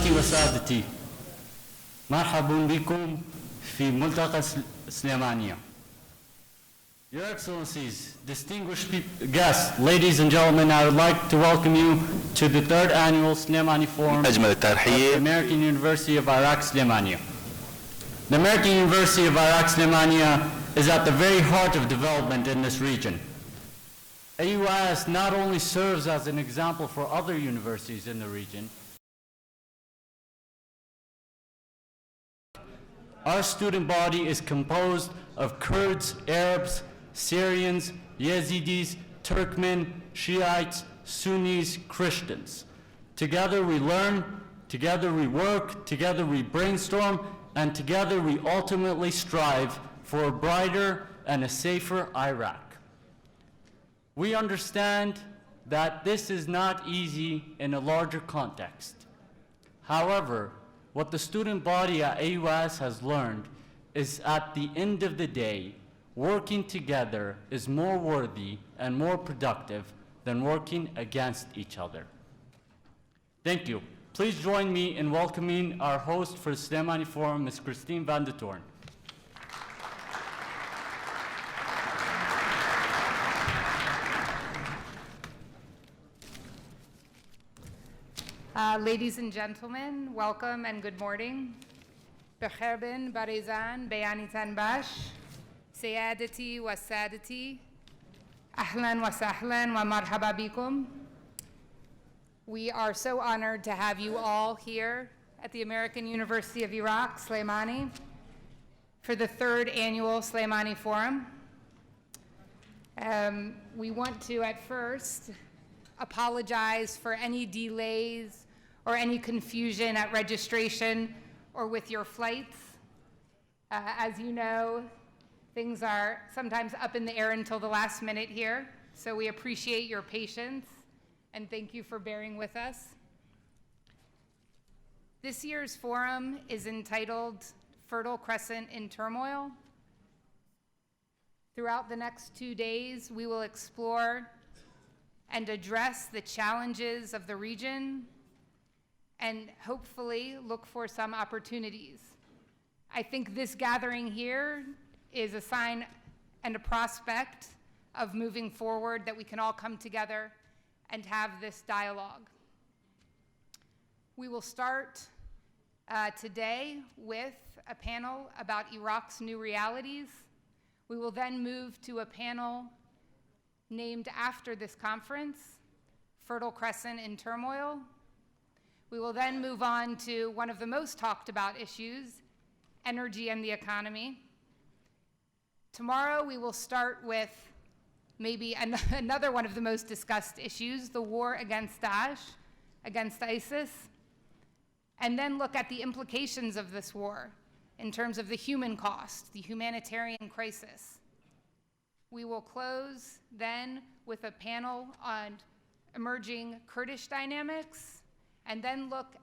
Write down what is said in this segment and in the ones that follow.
سادتي وسادتي، مرحبا بكم في ملتقى سليمانية. Your Excellencies, distinguished guests, ladies and gentlemen, I would like to welcome you to the 3rd Annual Slimani Forum of the American University of Iraq Slimania. The American University of Iraq Slimania is at the very heart of development in this region. AUIS not only serves as an example for other universities in the region, our student body is composed of Kurds, Arabs, Syrians, Yazidis, Turkmen, Shiites, Sunnis, Christians. Together we learn, together we work, together we brainstorm, and together we ultimately strive for a brighter and a safer Iraq. We understand that this is not easy in a larger context. However, what the student body at AUIS has learned is at the end of the day, working together is more worthy and more productive than working against each other. Thank you. Please join me in welcoming our host for the Slimani Forum, Ms. Christine van de Toorn. Ladies and gentlemen, welcome and good morning. بخير بن بريزان بيانيتان باش سيادتي وسادتي أهلا وسهلا ومرحبا بكم. We are so honored to have you all here at the American University of Iraq, Slimani, for the 3rd Annual Slimani Forum. We want to, at first, apologize for any delays or any confusion at registration or with your flights. As you know, things are sometimes up in the air until the last minute here, so we appreciate your patience and thank you for bearing with us. This year's forum is entitled Fertile Crescent in Turmoil. Throughout the next 2 days, we will explore and address the challenges of the region and hopefully look for some opportunities. I think this gathering here is a sign and a prospect of moving forward, that we can all come together and have this dialogue. We will start today with a panel about Iraq's new realities. We will then move to a panel named after this conference, Fertile Crescent in Turmoil. We will then move on to one of the most talked about issues, energy and the economy. Tomorrow we will start with maybe another one of the most discussed issues, the war against Daesh, against ISIS, and then look at the implications of this war in terms of the human cost, the humanitarian crisis. We will close then with a panel on emerging Kurdish dynamics, and then look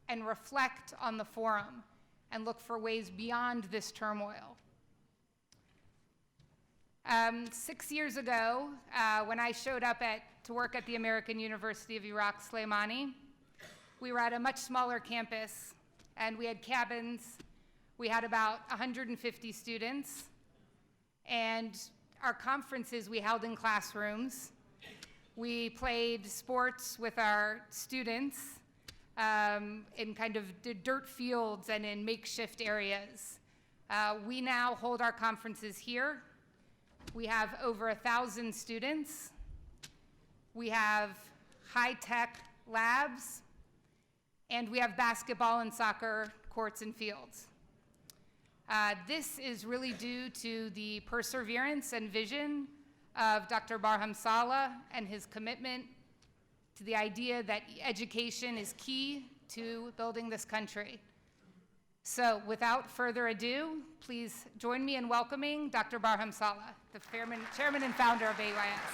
and reflect on the forum and look for ways beyond this turmoil. 6 years ago, when I showed up to work at the American University of Iraq, Slimani, we were at a much smaller campus, and we had cabins. We had about 150 students, and our conferences we held in classrooms. We played sports with our students in kind of dirt fields and in makeshift areas. We now hold our conferences here. We have over 1,000 students. We have high-tech labs, and we have basketball and soccer courts and fields. This is really due to the perseverance and vision of Dr. Barham Saleh and his commitment to the idea that education is key to building this country. So without further ado, please join me in welcoming Dr. Barham Saleh, the chairman and founder of AUIS.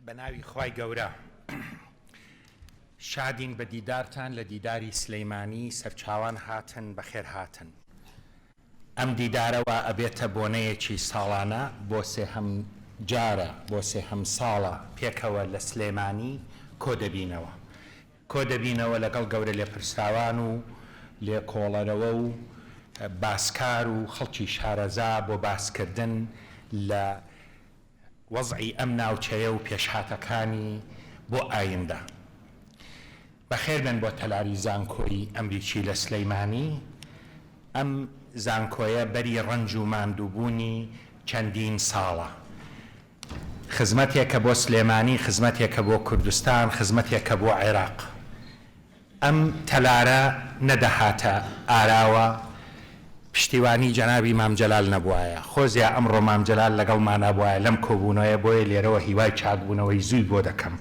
بناوی خوای گەورە شادین بە دیدارتان لە دیداری سلەیمانی سەرچاوان هاتن بەخێر هاتن. ئەم دیدارەوە ئەبێتە بۆنەیەکی ساڵانە بۆ سێهەم جارە بۆ سێهەم ساڵە پێکەوە لە سلێمانی کۆ دەبینەوە لەگەڵ گەورە لێپرساوان و لێکۆڵەرەوە و باسکار و خەڵکی شارەزا بۆ باسکردن لە وەزعی ئەم ناوچەیە و پێشهاتەکانی بۆ ئایندە. بەخێر بن بۆ تەلاری زانکۆی ئەمریکی لە سلەیمانی. ئەم زانکۆیە بەری ڕەنج و ماندووبوونی چەندین ساڵە. خزمەتێکە بۆ سلێمانی، خزمەتێکە بۆ کوردستان، خزمەتێکە بۆ عێراق. ئەم تەلارە نەدەهاتە ئاراوە پشتیوانی جەنابی مام جەلال نەبوایە. خۆزیە ئەمڕۆ مام جەلال لەگەڵمان نەبوایە لەم کۆبوونەوەیە، بۆیە لێرەوە هیوای چاکبوونەوەی زووی بۆ دەکەم.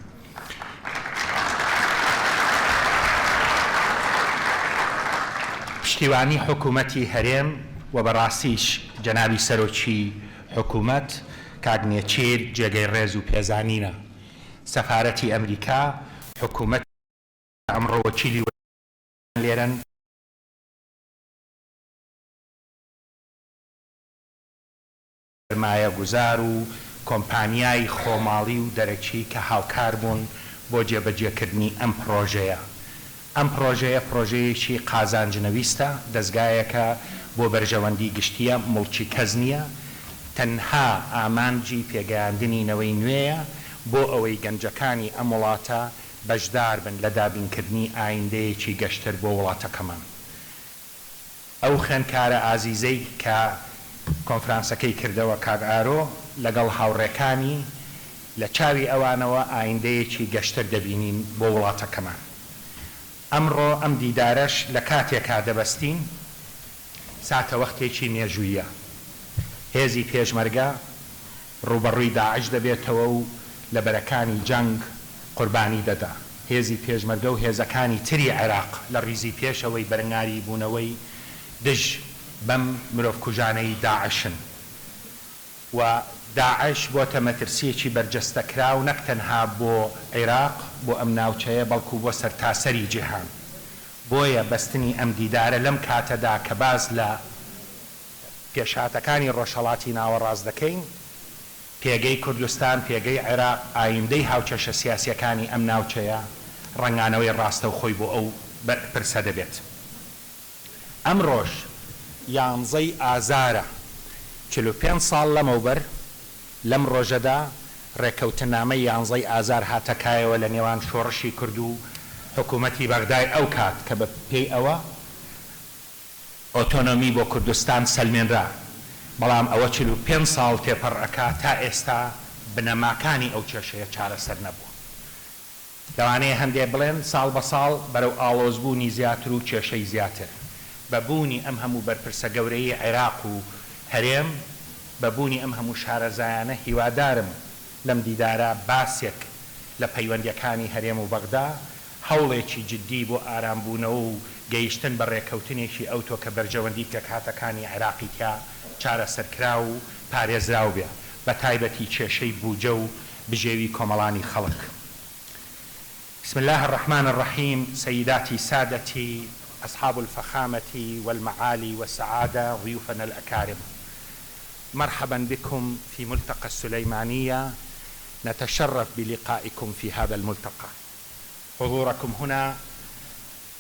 پشتیوانی حکوومەتی هەرێم و بەڕاستیش جەنابی سەرۆکی حکوومەت کاک نێچیر جێگەی ڕێز و پێزانینە. سەفارەتی ئەمریکا، حکوومەت ئەمڕۆ وەکیلی لێرەن، سەرمایە گوزار و کۆمپانیای خۆماڵی و دەرەکی کە هاوکار بوون بۆ جێبەجێکردنی ئەم پرۆژەیە. ئەم پرۆژەیە پرۆژەیەکی قازانجنەویستە، دەستگایەکە بۆ بەرژەوەندی گشتیە، مڵکی کەس نییە، تەنها ئامانجی پێگەیاندنینەوەی نوێیە بۆ ئەوەی گەنجەکانی ئەم وڵاتە بەشدار بن لە دابینکردنی ئایندەیەکی گەشتر بۆ وڵاتەکەمان. ئەو خوێندکارە ئازیزەی کە کۆنفرانسەکەی کردەوە کاک ئارۆ لەگەڵ هاوڕێکانی لە چاوی ئەوانەوە ئایندەیەکی گەشتر دەبینین بۆ وڵاتەکەمان. ئەمڕۆ ئەم دیدارەش لە کاتێکا دەبەستین ساتە وەختێکی مێژوویە. هێزی پێشمەرگە ڕوبەڕووی داعش دەبێتەوە و لە بەرەکانی جەنگ قوربانی دەدا. هێزی پێشمەرگە و هێزەکانی تری عێراق لە ڕیزی پێشەوەی بەرەنگاری بوونەوەی دژ بەم مرۆڤکوژانەی داعشن و داعش بۆتە مەترسیەکی بەرجەستەکرا و نەک تەنها بۆ عێراق بۆ ئەم ناوچەیە بەڵکو بۆ سەرتاسەری جیهان. بۆیە بەستنی ئەم دیدارە لەم کاتەدا کە باز لە پێشهاتەکانی ڕۆژهەڵاتی ناوەڕاست دەکەین، پێگەی کوردستان، پێگەی عێراق، ئایندەی هاوچەشە سیاسیەکانی ئەم ناوچەیە ڕەنگانەوەی ڕاستە و خۆی بۆ ئەو پرسە دەبێت. ئەم ڕۆژ 11 ئازارە 45 ساڵ لەمەوبەر لەم ڕۆژەدا ڕێکەوتنامەی 11 ئازار هاتەکایەوە لە نێوان شۆڕشی کورد و حکوومەتی بەغدای ئەو کات کە بە پێی ئەوە ئۆتۆنۆمی بۆ کوردستان سەلمێنرا. بەڵام ئەوە 45 ساڵ تێپەڕەکە تا ئێستا بنەماکانی ئەو کێشەیە چارەسەر نەبووە. لەوانەیە هەندێک بڵێن ساڵ بە ساڵ بەرەو ئاڵۆزبوونی زیاتر و کێشەی زیاتر. بەبوونی ئەم هەموو بەرپرسە گەورەی عێراق و هەرێم، بەبوونی ئەم هەموو شارەزایانە، هیوادارم لەم دیدارە باسێک لە پەیوەندیەکانی هەرێم و بەغدا، هەوڵێکی جددی بۆ ئارامبوونەوە و گەیشتن بە ڕێکەوتنێکی ئەوتۆ کە بەرژەوەندی پێکهاتەکانی عێراقی تیا چارەسەرکرا و پارێزراو بێ، بە تایبەتی کێشەی بووجە و بژێوی کۆمەڵانی خەڵک. بسم الله الرحمن الرحيم. سيداتي سادتي أصحاب الفخامة والمعالي والسعادة، ضيوفنا الأكارم، مرحبا بكم في ملتقى السليمانية. نتشرف بلقائكم في هذا الملتقى. حضوركم هنا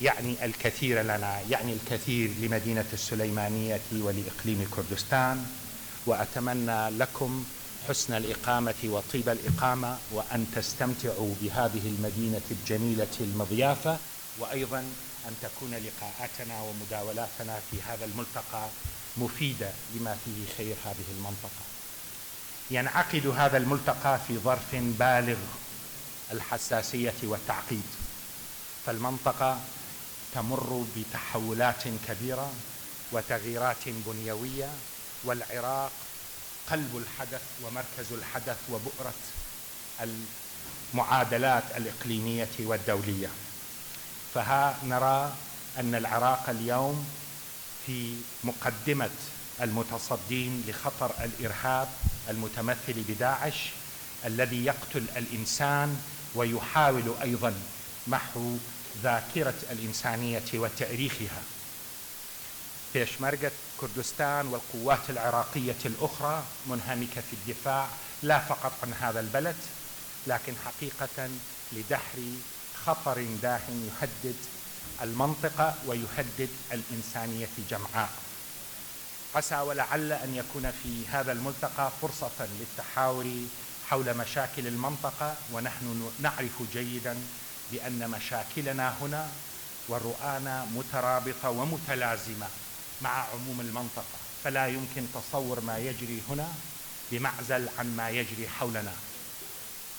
يعني الكثير لنا، يعني الكثير لمدينة السليمانية ولإقليم كردستان، وأتمنى لكم حسن الإقامة وطيب الإقامة، وأن تستمتعوا بهذه المدينة الجميلة المضيافة، وأيضا أن تكون لقاءاتنا ومداولاتنا في هذا الملتقى مفيدة لما فيه خير هذه المنطقة. ينعقد هذا الملتقى في ظرف بالغ الحساسية والتعقيد، فالمنطقة تمر بتحولات كبيرة وتغييرات بنيوية، والعراق قلب الحدث ومركز الحدث وبؤرة المعادلات الإقليمية والدولية. فها نرى أن العراق اليوم في مقدمة المتصدين لخطر الإرهاب المتمثل بداعش، الذي يقتل الإنسان ويحاول أيضا محو ذاكرة الإنسانية وتأريخها. بيشمركة كردستان والقوات العراقية الأخرى منهمكة في الدفاع لا فقط عن هذا البلد لكن حقيقة لدحر خطر داهم يهدد المنطقة ويهدد الإنسانية جمعاء. عسى ولعل أن يكون في هذا الملتقى فرصة للتحاور حول مشاكل المنطقة، ونحن نعرف جيدا بأن مشاكلنا هنا ورؤانا مترابطة ومتلازمة مع عموم المنطقة، فلا يمكن تصور ما يجري هنا بمعزل عن ما يجري حولنا.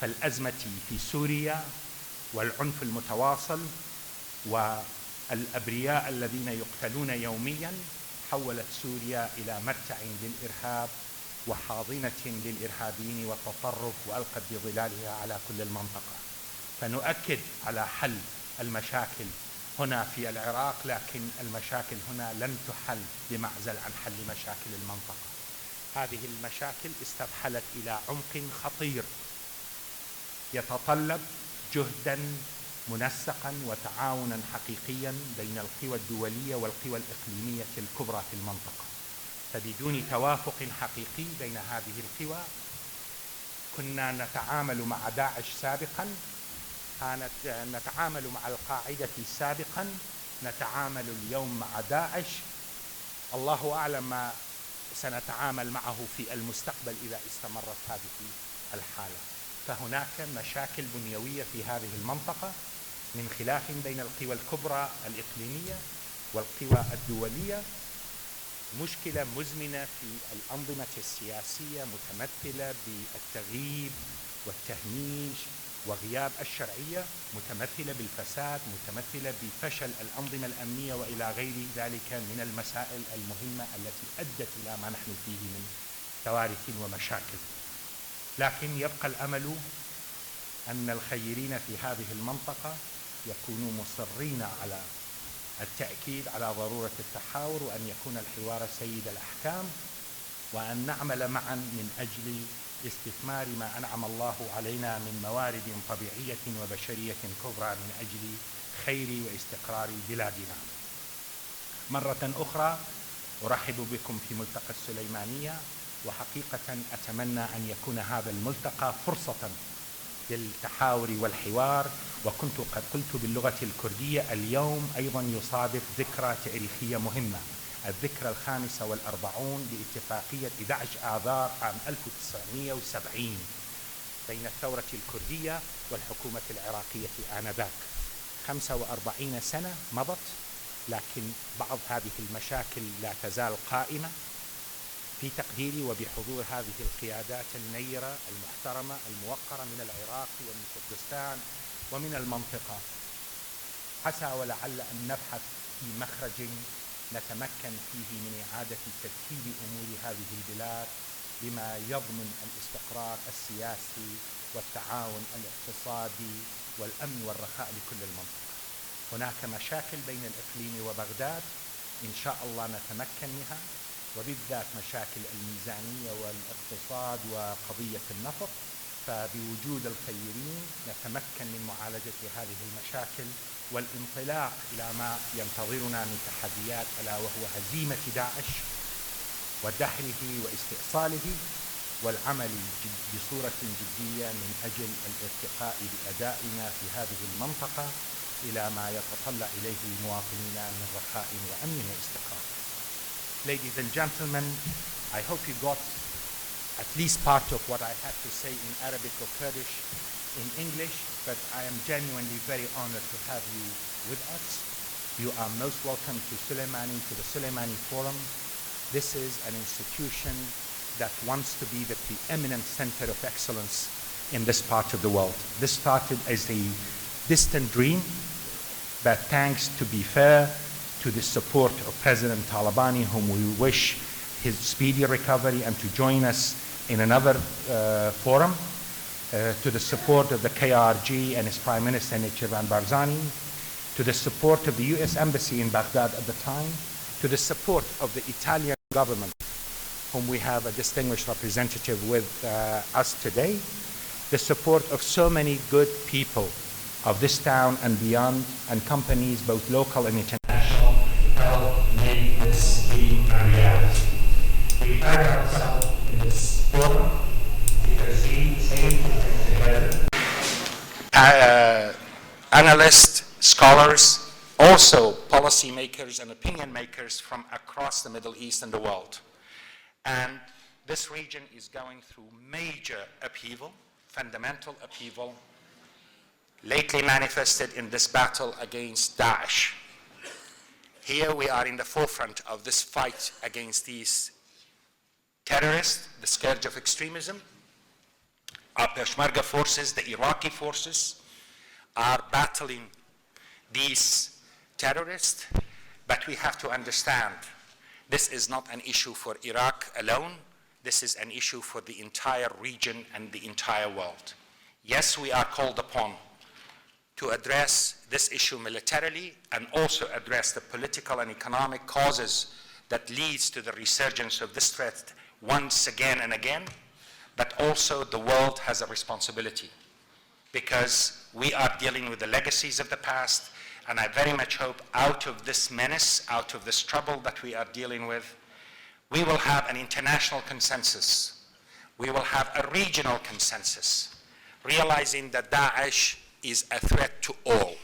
فالأزمة في سوريا والعنف المتواصل والأبرياء الذين يقتلون يوميا حولت سوريا إلى مرتع للإرهاب وحاضنة للإرهابيين والتطرف، وألقت بظلالها على كل المنطقة. فنؤكد على حل المشاكل هنا في العراق، لكن المشاكل هنا لن تحل بمعزل عن حل مشاكل المنطقة. هذه المشاكل استفحلت إلى عمق خطير يتطلب جهدا منسقا وتعاونا حقيقيا بين القوى الدولية والقوى الإقليمية الكبرى في المنطقة. فبدون توافق حقيقي بين هذه القوى كنا نتعامل مع داعش سابقا، نتعامل مع القاعدة سابقا، نتعامل اليوم مع داعش، الله أعلم ما سنتعامل معه في المستقبل إذا استمرت هذه الحالة. فهناك مشاكل بنيوية في هذه المنطقة من خلاف بين القوى الكبرى الإقليمية والقوى الدولية، مشكلة مزمنة في الأنظمة السياسية متمثلة بالتغييب والتهميش وغياب الشرعية، متمثلة بالفساد، متمثلة بفشل الأنظمة الأمنية وإلى غير ذلك من المسائل المهمة التي أدت إلى ما نحن فيه من كوارث ومشاكل. لكن يبقى الأمل أن الخيرين في هذه المنطقة يكونوا مصرين على التأكيد على ضرورة التحاور، وأن يكون الحوار سيد الأحكام، وأن نعمل معا من أجل استثمار ما أنعم الله علينا من موارد طبيعية وبشرية كبرى من أجل خير واستقرار بلادنا. مرة أخرى أرحب بكم في ملتقى السليمانية، وحقيقة أتمنى أن يكون هذا الملتقى فرصة للتحاور والحوار. وكنت قد قلت باللغة الكردية اليوم أيضا يصادف ذكرى تاريخية مهمة، الذكرى 45 لاتفاقية 11 آذار عام 1970 بين الثورة الكردية والحكومة العراقية آنذاك. 45 سنة مضت، لكن بعض هذه المشاكل لا تزال قائمة في تقديري وبحضور هذه القيادات النيرة المحترمة الموقرة من العراق ومن كردستان ومن المنطقة. عسى ولعل أن نبحث في مخرج نتمكن فيه من إعادة ترتيب أمور هذه البلاد بما يضمن الاستقرار السياسي والتعاون الاقتصادي والأمن والرخاء لكل المنطقة. هناك مشاكل بين الإقليم وبغداد إن شاء الله نتمكن منها، وبالذات مشاكل الميزانية والاقتصاد وقضية النفط. فبوجود الخيرين نتمكن من معالجة هذه المشاكل والانطلاق إلى ما ينتظرنا من تحديات، ألا وهو هزيمة داعش ودحره واستئصاله، والعمل بصورة جدية من أجل الارتقاء بأدائنا في هذه المنطقة إلى ما يتطلع إليه مواطنينا من رخاء وأمن واستقرار. Ladies and gentlemen, I hope you got at least part of what I had to say in Arabic or Kurdish in English, but I am genuinely very honored to have you with us. You are most welcome to Suleimani, to the Suleimani Forum. This is an institution that wants to be the preeminent center of excellence in this part of the world. This started as a distant dream, but thanks, to be fair, to the support of President Talabani, whom we wish his speedy recovery and to join us in another forum, to the support of the KRG and his Prime Minister Nechirvan Barzani, to the support of the US Embassy in Baghdad at the time, to the support of the Italian government, whom we have a distinguished representative with us today, the support of so many good people of this town and beyond, and companies both local and international, help make this analysts, scholars, also policymakers and opinion makers from across the Middle East and the world. And this region is going through major upheaval, fundamental upheaval, lately manifested in this battle against Daesh. Here we are in the forefront of this fight against these terrorists, the scourge of extremism. Our Peshmerga forces, the Iraqi forces, are battling these terrorists, but we have to understand this is not an issue for Iraq alone. This is an issue for the entire region and the entire world. Yes, we are called upon to address this issue militarily and also address the political and economic causes that leads to the resurgence of this threat once again and again, but also the world has a responsibility because we are dealing with the legacies of the past, and I very much hope out of this menace, out of this trouble that we are dealing with, we will have an international consensus. We will have a regional consensus, realizing that Daesh is a threat to all.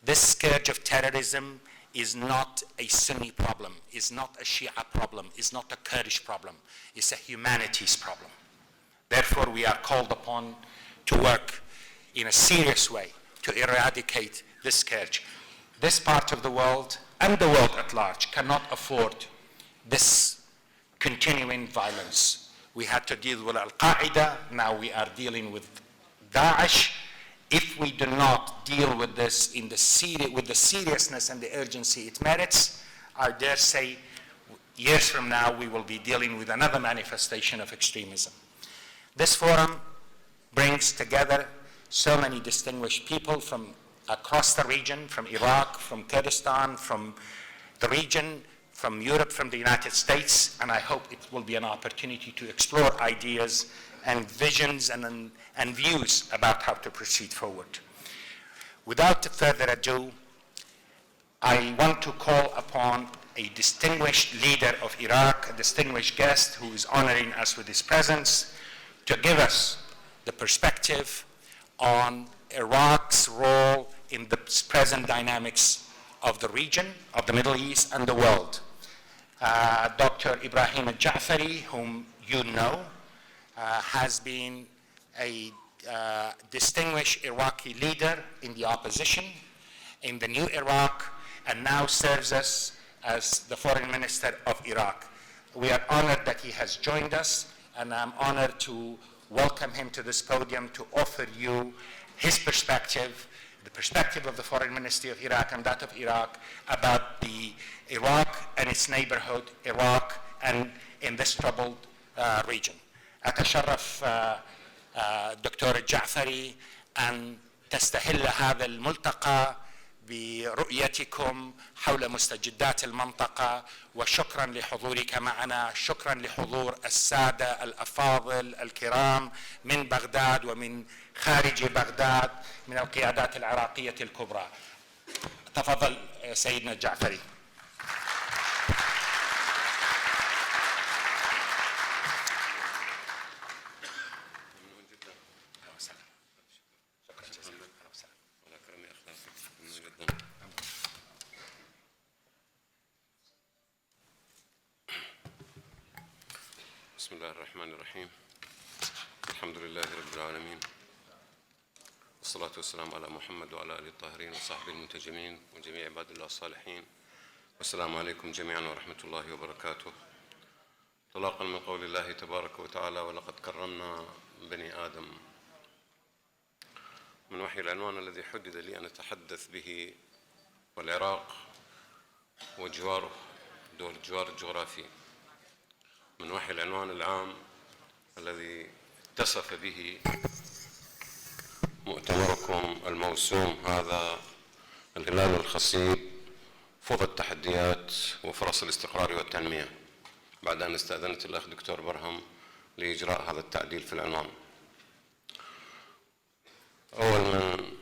This scourge of terrorism is not a Sunni problem, is not a Shia problem, is not a Kurdish problem. It's a humanities problem. Therefore, we are called upon to work in a serious way to eradicate this scourge. This part of the world and the world at large cannot afford this continuing violence. We had to deal with Al-Qaeda, now we are dealing with Daesh. If we do not deal with this with the seriousness and the urgency it merits, I dare say years from now we will be dealing with another manifestation of extremism. This forum brings together so many distinguished people from across the region, from Iraq, from Kurdistan, from the region, from Europe, from the United States, and I hope it will be an opportunity to explore ideas and visions and views about how to proceed forward. Without further ado, I want to call upon a distinguished leader of Iraq, a distinguished guest who is honoring us with his presence, to give us the perspective on Iraq's role in the present dynamics of the region, of the Middle East and the world. Dr. Ibrahim al-Ja'fari, whom you know, has been a distinguished Iraqi leader in the opposition, in the new Iraq, and now serves us as the Foreign Minister of Iraq. We are honored that he has joined us, and I'm honored to welcome him to this podium to offer you his perspective, the perspective of the Foreign Ministry of Iraq and that of Iraq about the Iraq and its neighborhood, Iraq, and in this troubled region. أتشرف دكتور الجعفري أن تستهل هذا الملتقى برؤيتكم حول مستجدات المنطقة، وشكرا لحضورك معنا، شكرا لحضور السادة الأفاضل الكرام من بغداد ومن خارج بغداد من القيادات العراقية الكبرى. تفضل سيدنا الجعفري. بسم الله الرحمن الرحيم. الحمد لله رب العالمين، والصلاة والسلام على محمد وعلى آله الطاهرين وصحبه المنتجمين وجميع عباد الله الصالحين، والسلام عليكم جميعا ورحمة الله وبركاته. انطلاقا من قول الله تبارك وتعالى: ولقد كرمنا بني آدم، من وحي العنوان الذي حدد لي أن أتحدث به، والعراق وجواره، دول الجوار الجغرافي، من وحي العنوان العام الذي اتصف به مؤتمركم الموسوم هذا، الهلال الخصيب، فوضى التحديات وفرص الاستقرار والتنمية، بعد أن استأذنت الأخ دكتور برهم لإجراء هذا التعديل في العنوان. أول من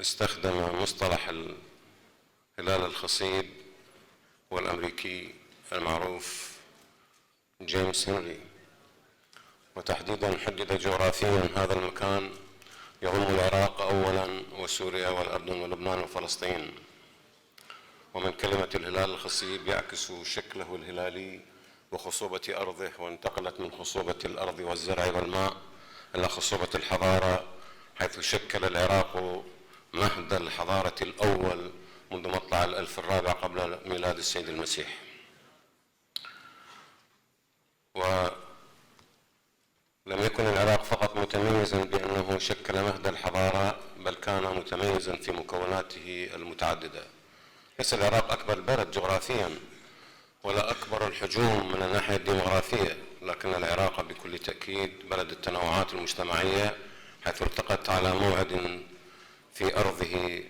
استخدم مصطلح الهلال الخصيب هو الأمريكي المعروف جيمس هنري، وتحديدا حدد جغرافيا هذا المكان يهم العراق أولا وسوريا والأردن ولبنان وفلسطين. ومن كلمة الهلال الخصيب يعكس شكله الهلالي وخصوبة أرضه، وانتقلت من خصوبة الأرض والزرع والماء إلى خصوبة الحضارة، حيث شكل العراق مهد الحضارة الأول منذ مطلع الألف الرابع قبل ميلاد السيد المسيح. ولم يكن العراق فقط متميزا بأنه شكل مهد الحضارة، بل كان متميزا في مكوناته المتعددة. ليس العراق أكبر بلد جغرافيا ولا أكبر الحجوم من الناحية الديمغرافية، لكن العراق بكل تأكيد بلد التنوعات المجتمعية، حيث التقت على موعد في أرضه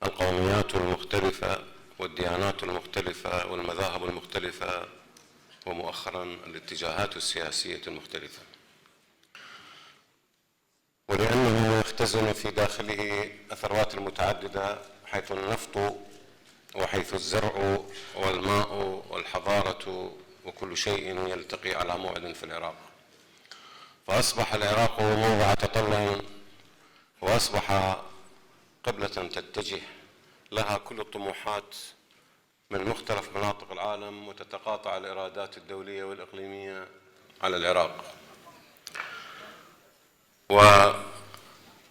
القوميات المختلفة والديانات المختلفة والمذاهب المختلفة، ومؤخرا الاتجاهات السياسية المختلفة. ولأنه يختزن في داخله الثروات المتعددة، حيث النفط وحيث الزرع والماء والحضارة وكل شيء يلتقي على موعد في العراق، فأصبح العراق موضع تطلع، وأصبح قبلة تتجه لها كل الطموحات من مختلف مناطق العالم، وتتقاطع الإرادات الدولية والإقليمية على العراق.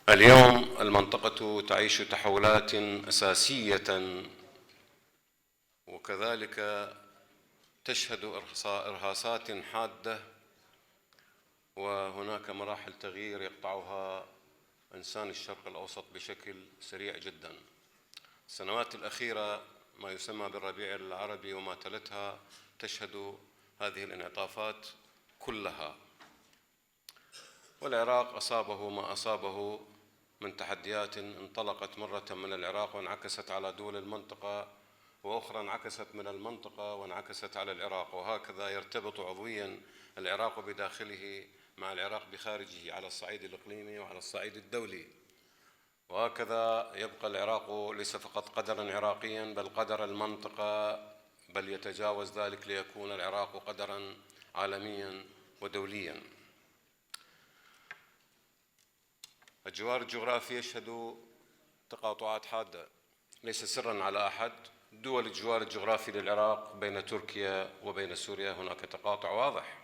واليوم المنطقة تعيش تحولات أساسية، وكذلك تشهد إرهاصات حادة، وهناك مراحل تغيير يقطعها إنسان الشرق الأوسط بشكل سريع جدا. السنوات الأخيرة ما يسمى بالربيع العربي وما تلتها تشهد هذه الانعطافات كلها، والعراق أصابه ما أصابه من تحديات انطلقت مرة من العراق وانعكست على دول المنطقة، وأخرى انعكست من المنطقة وانعكست على العراق، وهكذا يرتبط عضويا العراق بداخله مع العراق بخارجه على الصعيد الإقليمي وعلى الصعيد الدولي. وهكذا يبقى العراق ليس فقط قدرا عراقيا بل قدر المنطقة، بل يتجاوز ذلك ليكون العراق قدرا عالميا ودوليا. الجوار الجغرافي يشهد تقاطعات حادة، ليس سرا على أحد. دول الجوار الجغرافي للعراق بين تركيا وبين سوريا هناك تقاطع واضح.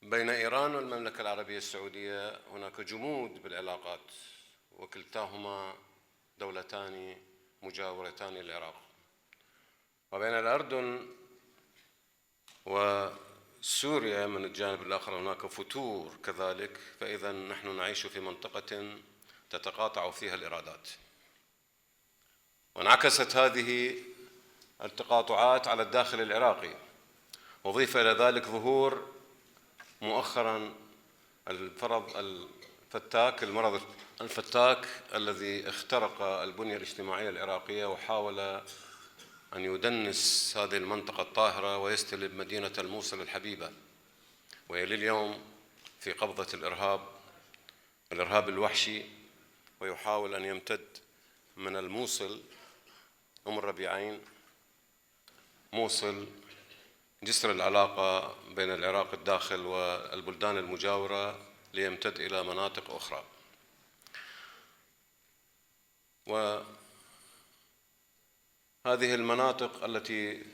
بين إيران والمملكة العربية السعودية هناك جمود بالعلاقات، وكلتاهما دولتان مجاورتان للعراق. وبين الأردن وسوريا من الجانب الآخر هناك فتور كذلك، فإذا نحن نعيش في منطقة تتقاطع فيها الإرادات. وانعكست هذه التقاطعات على الداخل العراقي، وضيف إلى ذلك ظهور مؤخرا المرض الفتاك الذي اخترق البنية الاجتماعية العراقية وحاول أن يدنس هذه المنطقة الطاهرة ويستلب مدينة الموصل الحبيبة، وهي لليوم في قبضة الإرهاب الوحشي، ويحاول أن يمتد من الموصل أم الربيعين موصل جسر العلاقة بين العراق الداخل والبلدان المجاورة ليمتد إلى مناطق أخرى. وهذه المناطق التي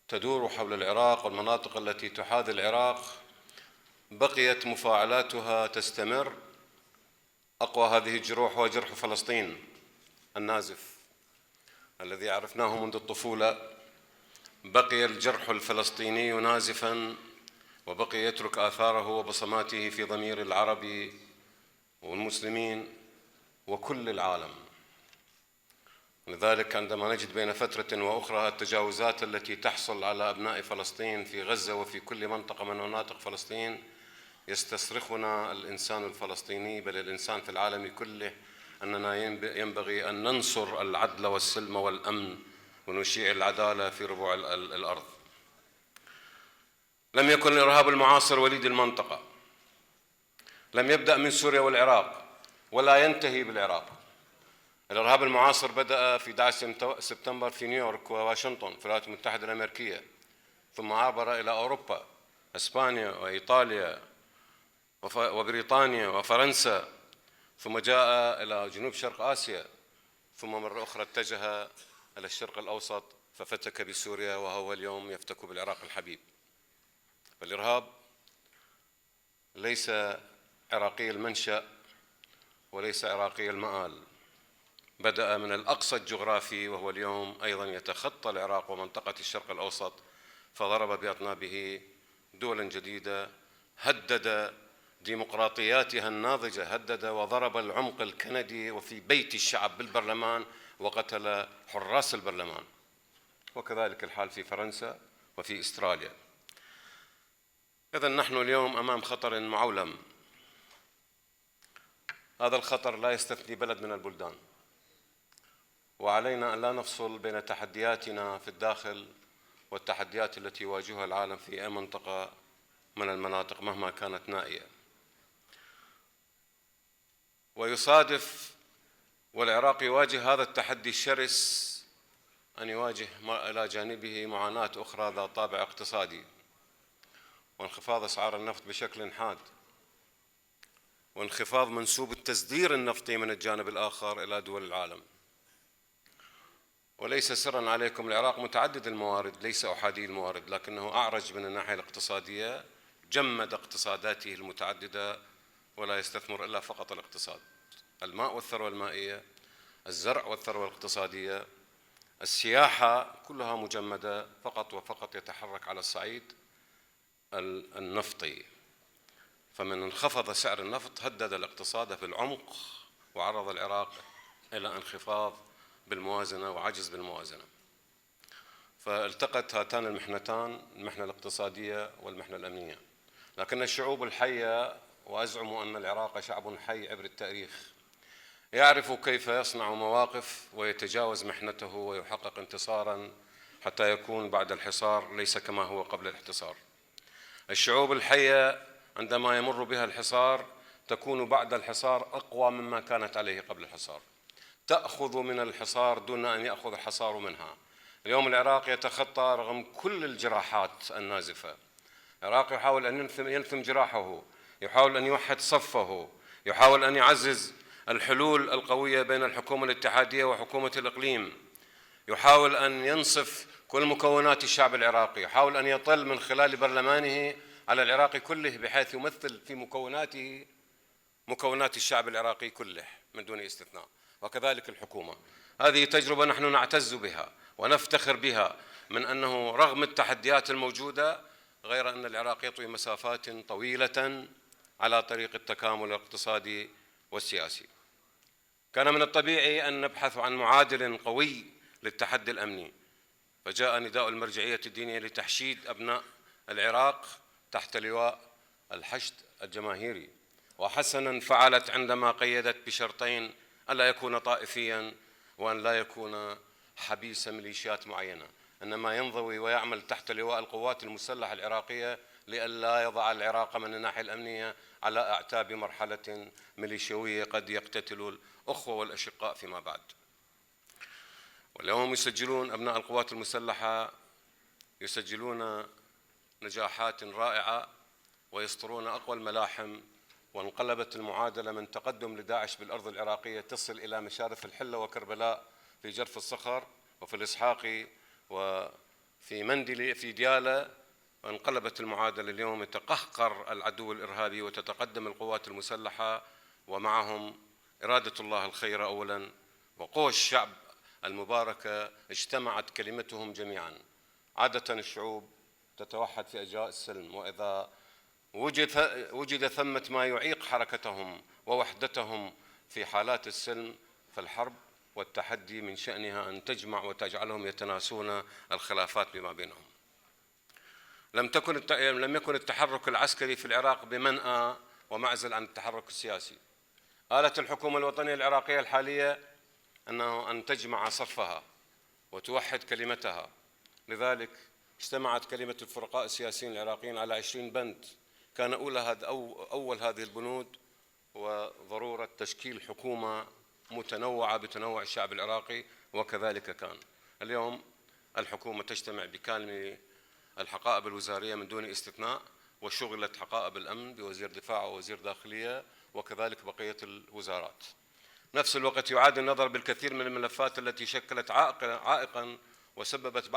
تدور حول العراق والمناطق التي تحاذي العراق بقيت مفاعلاتها تستمر. أقوى هذه الجروح هو جرح فلسطين النازف الذي عرفناه منذ الطفولة. بقي الجرح الفلسطيني نازفاً، وبقي يترك آثاره وبصماته في ضمير العرب والمسلمين وكل العالم. لذلك عندما نجد بين فترة وأخرى التجاوزات التي تحصل على أبناء فلسطين في غزة وفي كل منطقة من مناطق فلسطين، يستصرخنا الإنسان الفلسطيني بل الإنسان في العالم كله أننا ينبغي أن ننصر العدل والسلم والأمن ونشيع العدالة في ربوع الأرض. لم يكن الإرهاب المعاصر وليد المنطقة، لم يبدأ من سوريا والعراق ولا ينتهي بالعراق. الإرهاب المعاصر بدأ في 11 سبتمبر في نيويورك وواشنطن في الولايات المتحدة الأمريكية، ثم عبر إلى أوروبا، إسبانيا وإيطاليا وبريطانيا وفرنسا، ثم جاء إلى جنوب شرق آسيا، ثم مرة أخرى اتجه إلى الشرق الأوسط ففتك بسوريا، وهو اليوم يفتك بالعراق الحبيب. فالإرهاب ليس عراقي المنشأ وليس عراقي المآل، بدأ من الأقصى الجغرافي، وهو اليوم أيضا يتخطى العراق ومنطقة الشرق الأوسط، فضرب بأطنابه دولا جديدة، هدد ديمقراطياتها الناضجة، هدد وضرب العمق الكندي وفي بيت الشعب بالبرلمان، وقتل حراس البرلمان. وكذلك الحال في فرنسا وفي استراليا. إذن نحن اليوم أمام خطر معولم. هذا الخطر لا يستثني بلد من البلدان، وعلينا أن لا نفصل بين تحدياتنا في الداخل والتحديات التي يواجهها العالم في أي منطقة من المناطق مهما كانت نائية. ويصادف والعراق يواجه هذا التحدي الشرس أن يواجه إلى جانبه معاناة أخرى ذات طابع اقتصادي، وانخفاض أسعار النفط بشكل حاد، وانخفاض منسوب التصدير النفطي من الجانب الآخر إلى دول العالم. وليس سرا عليكم العراق متعدد الموارد، ليس أحادي الموارد، لكنه أعرج من الناحية الاقتصادية، جمد اقتصاداته المتعددة ولا يستثمر إلا فقط الاقتصاد، الماء والثروة المائية، الزرع والثروة الاقتصادية، السياحة، كلها مجمدة، فقط وفقط يتحرك على الصعيد النفطي. فمن انخفض سعر النفط هدد الاقتصاد في العمق وعرض العراق إلى انخفاض بالموازنة وعجز بالموازنة. فالتقت هاتان المحنتان، المحنة الاقتصادية والمحنة الأمنية. لكن الشعوب الحية، وأزعم أن العراق شعب حي عبر التاريخ، يعرف كيف يصنع مواقف ويتجاوز محنته ويحقق انتصارا حتى يكون بعد الحصار ليس كما هو قبل الانتصار. الشعوب الحية عندما يمر بها الحصار تكون بعد الحصار أقوى مما كانت عليه قبل الحصار، تأخذ من الحصار دون أن يأخذ الحصار منها. اليوم العراق يتخطى رغم كل الجراحات النازفة. العراق يحاول أن ينثم جراحه، يحاول أن يوحد صفه، يحاول أن يعزز الحلول القوية بين الحكومة الاتحادية وحكومة الإقليم، يحاول أن ينصف كل مكونات الشعب العراقي، يحاول أن يطل من خلال برلمانه على العراق كله بحيث يمثل في مكوناته مكونات الشعب العراقي كله من دون استثناء، وكذلك الحكومة. هذه تجربة نحن نعتز بها ونفتخر بها، من أنه رغم التحديات الموجودة غير أن العراق يطوي مسافات طويلة على طريق التكامل الاقتصادي والسياسي. كان من الطبيعي أن نبحث عن معادل قوي للتحدي الأمني، فجاء نداء المرجعية الدينية لتحشيد أبناء العراق تحت لواء الحشد الجماهيري، وحسنا فعلت عندما قيدت بشرطين: ألا يكون طائفيا، وأن لا يكون حبيس ميليشيات معينة، إنما ينضوي ويعمل تحت لواء القوات المسلحة العراقية لئلا يضع العراق من الناحية الأمنية على أعتاب مرحلة ميليشيوية قد يقتتل الأخوة والأشقاء فيما بعد. واليوم يسجلون أبناء القوات المسلحة يسجلون نجاحات رائعة ويسطرون أقوى الملاحم، وانقلبت المعادلة من تقدم لداعش بالأرض العراقية تصل إلى مشارف الحلة وكربلاء في جرف الصخر وفي الإسحاقي وفي مندلي في ديالى. وانقلبت المعادلة اليوم، يتقهقر العدو الإرهابي وتتقدم القوات المسلحة، ومعهم إرادة الله الخير أولا وقوى الشعب المباركة اجتمعت كلمتهم جميعا. عادة الشعوب تتوحد في أجواء السلم، وإذا وجد ثمة ما يعيق حركتهم ووحدتهم في حالات السلم، فالحرب والتحدي من شأنها أن تجمع وتجعلهم يتناسون الخلافات بما بينهم. لم يكن التحرك العسكري في العراق بمنأى ومعزل عن التحرك السياسي. آلت الحكومة الوطنية العراقية الحالية أن تجمع صفها وتوحد كلمتها. لذلك اجتمعت كلمة الفرقاء السياسيين العراقيين على 20 بند، كان أول هذه البنود وضرورة تشكيل حكومة متنوعة بتنوع الشعب العراقي، وكذلك كان. اليوم الحكومة تجتمع بكامل الحقائب الوزارية من دون استثناء وشغلت حقائب الأمن بوزير دفاع ووزير داخلية وكذلك بقية الوزارات. نفس الوقت يعاد النظر بالكثير من الملفات التي شكلت عائقا وسببت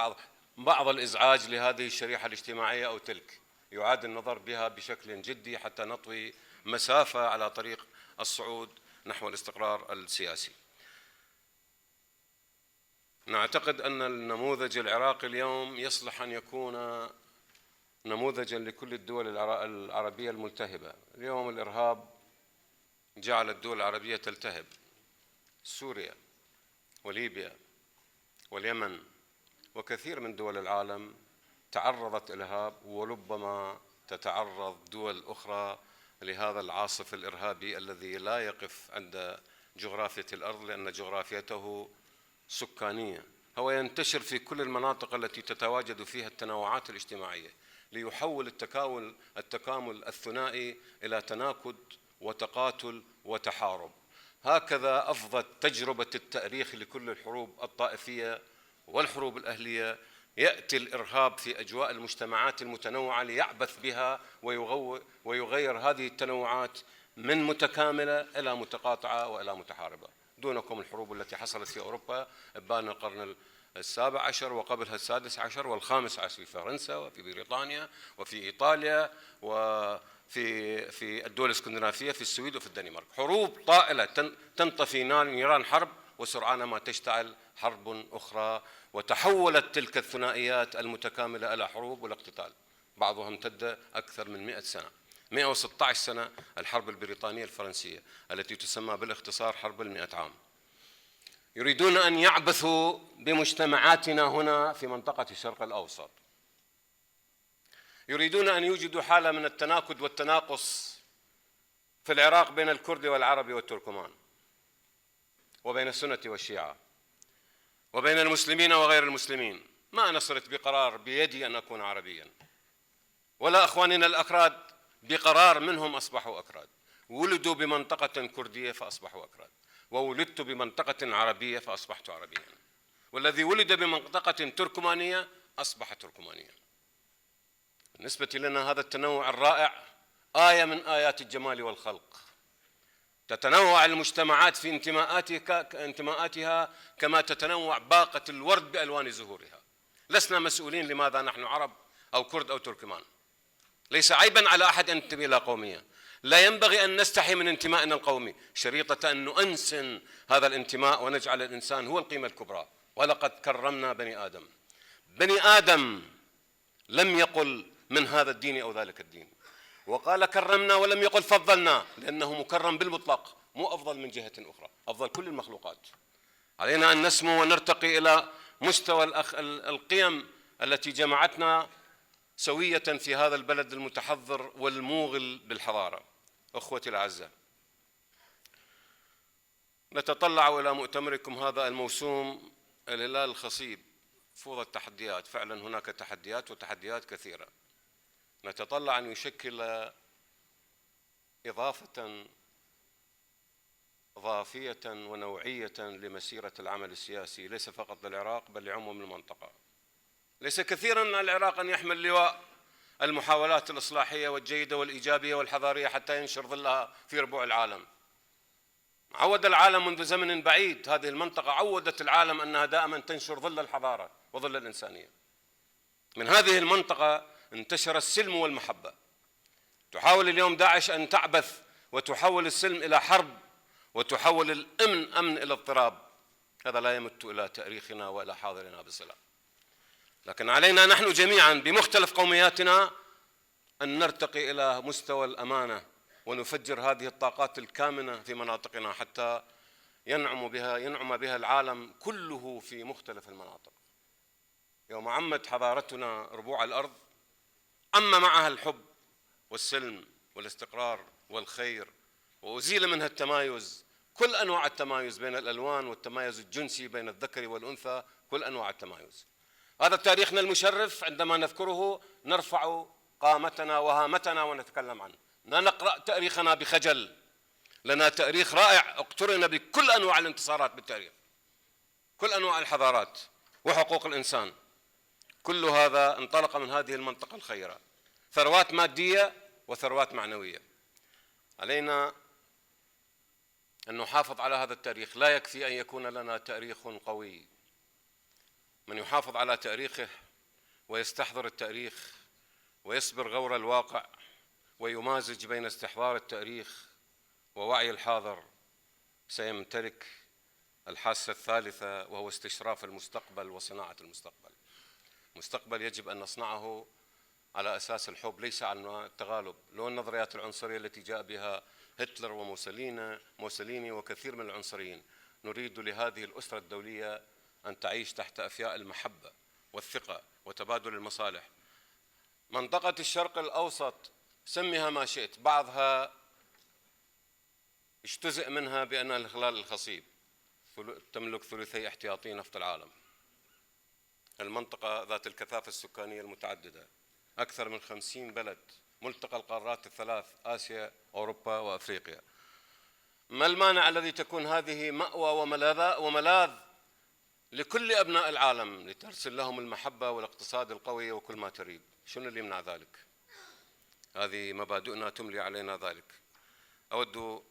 بعض الإزعاج لهذه الشريحة الاجتماعية أو تلك، يعاد النظر بها بشكل جدي حتى نطوي مسافة على طريق الصعود نحو الاستقرار السياسي. نعتقد أن النموذج العراقي اليوم يصلح أن يكون نموذجا لكل الدول العربية الملتهبة. اليوم الإرهاب جعل الدول العربية تلتهب، سوريا وليبيا واليمن وكثير من دول العالم تعرضت إلى وربما تتعرض دول أخرى لهذا العاصف الإرهابي الذي لا يقف عند جغرافية الأرض، لأن جغرافيته سكانية. هو ينتشر في كل المناطق التي تتواجد فيها التنوعات الاجتماعية ليحول التكامل الثنائي إلى تناكد وتقاتل وتحارب. هكذا أفضت تجربة التاريخ لكل الحروب الطائفية والحروب الأهلية. يأتي الإرهاب في أجواء المجتمعات المتنوعة ليعبث بها ويغير هذه التنوعات من متكاملة إلى متقاطعة وإلى متحاربة. دونكم الحروب التي حصلت في أوروبا إبان القرن السابع عشر وقبلها السادس عشر والخامس عشر في فرنسا وفي بريطانيا وفي إيطاليا وفي الدول الاسكندنافية في السويد وفي الدنمارك. حروب طائلة تنطفي نيران حرب وسرعان ما تشتعل حرب أخرى، وتحولت تلك الثنائيات المتكاملة إلى حروب والاقتتال، بعضها امتد أكثر من 100 سنة. 116 سنة الحرب البريطانية الفرنسية التي تسمى بالاختصار حرب 100 عام. يريدون أن يعبثوا بمجتمعاتنا هنا في منطقة الشرق الأوسط، يريدون أن يوجدوا حالة من التناكد والتناقص في العراق بين الكرد والعربي والتركمان، وبين السنة والشيعة، وبين المسلمين وغير المسلمين. ما أنا صرت بقرار بيدي أن أكون عربيا، ولا أخواننا الأكراد بقرار منهم أصبحوا أكراد. ولدوا بمنطقة كردية فأصبحوا أكراد، وولدت بمنطقة عربية فأصبحت عربيا، والذي ولد بمنطقة تركمانية أصبح تركمانيا. بالنسبة لنا هذا التنوع الرائع آية من آيات الجمال والخلق. تتنوع المجتمعات في انتماءاتها كما تتنوع باقة الورد بألوان زهورها. لسنا مسؤولين لماذا نحن عرب أو كرد أو تركمان. ليس عيبا على أحد أن ينتمي إلى قومية، لا ينبغي أن نستحي من انتمائنا القومي، شريطة أن نؤنسن هذا الانتماء ونجعل الإنسان هو القيمة الكبرى. ولقد كرمنا بني آدم. بني آدم لم يقل من هذا الدين أو ذلك الدين، وقال كرمنا ولم يقل فضلنا، لأنه مكرم بالمطلق، مو أفضل من جهة أخرى، أفضل كل المخلوقات. علينا أن نسمو ونرتقي إلى مستوى القيم التي جمعتنا سوية في هذا البلد المتحضر والموغل بالحضارة. أخوتي الأعزاء، نتطلع إلى مؤتمركم هذا الموسوم الهلال الخصيب فوضى التحديات. فعلا هناك تحديات وتحديات كثيرة. نتطلع أن يشكل إضافة ضافية ونوعية لمسيرة العمل السياسي، ليس فقط للعراق بل لعموم المنطقة. ليس كثيرا العراق أن يحمل لواء المحاولات الإصلاحية والجيدة والإيجابية والحضارية حتى ينشر ظلها في ربوع العالم. عود العالم منذ زمن بعيد، هذه المنطقة عودت العالم أنها دائما تنشر ظل الحضارة وظل الإنسانية. من هذه المنطقة انتشر السلم والمحبة. تحاول اليوم داعش أن تعبث وتحول السلم إلى حرب، وتحول الأمن أمن إلى اضطراب. هذا لا يمت إلى تاريخنا وإلى حاضرنا بصلة. لكن علينا نحن جميعا بمختلف قومياتنا أن نرتقي إلى مستوى الأمانة ونفجر هذه الطاقات الكامنة في مناطقنا حتى ينعم بها العالم كله في مختلف المناطق. يوم عمت حضارتنا ربوع الأرض عم معها الحب والسلم والاستقرار والخير، وأزيل منها التمايز، كل أنواع التمايز بين الألوان والتمايز الجنسي بين الذكر والأنثى، كل أنواع التمايز. هذا تاريخنا المشرف، عندما نذكره نرفع قامتنا وهامتنا ونتكلم عنه. لا نقرأ تاريخنا بخجل، لنا تاريخ رائع اقترن بكل أنواع الانتصارات بالتاريخ، كل أنواع الحضارات وحقوق الإنسان. كل هذا انطلق من هذه المنطقة الخيرة. ثروات مادية وثروات معنوية. علينا أن نحافظ على هذا التاريخ. لا يكفي أن يكون لنا تاريخ قوي. من يحافظ على تاريخه ويستحضر التاريخ ويصبر غور الواقع ويمازج بين استحضار التاريخ ووعي الحاضر سيمتلك الحاسة الثالثة، وهو استشراف المستقبل وصناعة المستقبل. المستقبل يجب أن نصنعه على أساس الحب ليس على التغالب. لو النظريات العنصرية التي جاء بها هتلر وموسوليني وكثير من العنصريين، نريد لهذه الأسرة الدولية أن تعيش تحت أفياء المحبة والثقة وتبادل المصالح. منطقة الشرق الأوسط سميها ما شئت، بعضها اجتزئ منها بأنها الخلال الخصيب، تملك ثلثي احتياطي نفط العالم. المنطقة ذات الكثافة السكانية المتعددة، أكثر من 50 بلد، ملتقى القارات الثلاث، آسيا أوروبا وأفريقيا. ما المانع الذي تكون هذه مأوى وملاذ لكل أبناء العالم لترسل لهم المحبة والاقتصاد القوي وكل ما تريد؟ شنو اللي يمنع ذلك؟ هذه مبادئنا تملي علينا ذلك. أود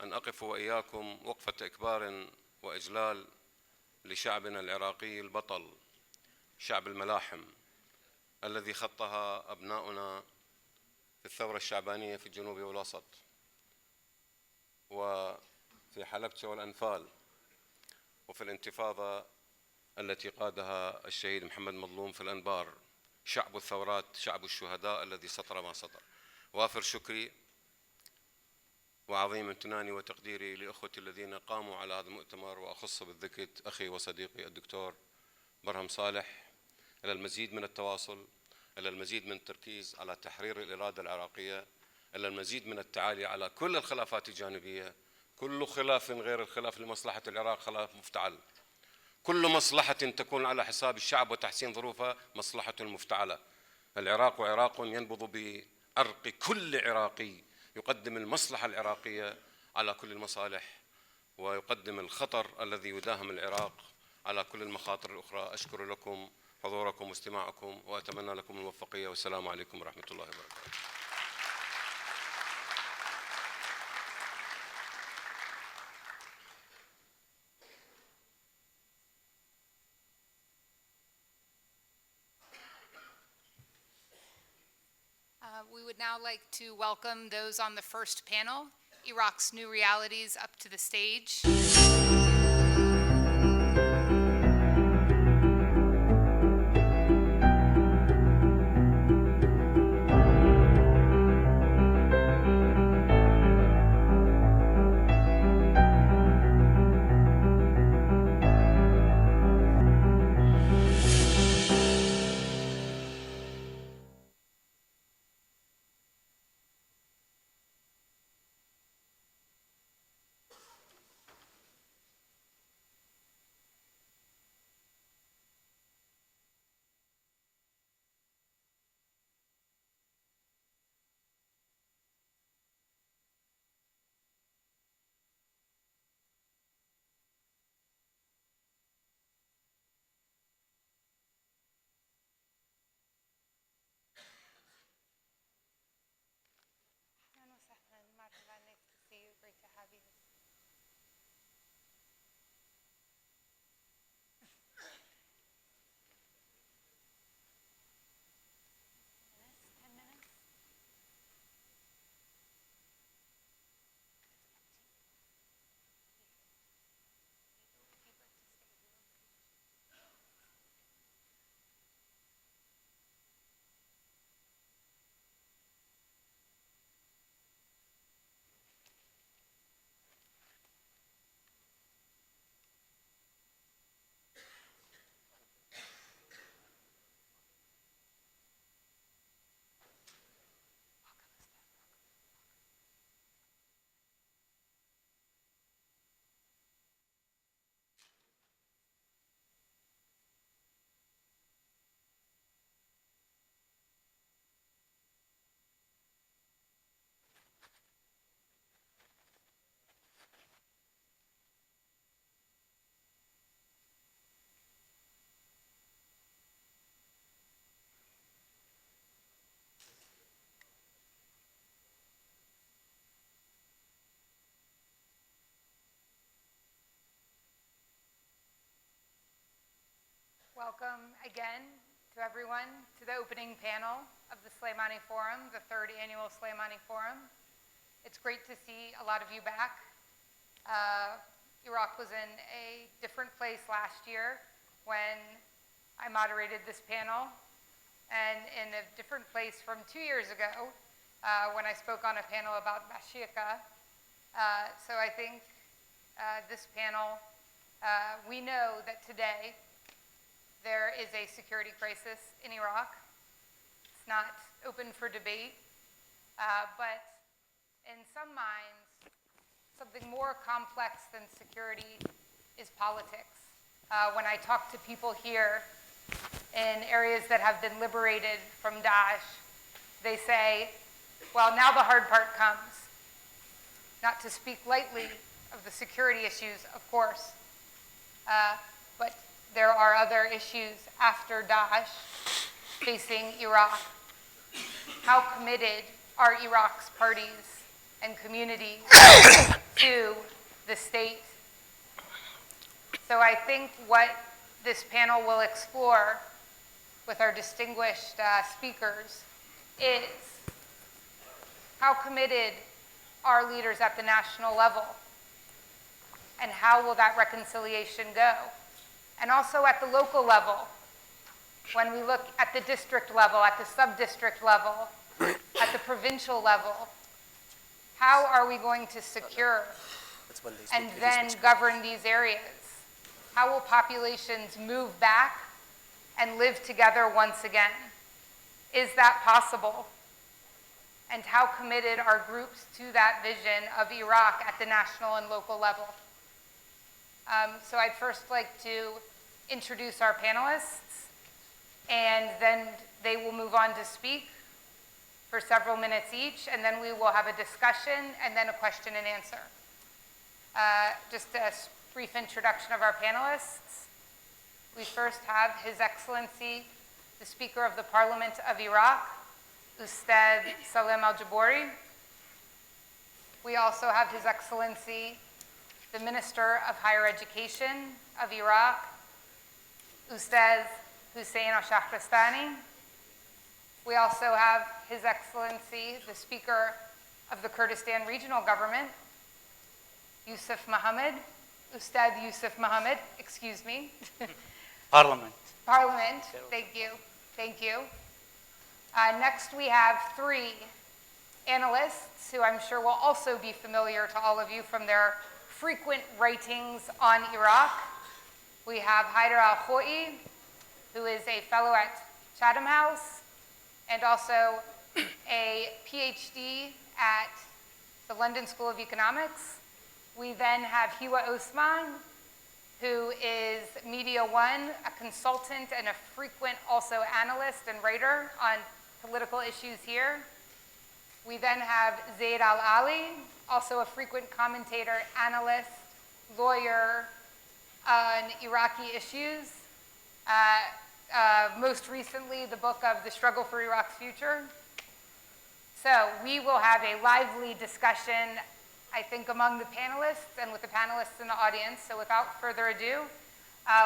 أن أقف وإياكم وقفة إكبار وإجلال لشعبنا العراقي البطل، شعب الملاحم الذي خطها أبناؤنا في الثورة الشعبانية في الجنوب والوسط وفي حلبشة والأنفال وفي الانتفاضة التي قادها الشهيد محمد مظلوم في الأنبار. شعب الثورات، شعب الشهداء الذي سطر ما سطر. وافر شكري وعظيم امتناني وتقديري لأخوتي الذين قاموا على هذا المؤتمر، وأخص بالذكر أخي وصديقي الدكتور برهم صالح، إلى المزيد من التواصل، إلى المزيد من التركيز على تحرير الإرادة العراقية، إلى المزيد من التعالي على كل الخلافات الجانبية. كل خلاف غير الخلاف لمصلحة العراق خلاف مفتعل. كل مصلحة تكون على حساب الشعب وتحسين ظروفه مصلحة مفتعلة. العراق عراق ينبض بعرق كل عراقي، يقدم المصلحة العراقية على كل المصالح، ويقدم الخطر الذي يداهم العراق على كل المخاطر الأخرى. أشكر لكم حضوركم واستماعكم، وأتمنى لكم الموفقية، والسلام عليكم ورحمة الله وبركاته. We would now like to welcome those on the first panel, Iraq's New Realities, up to the stage. welcome again to everyone to the opening panel of the Sulaimani Forum, the third annual Sulaimani Forum. It's great to see a lot of you back. Iraq was in a different place last year when I moderated this panel, and in a different place from 2 years ago when I spoke on a panel about Bashika. So I think this panel, we know that today there is a security crisis in Iraq. It's not open for debate, but in some minds, something more complex than security is politics. When I talk to people here in areas that have been liberated from Daesh, they say, well, now the hard part comes. Not to speak lightly of the security issues, of course, but there are other issues after Daesh facing Iraq. How committed are Iraq's parties and communities to the state? So I think what this panel will explore with our distinguished speakers is how committed are leaders at the national level, and how will that reconciliation go? And also at the local level, when we look at the district level, at the sub-district level, at the provincial level, how are we going to secure and then govern these areas? How will populations move back and live together once again? Is that possible? And how committed are groups to that vision of Iraq at the national and local level? So I'd first like to introduce our panelists, and then they will move on to speak for several minutes each, and then we will have a discussion and then a question and answer. Just a brief introduction of our panelists. We first have His Excellency, the Speaker of the Parliament of Iraq, Ustad Salem Al-Jabouri. We also have His Excellency, the Minister of Higher Education of Iraq, Ustad Hussein Al-Shahristani. We also have His Excellency, the Speaker of the Kurdistan Regional Government, Yusuf Mohammed, Ustad Yusuf Mohammed, excuse me. Parliament. Parliament, thank you, thank you. Next we have three analysts who I'm sure will also be familiar to all of you from their frequent writings on Iraq. We have Haider Al-Khoi, who is a fellow at Chatham House and also a PhD at the London School of Economics. We then have Hiwa Osman, who is Media One, a consultant and a frequent also analyst and writer on political issues here. We then have Zaid Al-Ali, also a frequent commentator, analyst, lawyer on Iraqi issues. Most recently, the book of The Struggle for Iraq's Future. So we will have a lively discussion, I think, among the panelists and with the panelists in the audience. So without further ado,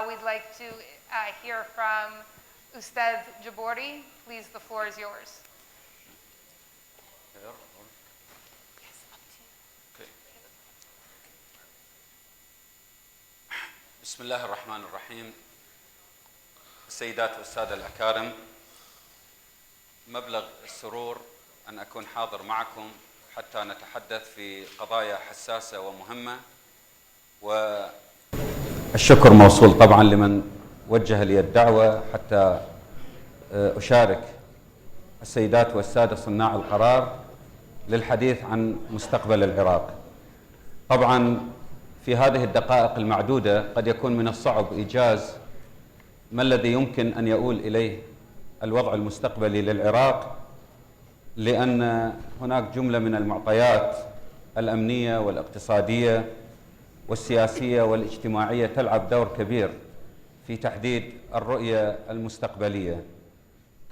we'd like to hear from Ustad Jabouri. Please, the floor is yours. بسم الله الرحمن الرحيم. السيدات والسادة الأكارم، مبلغ السرور أن أكون حاضر معكم حتى نتحدث في قضايا حساسة ومهمة، والشكر موصول طبعا لمن وجه لي الدعوة حتى أشارك السيدات والسادة صناع القرار للحديث عن مستقبل العراق. طبعا في هذه الدقائق المعدودة قد يكون من الصعب إيجاز ما الذي يمكن أن يؤول إليه الوضع المستقبلي للعراق، لأن هناك جملة من المعطيات الأمنية والاقتصادية والسياسية والاجتماعية تلعب دور كبير في تحديد الرؤية المستقبلية،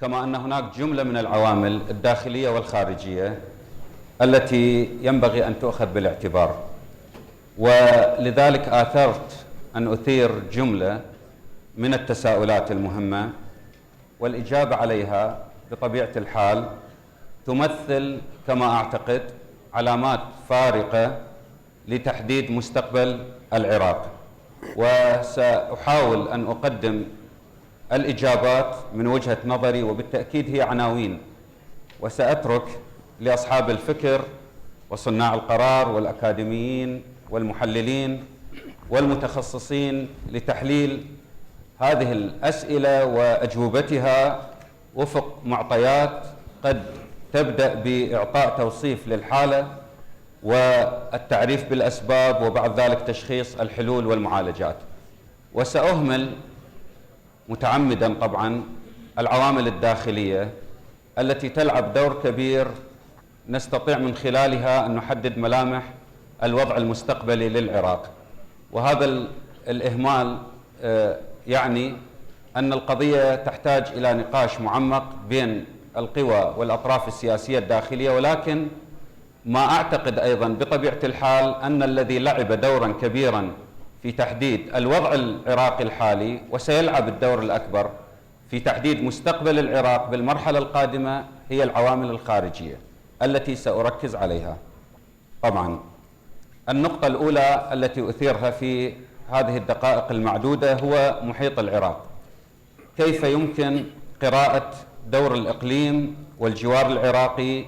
كما أن هناك جملة من العوامل الداخلية والخارجية التي ينبغي أن تؤخذ بالاعتبار. ولذلك آثرت أن أثير جملة من التساؤلات المهمة، والإجابة عليها بطبيعة الحال تمثل كما أعتقد علامات فارقة لتحديد مستقبل العراق، وسأحاول أن أقدم الإجابات من وجهة نظري، وبالتأكيد هي عناوين، وسأترك لأصحاب الفكر وصناع القرار والأكاديميين والمحللين والمتخصصين لتحليل هذه الأسئلة وأجوبتها وفق معطيات قد تبدأ بإعطاء توصيف للحالة والتعريف بالأسباب، وبعد ذلك تشخيص الحلول والمعالجات. وسأهمل متعمدا طبعا العوامل الداخلية التي تلعب دور كبير نستطيع من خلالها أن نحدد ملامح الوضع المستقبلي للعراق. وهذا الإهمال يعني أن القضية تحتاج إلى نقاش معمق بين القوى والأطراف السياسية الداخلية، ولكن ما أعتقد أيضا بطبيعة الحال أن الذي لعب دورا كبيرا في تحديد الوضع العراقي الحالي وسيلعب الدور الأكبر في تحديد مستقبل العراق بالمرحلة القادمة هي العوامل الخارجية التي سأركز عليها. طبعا النقطة الأولى التي أثيرها في هذه الدقائق المعدودة هو محيط العراق. كيف يمكن قراءة دور الإقليم والجوار العراقي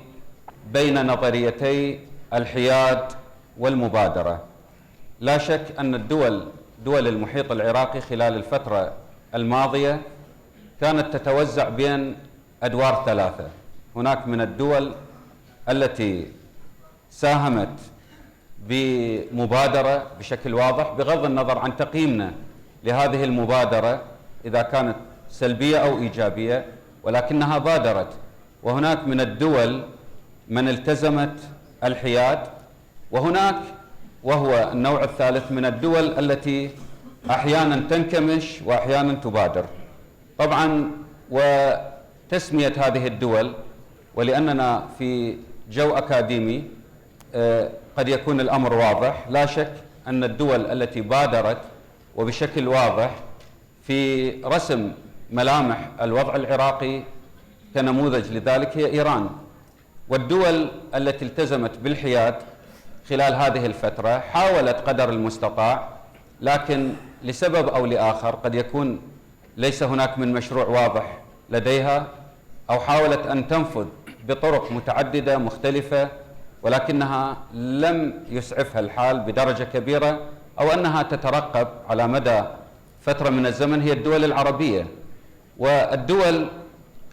بين نظريتي الحياد والمبادرة؟ لا شك أن دول المحيط العراقي خلال الفترة الماضية كانت تتوزع بين أدوار ثلاثة. هناك من الدول التي ساهمت بمبادرة بشكل واضح بغض النظر عن تقييمنا لهذه المبادرة إذا كانت سلبية أو إيجابية، ولكنها بادرت. وهناك من الدول من التزمت الحياد، وهناك وهو النوع الثالث من الدول التي أحيانا تنكمش وأحيانا تبادر. طبعا وتسمية هذه الدول، ولأننا في جو أكاديمي قد يكون الأمر واضح، لا شك أن الدول التي بادرت وبشكل واضح في رسم ملامح الوضع العراقي كنموذج لذلك هي إيران. والدول التي التزمت بالحياد خلال هذه الفترة حاولت قدر المستطاع، لكن لسبب أو لآخر قد يكون ليس هناك من مشروع واضح لديها، أو حاولت أن تنفذ بطرق متعددة مختلفة ولكنها لم يسعفها الحال بدرجة كبيرة، أو أنها تترقب على مدى فترة من الزمن هي الدول العربية. والدول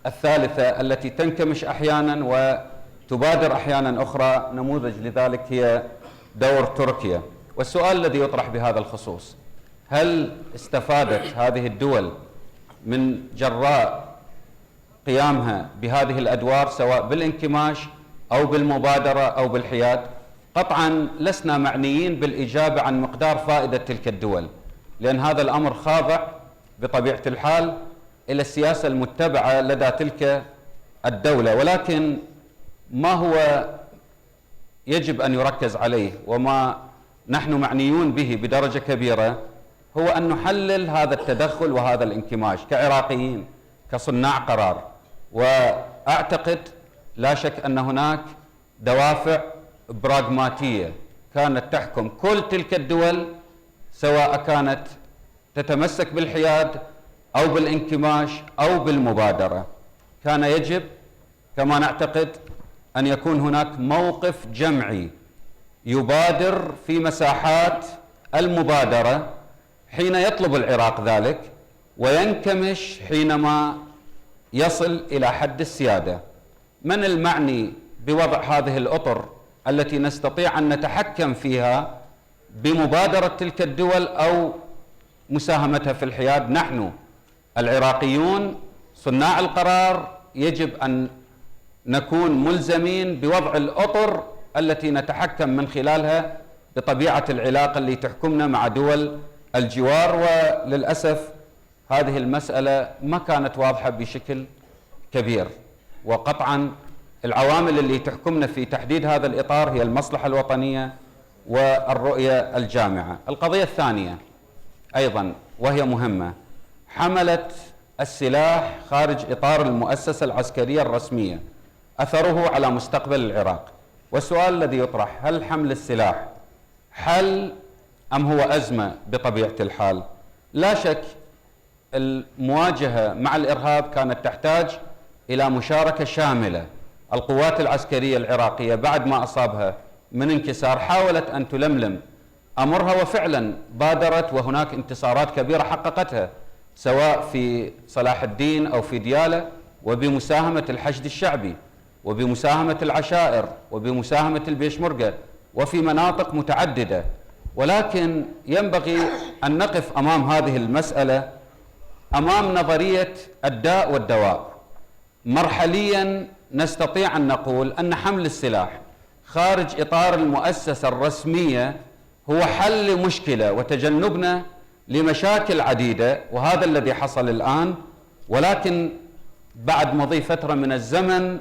الثالثة التي تنكمش أحيانا وتبادر أحيانا أخرى نموذج لذلك هي دور تركيا. والسؤال الذي يطرح بهذا الخصوص: هل استفادت هذه الدول من جراء قيامها بهذه الأدوار سواء بالانكماش أو بالمبادرة أو بالحياد؟ قطعا لسنا معنيين بالإجابة عن مقدار فائدة تلك الدول، لأن هذا الأمر خاضع بطبيعة الحال إلى السياسة المتبعة لدى تلك الدولة. ولكن ما هو يجب أن يركز عليه وما نحن معنيون به بدرجة كبيرة هو أن نحلل هذا التدخل وهذا الانكماش كعراقيين كصناع قرار. وأعتقد لا شك أن هناك دوافع براغماتية كانت تحكم كل تلك الدول، سواء كانت تتمسك بالحياد أو بالانكماش أو بالمبادرة. كان يجب كما نعتقد أن يكون هناك موقف جمعي يبادر في مساحات المبادرة حين يطلب العراق ذلك، وينكمش حينما يصل إلى حد السيادة. من المعني بوضع هذه الأطر التي نستطيع أن نتحكم فيها بمبادرة تلك الدول أو مساهمتها في الحياد؟ نحن العراقيون صناع القرار يجب أن نكون ملزمين بوضع الأطر التي نتحكم من خلالها بطبيعة العلاقة اللي تحكمنا مع دول الجوار. وللأسف هذه المسألة ما كانت واضحة بشكل كبير، وقطعا العوامل اللي تحكمنا في تحديد هذا الإطار هي المصلحة الوطنية والرؤية الجامعة. القضية الثانية أيضا وهي مهمة: حملة السلاح خارج إطار المؤسسة العسكرية الرسمية أثره على مستقبل العراق. والسؤال الذي يطرح: هل حمل السلاح حل أم هو أزمة بطبيعة الحال؟ لا شك المواجهة مع الإرهاب كانت تحتاج إلى مشاركة شاملة. القوات العسكرية العراقية بعد ما أصابها من انكسار حاولت أن تلملم أمرها، وفعلا بادرت، وهناك انتصارات كبيرة حققتها سواء في صلاح الدين أو في ديالى، وبمساهمة الحشد الشعبي وبمساهمة العشائر وبمساهمة البيشمركة وفي مناطق متعددة. ولكن ينبغي أن نقف أمام هذه المسألة أمام نظرية الداء والدواء. مرحليا نستطيع أن نقول أن حمل السلاح خارج إطار المؤسسة الرسمية هو حل مشكلة وتجنبنا لمشاكل عديدة، وهذا الذي حصل الآن. ولكن بعد مضي فترة من الزمن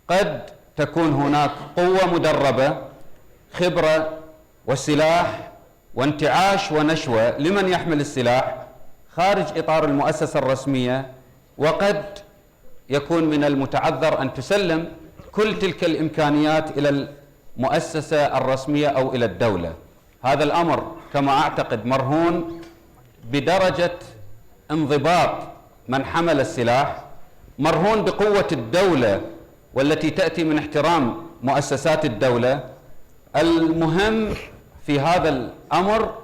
قد تكون هناك قوة مدربة، خبرة وسلاح وانتعاش ونشوة لمن يحمل السلاح خارج إطار المؤسسة الرسمية، وقد يكون من المتعذر أن تسلم كل تلك الإمكانيات إلى المؤسسة الرسمية أو إلى الدولة. هذا الأمر كما أعتقد مرهون بدرجة انضباط من حمل السلاح، مرهون بقوة الدولة والتي تأتي من احترام مؤسسات الدولة. المهم في هذا الأمر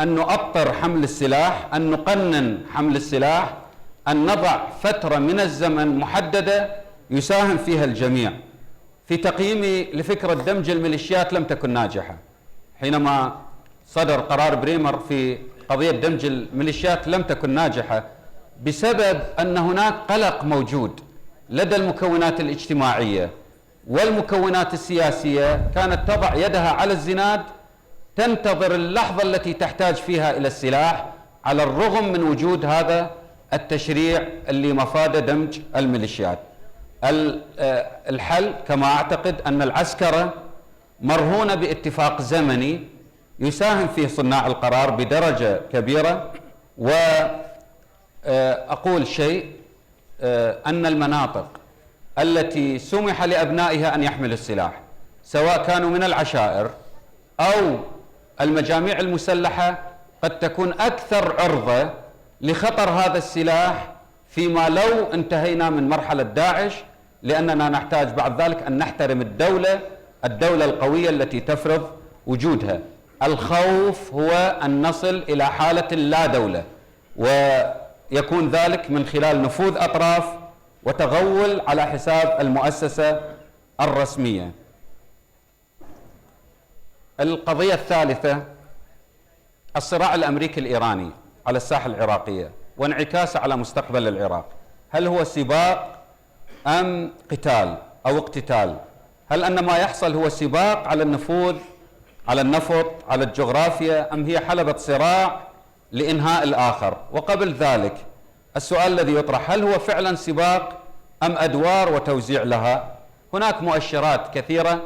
أن نؤطر حمل السلاح، أن نقنن حمل السلاح، أن نضع فترة من الزمن محددة يساهم فيها الجميع. في تقييمي لفكرة دمج الميليشيات لم تكن ناجحة. حينما صدر قرار بريمر في قضية دمج الميليشيات لم تكن ناجحة بسبب أن هناك قلق موجود لدى المكونات الاجتماعية والمكونات السياسية، كانت تضع يدها على الزناد تنتظر اللحظة التي تحتاج فيها إلى السلاح، على الرغم من وجود هذا التشريع اللي مفاده دمج الميليشيات. الحل كما أعتقد أن العسكرة مرهونة باتفاق زمني يساهم فيه صناع القرار بدرجة كبيرة. وأقول شيء، أن المناطق التي سمح لأبنائها أن يحملوا السلاح سواء كانوا من العشائر أو المجاميع المسلحة قد تكون أكثر عرضة لخطر هذا السلاح فيما لو انتهينا من مرحلة داعش، لأننا نحتاج بعد ذلك أن نحترم الدولة القوية التي تفرض وجودها. الخوف هو أن نصل إلى حالة اللا دولة، ويكون ذلك من خلال نفوذ أطراف وتغول على حساب المؤسسة الرسمية. القضية الثالثة، الصراع الأمريكي الإيراني على الساحة العراقية وانعكاسه على مستقبل العراق. هل هو سباق أم قتال أو اقتتال؟ هل أن ما يحصل هو سباق على النفوذ، على النفط، على الجغرافيا، أم هي حلبة صراع لإنهاء الآخر؟ وقبل ذلك السؤال الذي يطرح: هل هو فعلا سباق أم أدوار وتوزيع لها؟ هناك مؤشرات كثيرة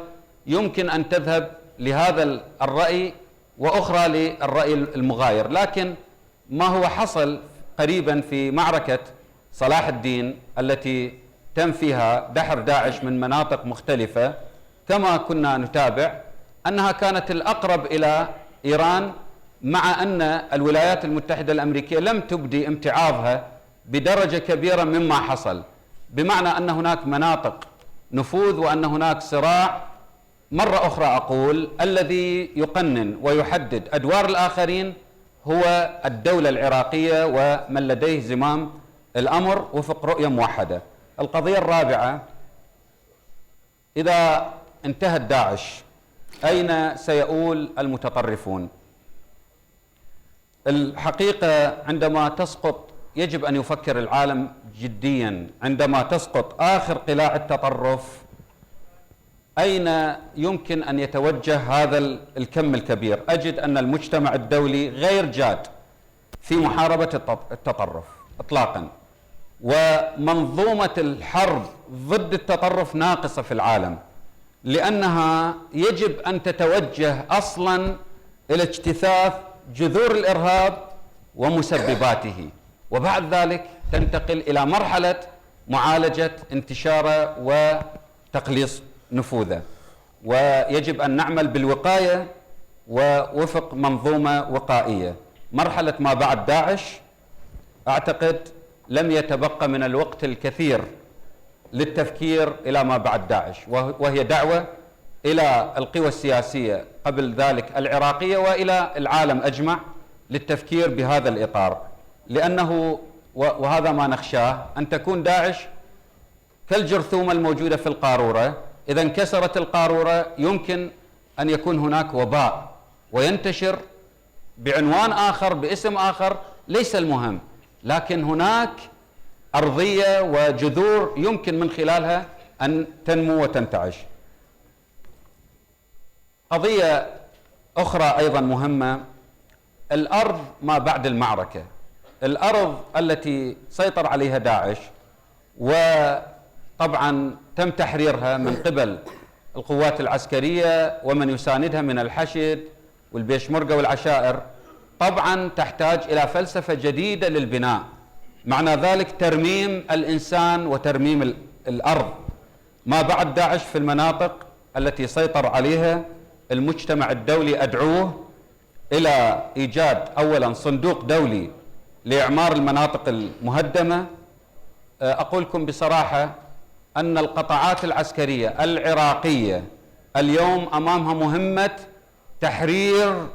يمكن أن تذهب لهذا الرأي وأخرى للرأي المغاير، لكن ما هو حصل قريبا في معركة صلاح الدين التي تم فيها دحر داعش من مناطق مختلفة، كما كنا نتابع أنها كانت الأقرب إلى إيران، مع أن الولايات المتحدة الأمريكية لم تبدي امتعاضها بدرجة كبيرة مما حصل، بمعنى أن هناك مناطق نفوذ وأن هناك صراع. مرة أخرى أقول: الذي يقنن ويحدد أدوار الآخرين هو الدولة العراقية ومن لديه زمام الأمر وفق رؤية موحدة. القضية الرابعة: إذا انتهت داعش أين سيؤول المتطرفون؟ الحقيقة عندما تسقط، يجب أن يفكر العالم جديا، عندما تسقط آخر قلاع التطرف أين يمكن أن يتوجه هذا الكم الكبير؟ أجد أن المجتمع الدولي غير جاد في محاربة التطرف إطلاقا، ومنظومة الحرب ضد التطرف ناقصة في العالم، لأنها يجب أن تتوجه أصلا إلى اجتثاث جذور الإرهاب ومسبباته. وبعد ذلك تنتقل إلى مرحلة معالجة انتشاره وتقليص نفوذه. ويجب أن نعمل بالوقاية ووفق منظومة وقائية. مرحلة ما بعد داعش أعتقد لم يتبقى من الوقت الكثير للتفكير إلى ما بعد داعش، وهي دعوة إلى القوى السياسية قبل ذلك العراقية وإلى العالم أجمع للتفكير بهذا الإطار، لأنه وهذا ما نخشاه أن تكون داعش كالجرثومة الموجودة في القارورة. إذا انكسرت القارورة يمكن أن يكون هناك وباء وينتشر بعنوان آخر باسم آخر ليس المهم، لكن هناك أرضية وجذور يمكن من خلالها أن تنمو وتنتعش. قضية أخرى أيضا مهمة، الأرض ما بعد المعركة. الأرض التي سيطر عليها داعش وطبعا تم تحريرها من قبل القوات العسكرية ومن يساندها من الحشد والبيشمركة والعشائر، طبعا تحتاج إلى فلسفة جديدة للبناء، معنى ذلك ترميم الإنسان وترميم الأرض. ما بعد داعش في المناطق التي سيطر عليها المجتمع الدولي أدعوه إلى إيجاد أولا صندوق دولي لإعمار المناطق المهدمة. أقول لكم بصراحة أن القطاعات العسكرية العراقية اليوم أمامها مهمة تحرير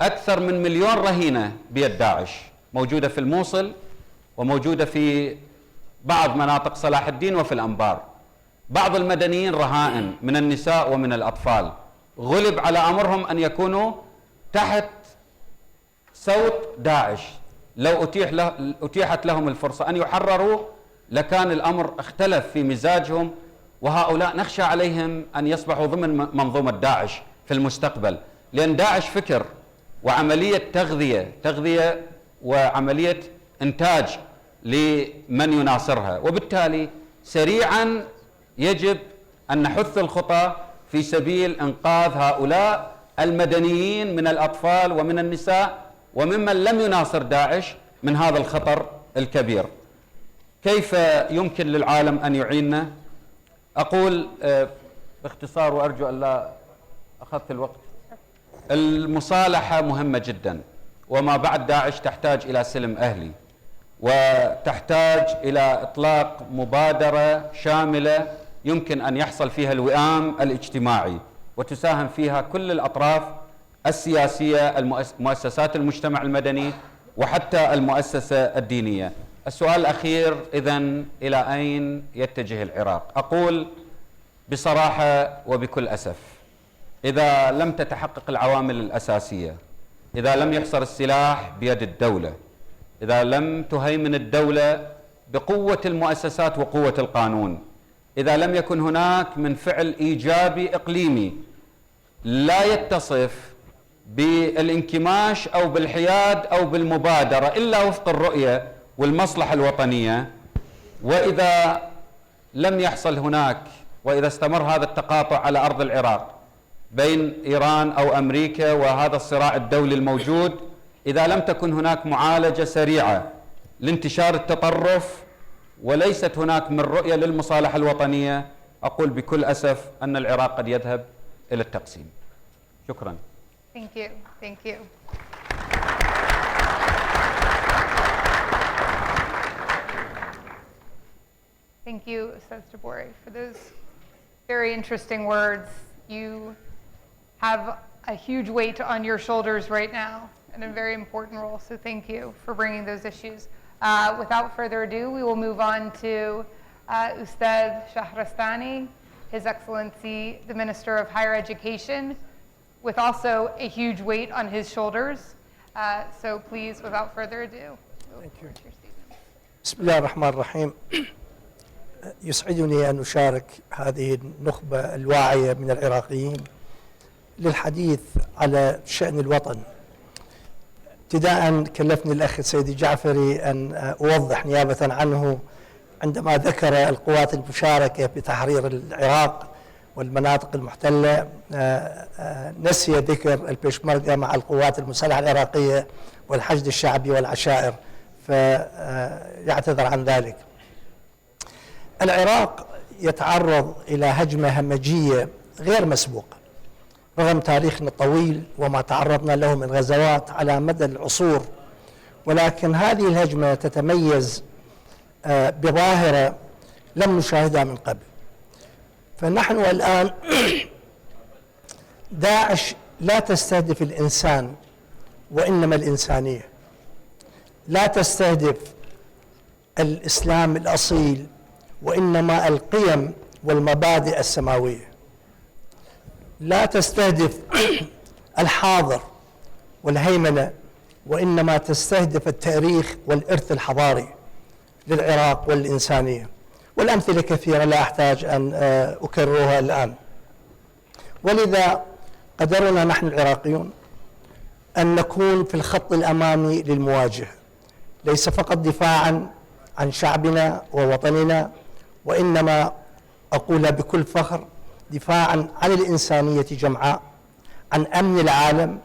أكثر من 1,000,000 رهينة بيد داعش، موجودة في الموصل وموجودة في بعض مناطق صلاح الدين وفي الأنبار. بعض المدنيين رهائن من النساء ومن الأطفال، غلب على أمرهم أن يكونوا تحت صوت داعش. لو أتيحت لهم الفرصة أن يحرروا لكان الأمر اختلف في مزاجهم، وهؤلاء نخشى عليهم أن يصبحوا ضمن منظومة داعش في المستقبل، لأن داعش فكر وعملية تغذية وعملية إنتاج لمن يناصرها، وبالتالي سريعا يجب أن نحث الخطى في سبيل إنقاذ هؤلاء المدنيين من الأطفال ومن النساء وممن لم يناصر داعش من هذا الخطر الكبير. كيف يمكن للعالم أن يعيننا؟ أقول باختصار وأرجو أن لا أخذت الوقت. المصالحة مهمة جدا، وما بعد داعش تحتاج إلى سلم أهلي، وتحتاج إلى إطلاق مبادرة شاملة يمكن أن يحصل فيها الوئام الاجتماعي وتساهم فيها كل الأطراف السياسية، مؤسسات المجتمع المدني وحتى المؤسسة الدينية. السؤال الأخير، إذن إلى أين يتجه العراق؟ أقول بصراحة وبكل أسف، إذا لم تتحقق العوامل الأساسية، إذا لم يحصل السلاح بيد الدولة، إذا لم تهيمن الدولة بقوة المؤسسات وقوة القانون، إذا لم يكن هناك من فعل إيجابي إقليمي لا يتصف بالانكماش أو بالحياد أو بالمبادرة إلا وفق الرؤية والمصلحة الوطنية، وإذا لم يحصل هناك، وإذا استمر هذا التقاطع على أرض العراق بين إيران أو أمريكا وهذا الصراع الدولي الموجود، إذا لم تكن هناك معالجة سريعة لانتشار التطرف وليست هناك من رؤية للمصالحة الوطنية، أقول بكل أسف أن العراق قد يذهب إلى التقسيم. شكرا. Thank you. Thank you. Thank you, Ustaz Jabouri, for those very interesting words. You have a huge weight on your shoulders right now and a very important role, so thank you for bringing those issues. Without further ado, we will move on to Ustad Shahrastani, His Excellency, the Minister of Higher Education, with also a huge weight on his shoulders. So please, without further ado. Thank you. بسم الله الرحمن الرحيم. يسعدني أن أشارك هذه النخبة الواعية من العراقيين للحديث على شأن الوطن. ابتداء كلفني الأخ السيد الجعفري أن أوضح نيابة عنه عندما ذكر القوات المشاركة بتحرير العراق والمناطق المحتلة، نسي ذكر البيشمركة مع القوات المسلحة العراقية والحشد الشعبي والعشائر. فيعتذر عن ذلك. العراق يتعرض إلى هجمة همجية غير مسبوقة رغم تاريخنا الطويل وما تعرضنا له من غزوات على مدى العصور، ولكن هذه الهجمة تتميز بظاهرة لم نشاهدها من قبل. فنحن الآن داعش لا تستهدف الإنسان وإنما الإنسانية، لا تستهدف الإسلام الأصيل وإنما القيم والمبادئ السماوية، لا تستهدف الحاضر والهيمنة وإنما تستهدف التاريخ والإرث الحضاري للعراق والإنسانية. والأمثلة كثيرة لا أحتاج أن أكررها الآن. ولذا قدرنا نحن العراقيون أن نكون في الخط الأمامي للمواجهة، ليس فقط دفاعا عن شعبنا ووطننا، وإنما أقولها بكل فخر دفاعا عن الإنسانية جمعاء، عن أمن العالم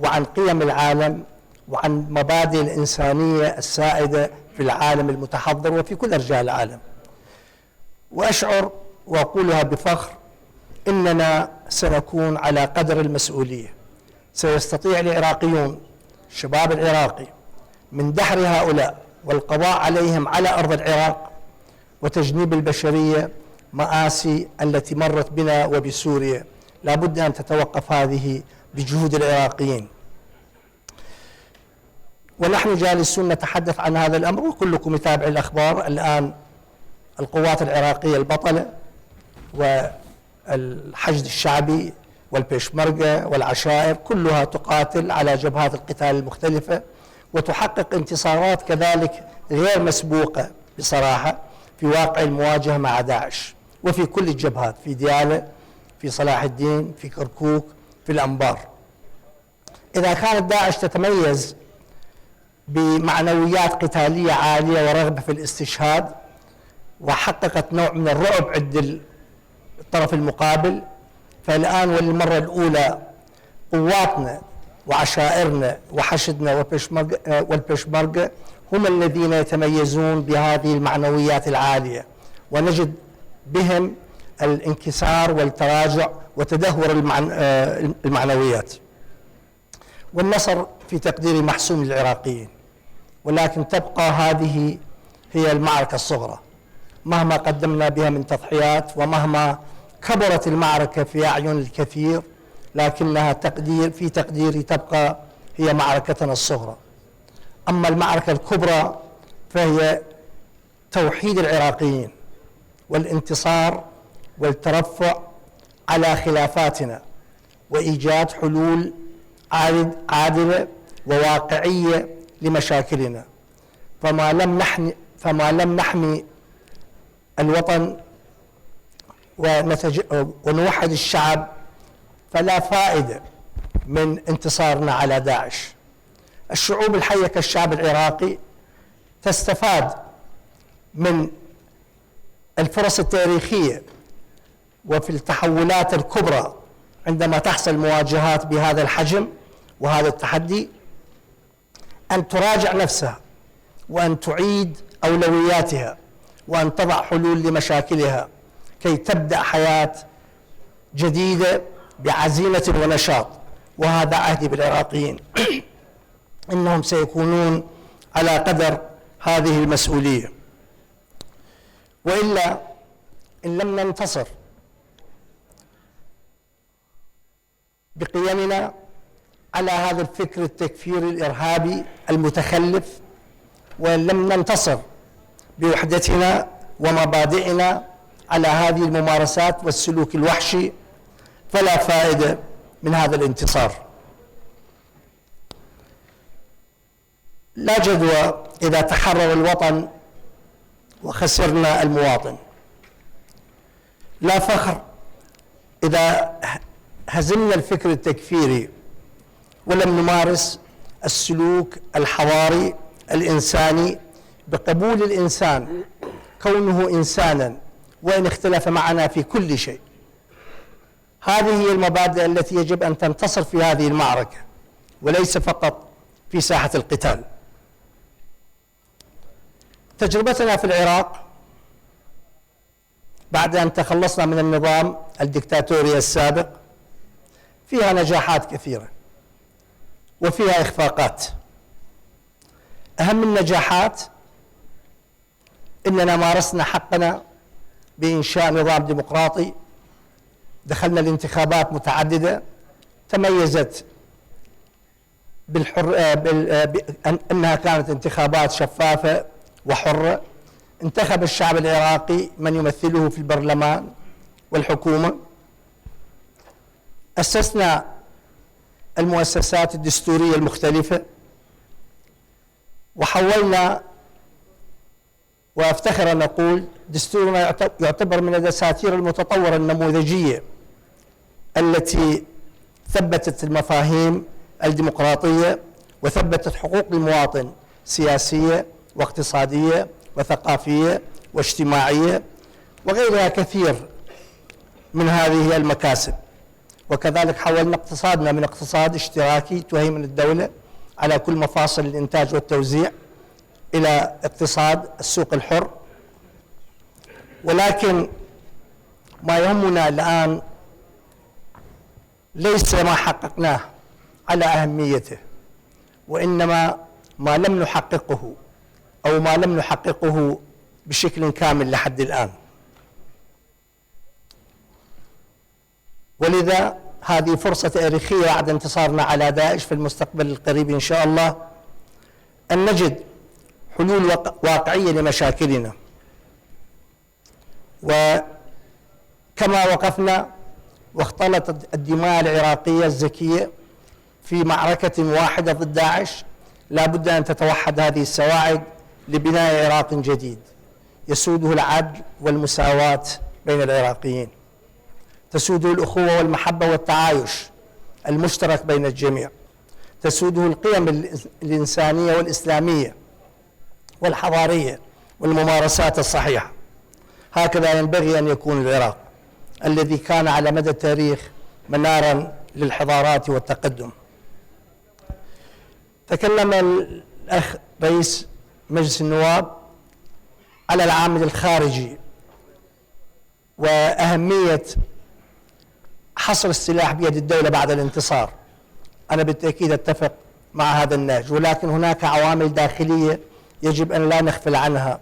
وعن قيم العالم وعن مبادئ الإنسانية السائدة في العالم المتحضر وفي كل أرجاء العالم. وأشعر وأقولها بفخر إننا سنكون على قدر المسؤولية. سيستطيع العراقيون الشباب العراقي من دحر هؤلاء والقضاء عليهم على أرض العراق وتجنيب البشرية مآسي التي مرت بنا وبسوريا. لا بد أن تتوقف هذه بجهود العراقيين. ونحن جالسون نتحدث عن هذا الأمر وكلكم يتابع الأخبار الآن. القوات العراقية البطلة والحشد الشعبي والبيشمركة والعشائر كلها تقاتل على جبهات القتال المختلفة وتحقق انتصارات كذلك غير مسبوقة بصراحة في واقع المواجهة مع داعش وفي كل الجبهات، في ديالى، في صلاح الدين، في كركوك، في الأنبار. إذا كانت داعش تتميز بمعنويات قتالية عالية ورغبة في الاستشهاد وحققت نوع من الرعب عند الطرف المقابل، فالآن وللمرة الأولى قواتنا وعشائرنا وحشدنا والبيشمركة هم الذين يتميزون بهذه المعنويات العالية، ونجد بهم الانكسار والتراجع وتدهور المعنويات. والنصر في تقديري محسوم للعراقيين، ولكن تبقى هذه هي المعركة الصغرى مهما قدمنا بها من تضحيات ومهما كبرت المعركة في أعين الكثير، لكنها في تقديري تبقى هي معركتنا الصغرى. أما المعركة الكبرى فهي توحيد العراقيين والانتصار والترفع على خلافاتنا وإيجاد حلول عادلة وواقعية لمشاكلنا. فما لم نحمي الوطن ونوحد الشعب فلا فائدة من انتصارنا على داعش. الشعوب الحية كالشعب العراقي تستفاد من الفرص التاريخية وفي التحولات الكبرى عندما تحصل مواجهات بهذا الحجم وهذا التحدي أن تراجع نفسها وأن تعيد أولوياتها وأن تضع حلول لمشاكلها كي تبدأ حياة جديدة بعزيمة ونشاط. وهذا عهدي بالعراقيين إنهم سيكونون على قدر هذه المسؤولية، وإلا إن لم ننتصر بقيمنا على هذا الفكر التكفيري الإرهابي المتخلف، وإن لم ننتصر بوحدتنا ومبادئنا على هذه الممارسات والسلوك الوحشي، فلا فائدة من هذا الانتصار. لا جدوى إذا تحرر الوطن وخسرنا المواطن، لا فخر إذا هزمنا الفكر التكفيري ولم نمارس السلوك الحضاري الإنساني بقبول الإنسان كونه إنسانا وإن اختلف معنا في كل شيء. هذه هي المبادئ التي يجب أن تنتصر في هذه المعركة وليس فقط في ساحة القتال. تجربتنا في العراق بعد أن تخلصنا من النظام الدكتاتوري السابق فيها نجاحات كثيرة وفيها إخفاقات. أهم النجاحات إننا مارسنا حقنا بإنشاء نظام ديمقراطي، دخلنا الانتخابات متعددة تميزت أنها كانت انتخابات شفافة وحرة، انتخب الشعب العراقي من يمثله في البرلمان والحكومة، أسسنا المؤسسات الدستورية المختلفة، وحولنا، وأفتخر أن أقول دستورنا يعتبر من الدساتير المتطورة النموذجية التي ثبتت المفاهيم الديمقراطية وثبتت حقوق المواطن سياسية واقتصادية وثقافية واجتماعية وغيرها كثير من هذه المكاسب. وكذلك حولنا اقتصادنا من اقتصاد اشتراكي تهيمن الدولة على كل مفاصل الإنتاج والتوزيع إلى اقتصاد السوق الحر. ولكن ما يهمنا الآن ليس ما حققناه على أهميته، وإنما ما لم نحققه أو ما لم نحققه بشكل كامل لحد الآن. ولذا هذه فرصة تاريخية بعد انتصارنا على داعش في المستقبل القريب إن شاء الله أن نجد حلول واقعية لمشاكلنا. وكما وقفنا واختلطت الدماء العراقية الزكية في معركة واحدة ضد داعش، لا بد أن تتوحد هذه السواعد لبناء عراق جديد يسوده العدل والمساواة بين العراقيين، تسوده الأخوة والمحبة والتعايش المشترك بين الجميع، تسوده القيم الإنسانية والإسلامية والحضارية والممارسات الصحيحة. هكذا ينبغي أن يكون العراق الذي كان على مدى التاريخ منارا للحضارات والتقدم. تكلم الأخ رئيس مجلس النواب على العامل الخارجي وأهمية حصر السلاح بيد الدولة بعد الانتصار. أنا بالتأكيد أتفق مع هذا النهج، ولكن هناك عوامل داخلية يجب أن لا نغفل عنها.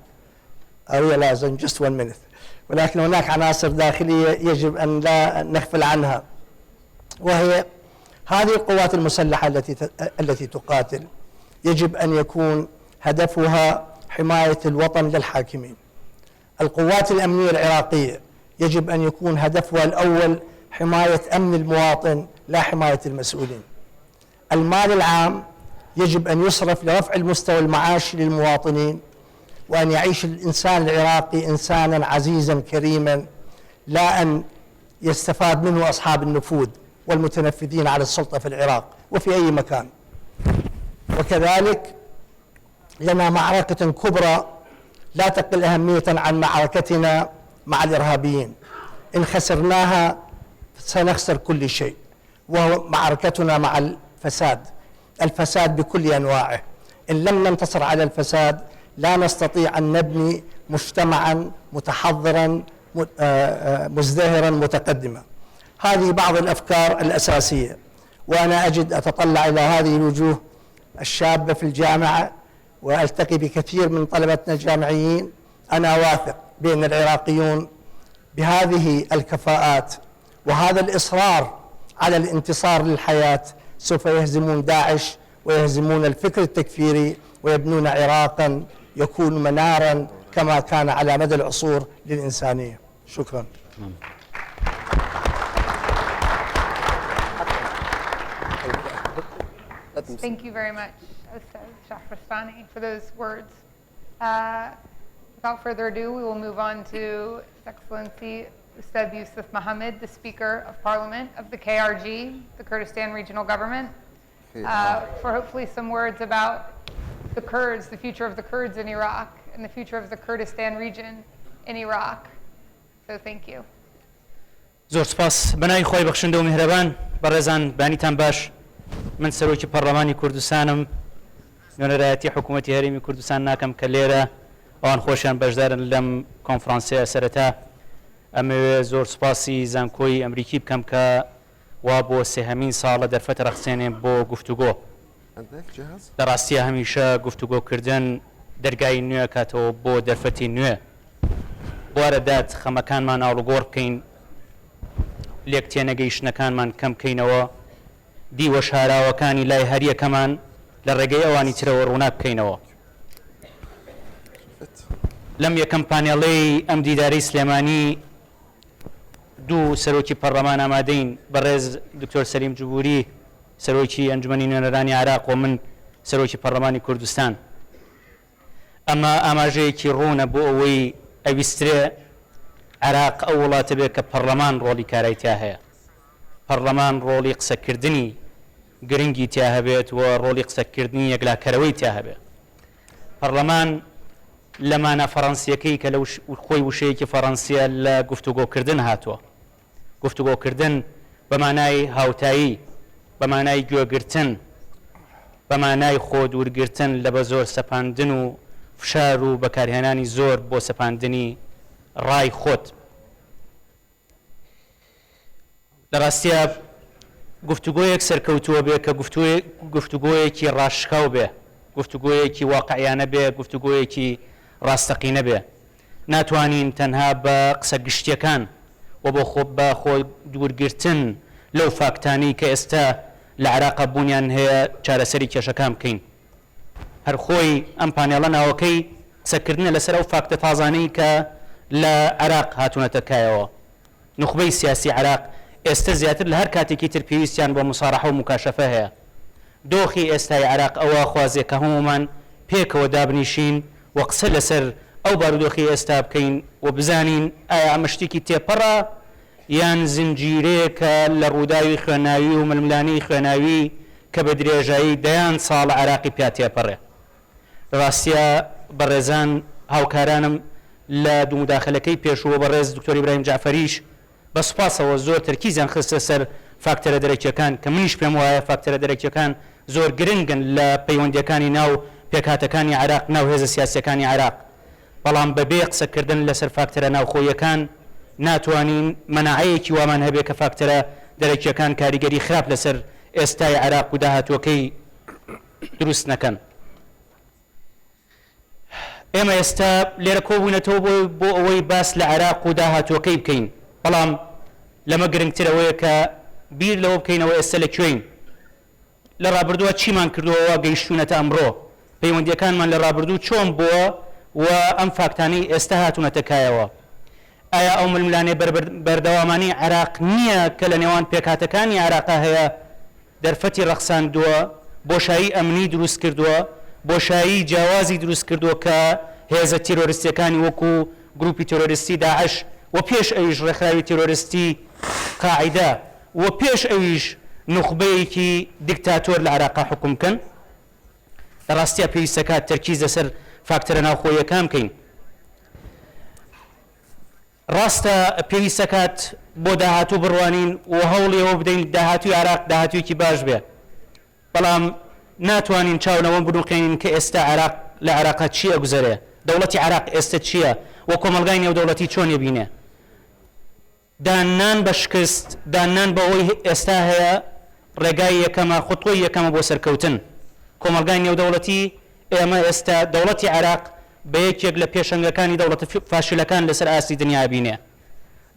ولكن هناك عناصر داخلية يجب أن لا نغفل عنها، وهي هذه القوات المسلحة التي تقاتل يجب أن يكون هدفها حماية الوطن للحاكمين. القوات الأمنية العراقية يجب أن يكون هدفها الأول حماية أمن المواطن لا حماية المسؤولين. المال العام يجب أن يصرف لرفع المستوى المعاشي للمواطنين، وأن يعيش الإنسان العراقي إنسانا عزيزا كريما، لا أن يستفاد منه أصحاب النفوذ والمتنفذين على السلطة في العراق وفي أي مكان. وكذلك لنا معركة كبرى لا تقل أهمية عن معركتنا مع الإرهابيين، إن خسرناها سنخسر كل شيء، وهو معركتنا مع الفساد بكل أنواعه. إن لم ننتصر على الفساد لا نستطيع أن نبني مجتمعا متحضرا مزدهرا متقدما. هذه بعض الأفكار الأساسية، وأنا أتطلع إلى هذه الوجوه الشابة في الجامعة وألتقي بكثير من طلبتنا الجامعيين. أنا واثق بأن العراقيون بهذه الكفاءات وهذا الإصرار على الانتصار للحياة سوف يهزمون داعش ويهزمون الفكر التكفيري ويبنون عراقا يكون منارا كما كان على مدى العصور للإنسانية. شكرا. Thank you very much, Ustad Shahrastani, for those words. Without further ado, we will move on to His Excellency Ustad Yusuf Mohammed, the Speaker of Parliament of the KRG, the Kurdistan Regional Government, for hopefully some words about the Kurds, the future of the Kurds in Iraq, and the future of the Kurdistan region in Iraq. So thank you. زۆر سپاس بەناوی خۆی بەخشندە و میهرەبان. بەڕێزان بانیتان باش، من سەرۆکی پەرلەمانی کوردستانم، نوێنەرایەتی حکوومەتی هەرێمی کوردستان ناکەم کە لێرە ئەوان خۆشیان بەشدارن لەم کۆنفرانسیە سەرەتا ئەمەوێ زۆر سوپاسی زانکۆی ئەمریکی بکەم کە وا بۆ سێهەمین ساڵە دەرفەتە ڕەخسێنێ بۆ گفتوگۆ لە ڕاستیە هەمیشە گفتوگۆکردن دەرگای نوێ کاتەوە بۆ دەرفەتی نوێ بوارە دات خەمەکانمان ئاڵوگۆڕ بکەین لێک تێنەگەیشتنەکانمان کەم بکەینەوە دیوە شاراوەکانی لای هەریەکەمان لە ڕێگەی ئەوانی ترەوە ڕوونا بکەینەوە لەم یەکەم پانێڵەی ئەم دیداری سلێمانی دوو سەرۆکی پەرلەمان ئامادەین بەڕێز دکتۆر سەلیم جوبوری سەرۆکی ئەنجومەنی نوێنەرانی عێراق و من سەرۆکی پەرلەمانی کوردستان ئەمە ئاماژەیەکی ڕوونە بۆ ئەوەی ئەویسترێ عێراق ئەو وڵاتە بێت کە پەرلەمان ڕۆڵی کارای تیا هەیە پەرلەمان ڕۆڵی قسەکردنی گرنگی تیا هەبێت و ڕۆڵی قسەکردنی یەکلاکەرەوەی تیا هەبێت پەرلەمان لەمانە فەڕەنسیەکەی کە لە خۆی وشەیەکی فەڕەنسیە لە گفتوگۆکردن هاتووە گفتوگۆکردن بە مانای هاوتایی بە مانای گوێگرتن بە مانای خۆ دوورگرتن لە بە زۆر سەپاندن و فشار و بەکارهێنانی زۆر بۆ سەپاندنی ڕای خۆت لە ڕاستیە گفتوگۆیەک سەرکەوتووە بێ کە گفتوگۆیەکی ڕاشکاو بێ گفتوگۆیەکی واقعیانە بێ گفتوگۆیەکی ڕاستەقینە بێ ناتوانین تەنها بە قسە گشتیەکان و بۆ بە خۆ دوورگرتن لەو فاکتانی کە ئێستا لە عێراق بوونیان هەیە چارەسەری کێشەکان بکەین هەر خۆی ئەم پانێڵە ناوەکەی قسەکردنە لەسەر ئەو فاکتە تازانەی کە لە عێراق هاتوونەتە کایەوە نخبەی سیاسی عێراق ئێستا زیاتر لە هەر کاتێکی تر پێویستیان بۆ مساڕەحە و مکاشەفە هەیە دۆخی ئێستای عێراق ئەوە خوازێ کە هەمومان پێکەوە دابنیشین و قسە لەسەر ئەو بارودۆخی ئێستا بکەین و بزانین ئایا ئەمە شتێکی تێپەڕە یان زنجیرەیەکە لە ڕووداوی خوێناوی و ململانی خوێناوی کە بە درێژایی دەیان ساڵە عێراقی پیا تێپەڕێ ڕاستیە بەڕێزان هاوکارانم لە دوو مداخلەکەی پێشووە بەڕێز دکتۆر ئیبراهیم جعفەریش بە سوپاسەوە زۆر تەرکیزیان خستە سەر فاکتەرە دەرەکیەکان کە منیش پێم وایە فاکتەرە دەرەکیەکان زۆر گرنگن لە پەیوەندیەکانی ناو پێکهاتەکانی عێراق ناو هێزە سیاسیەکانی عێراق بەڵام بەبێ قسەکردن لەسەر فاکتەرە ناوخۆیەکان ناتوانین مەناعەیەکی وامان هەبێ کە فاکتەرە دەرەکیەکان کاریگەری خراپ لەسەر ئێستای عێراق و داهاتوەکەی دروست نەکەن ئێمە ئێستا لێرە کۆبوونەتەوە بۆ ئەوەی باس لە عێراق و داهاتوەکەی بکەین بەڵام لەمە گرنگترەوەیە کە بیر لەوە بکەینەوە ئێستا لەکوێین لە ڕابردووە چیمان کردووەوە گەیشتوونەتە ئەمڕۆ پەیوەندیەکانمان لە ڕابردوو چۆن بووە و ئەم فاکتانەی ئێستا هاتوونەتە کایەوە ئایا ئەو ململانێ بەردەوامانی عێراق نییە کە لە نێوان پێکهاتەکانی عێراقا هەیە دەرفەتی ڕەخساندووە بۆشایی ئەمنی دروست کردووە بۆشایی جیاوازی دروست کردووە کە هێزە تیرۆریستیەکانی وەکو گروپی تیرۆریستی داعش و پێش ئەویش ڕێکخراوی تیرۆریستی قاعیدە و پێش ئەویش نخبەیەکی دیکتاتۆر لە عێراقا حکوم بکەن لە ڕاستیە پێویستەکات تەرکیز لەسەر فاکتەرە ناوخۆیەکان بکەین ڕاستە پێویستەکات بۆ داهاتوو بڕوانین و هەوڵیەوە بدەین داهاتووی عێراق داهاتوویەکی باش بێ بەڵام ناتوانین چاونەوە بنووقێنین کە ئێستا عێراق لە عێراقا چی ئەگوزەرێ دەوڵەتی عێراق ئێستا چییە و کۆمەلگای نێودەوڵەتی چۆن یەبینێ دانان بە شکست دانان بەوەی ئێستا هەیە ڕێگای یەکەمە خوتوی یەکەمە بۆ سەرکەوتن کۆمەلگای نێودەوڵەتی ئێمە ئێستا دەوڵەتی عێراق بە یەکێک لە پێشەنگەکانی دەوڵەتە فاشلەکان لەسەر ئاسی دنیا بینێ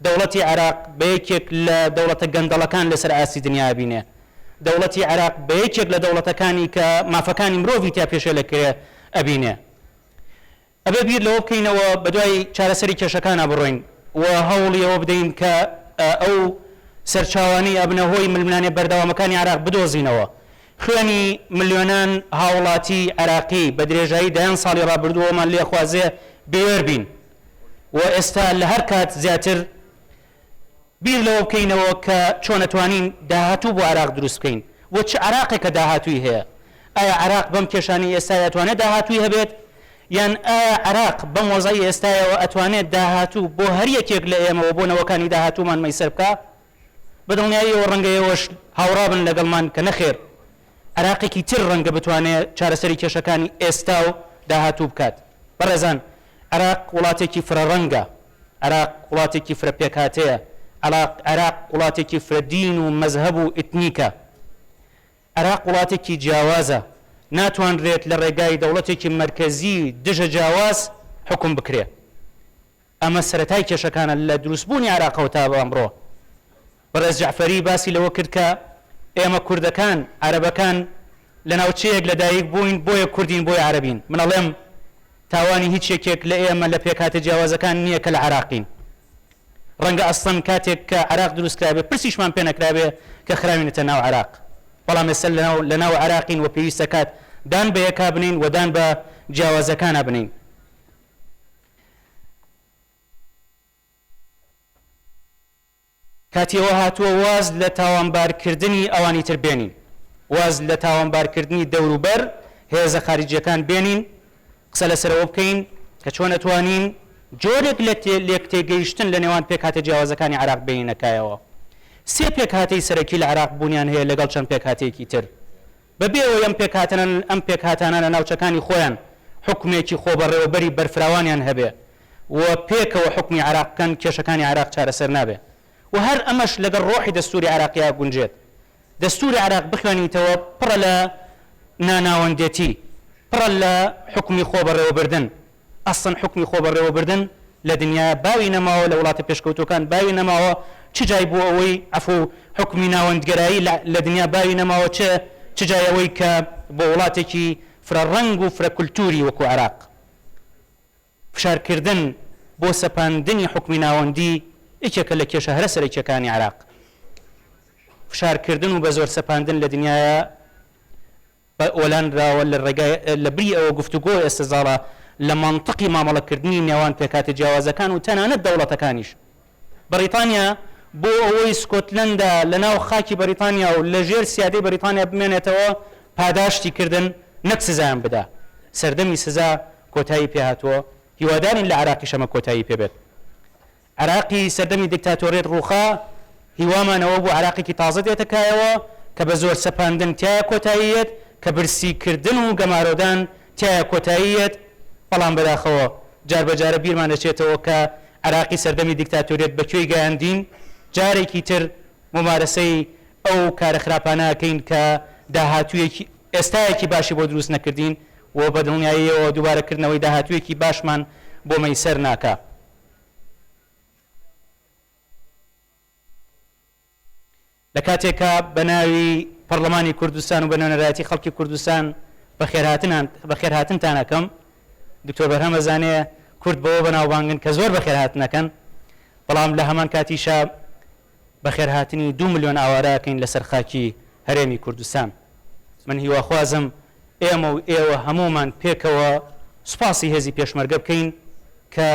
دەوڵەتی عێراق بە یەکێک لە دەوڵەتە گەندەڵەکان لەسەر ئاسی دنیا بینێ دەوڵەتی عێراق بە یەکێک لە دەوڵەتەکانی کە مافەکانی مرۆڤی تا پێشە لەکرێ ئەبینێ ئەبێ بیر لەوە بکەینەوە بە دوای چارەسەری کێشەکانە بڕۆین و هەوڵیەوە بدەین کە ئەو سەرچاوانەی ئەبنە هۆی ململانێ بەردەوامەکانی عێراق بدۆزینەوە خوێنی ملیۆنان هاوڵاتی عێراقی بە درێژایی دەیان ساڵی ڕابردووەمان لێ خوازێ بێوەر بین و ئێستا لە هەر کات زیاتر بیر لەوە بکەینەوە کە چۆن ئەتوانین داهاتوو بۆ عێراق دروست بکەین و چ عێراقێکە داهاتووی هەیە ئایا عێراق بەم کێشانی ئێستا ئەتوانێت داهاتووی هەبێت یان ئایا عێراق بەم وەزای ئێستایەوە ئەتوانێت داهاتوو بۆ هەر یەکێک لە ئێمەوە بۆ نەوەکانی داهاتوومان مەیسەر بکە بەدڵنیاییەوە ڕەنگەیەوەش هاوڕابن لەگەڵمان کە نەخێر عێراقێکی تر ڕەنگە بتوانێت چارەسەری کێشەکانی ئێستا و داهاتوو بکات بەڕێزان عراق وڵاتێکی فرە ڕەنگە، عراق وڵاتێکی فرە پێکهاتەیە، عراق وڵاتێکی فرە دین و مەزهەب و ئیتنیکە، عراق وڵاتێکی جیاوازە، ناتوانرێت لە ڕێگای دەوڵەتێکی مرکزی دژە جیاواز حکم بکرێ. ئەمە سەرەتای کێشەکانە لە دروستبوونی عراقەوە تا ئەمڕۆ. بەڕێز جەعفەری باسی لەوە کرد کە ئێمە کوردەکان عەرەبەکان لە ناوچەیەک لەدایک بووین بۆیە کوردین بۆیە عەرەبین. من ئەڵێم تاوانی هیچ یەکێک لە ئێمە لە پێکهاتە جیاوازەکان نییە کە لە عراقین. ڕەنگە ئەسڵەن کاتێک کە عراق دروستکرابێ پرسیشمان پێ نەکرابێ کە خراوینەتە ناو عراق، بەڵام ئێستا لە ناو عراقین و پێویستە کات دان بە یەکا بنین و دان بە جیاوازەکانە بنین. کاتیەوە هاتووە واز لە تاوانبارکردنی ئەوانی تر بێنین، واز لە تاوانبارکردنی دەوروبەر هێزە خارجیەکان بێنین، قسە لەسەرەوە بکەین کە چۆن ئەتوانین جۆرێک لێک تێگەیشتن لە نێوان پێکهاتە جیاوازەکانی عراق بینەکایەوە. سێ پێکهاتەی سەرەکی لە عراق بوونیان هەیە لەگەڵ چەند پێکهاتەیەکی تر. بەبێەوە ئەم پێکهاتانە لە ناوچەکانی خۆیان حکومێکی خۆبەڕێوەبەری بەرفراوانیان هەبێ و پێکەوە حکمی عراق بکەن کێشەکانی عراق چارەسەر نابێ. و هەر ئەمەش لەگەڵ ڕۆحی دەستوری عراقیە گونجێت. دەستوری عراق بخوێنیتەوە پڕە لە ناناوەندێتی، پڕە لە حکمی خۆبەڕێوەبردن. ئەسڵەن حکمی خۆبەڕێوەبردن لە دنیا باوی نەماوە، لە وڵاتە پێشکەوتوەکان باوی نەماوە. چ جای بوو ئەوەی عەفو حکمی ناوەندگەرایی لە دنیا باوی نەماوە، چ جای ئەوەی کە بۆ وڵاتێکی فرە ڕەنگ و فرە کولتوری وەکو عراق فشارکردن بۆ سەپاندنی حکمی ناوەندی یەکێکە لە کێشە هەرە سەرەکیەکانی عراق. فشارکردن و بە زۆر سەپاندن لە دنیاە ئۆلانراوە لە بری ئەوە گفتوگۆ ئێستەزاڵە لە مانتقی مامەڵەکردنی نێوان پێکهاتە جیاوازەکان و تەنانەت دەوڵەتەکانیش. بەریتانیا بۆ ئەوەی سکۆتلەندا لە ناو خاکی بەریتانیا و لە ژێر سیادەی بەریتانیا بمێنێتەوە پاداشتی کردن نەک سزایان بدا. سەردەمی سزا کۆتایی پێهاتووە، هیوادارین لە عراقی شەمە کۆتایی پێبێت. عراقی سەردەمی دیکتاتۆریەت ڕووخا هیوامانەوە بۆ عراقێکی تازە دێتەکایەوە کە بە زۆر سەپاندن تایە کۆتاییەت، کە برسیکردن و گەمارۆدان تایە کۆتاییەت. بەڵام بەداخەوە جار بەجارە بیرمان دەچێتەوە کە عراقی سەردەمی دیکتاتۆریەت بەکوێی گەیاندین، جارێکی تر ممارەسەی ئەو کارە خراپانەکەین کە داهاتوویەکی ئێستایەکی باشی بۆ دروست نەکردین و بە دڵنیاییەوە دووبارەکردنەوەی داهاتوویەکی باشمان بۆ مەیسەر ناکا. لە کاتێکە بە ناوی پەرلەمانی کوردستان و بە نێونەرایەتی خەڵکی کوردستان بەخێرهاتنتان ئەکەم. دکتۆر بەرهەم ئەزانێ کورد بەوە بەناوبانگن کە زۆر بەخێرهاتنەکەن، بەڵام لە هەمان کاتیشە بەخێرهاتنی 2 ملیۆن ئاوارەکەین لەسەر خاکی هەرێمی کوردستان. من هیواخوازم ئێمە و ئێوە هەمومان پێکەوە سوپاسی هێزی پێشمەرگە بکەین کە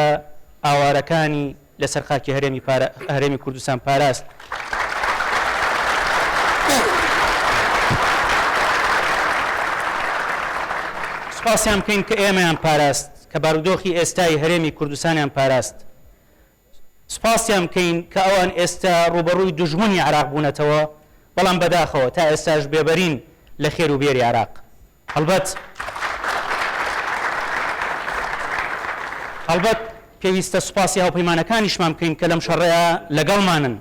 ئاوارەکانی لەسەر خاکی هەرێمی کوردستان پاراست. سوپاسیان بکەین کە ئێمەیان پاراست، کە بارودۆخی ئێستای هەرێمی کوردستانیان پاراست. سوپاسیان بکەین کە ئەوان ئێستا ڕوبەڕووی دوژمنی عراق بوونەتەوە، بەڵام بەداخەوە تا ئێستاش بێبەرین لە خێر و بێری عراق. هەڵبەت پێویستە سوپاسی هاوپەیمانەکانیشمان بکەین کە لەم شەڕەیە لەگەڵمانن،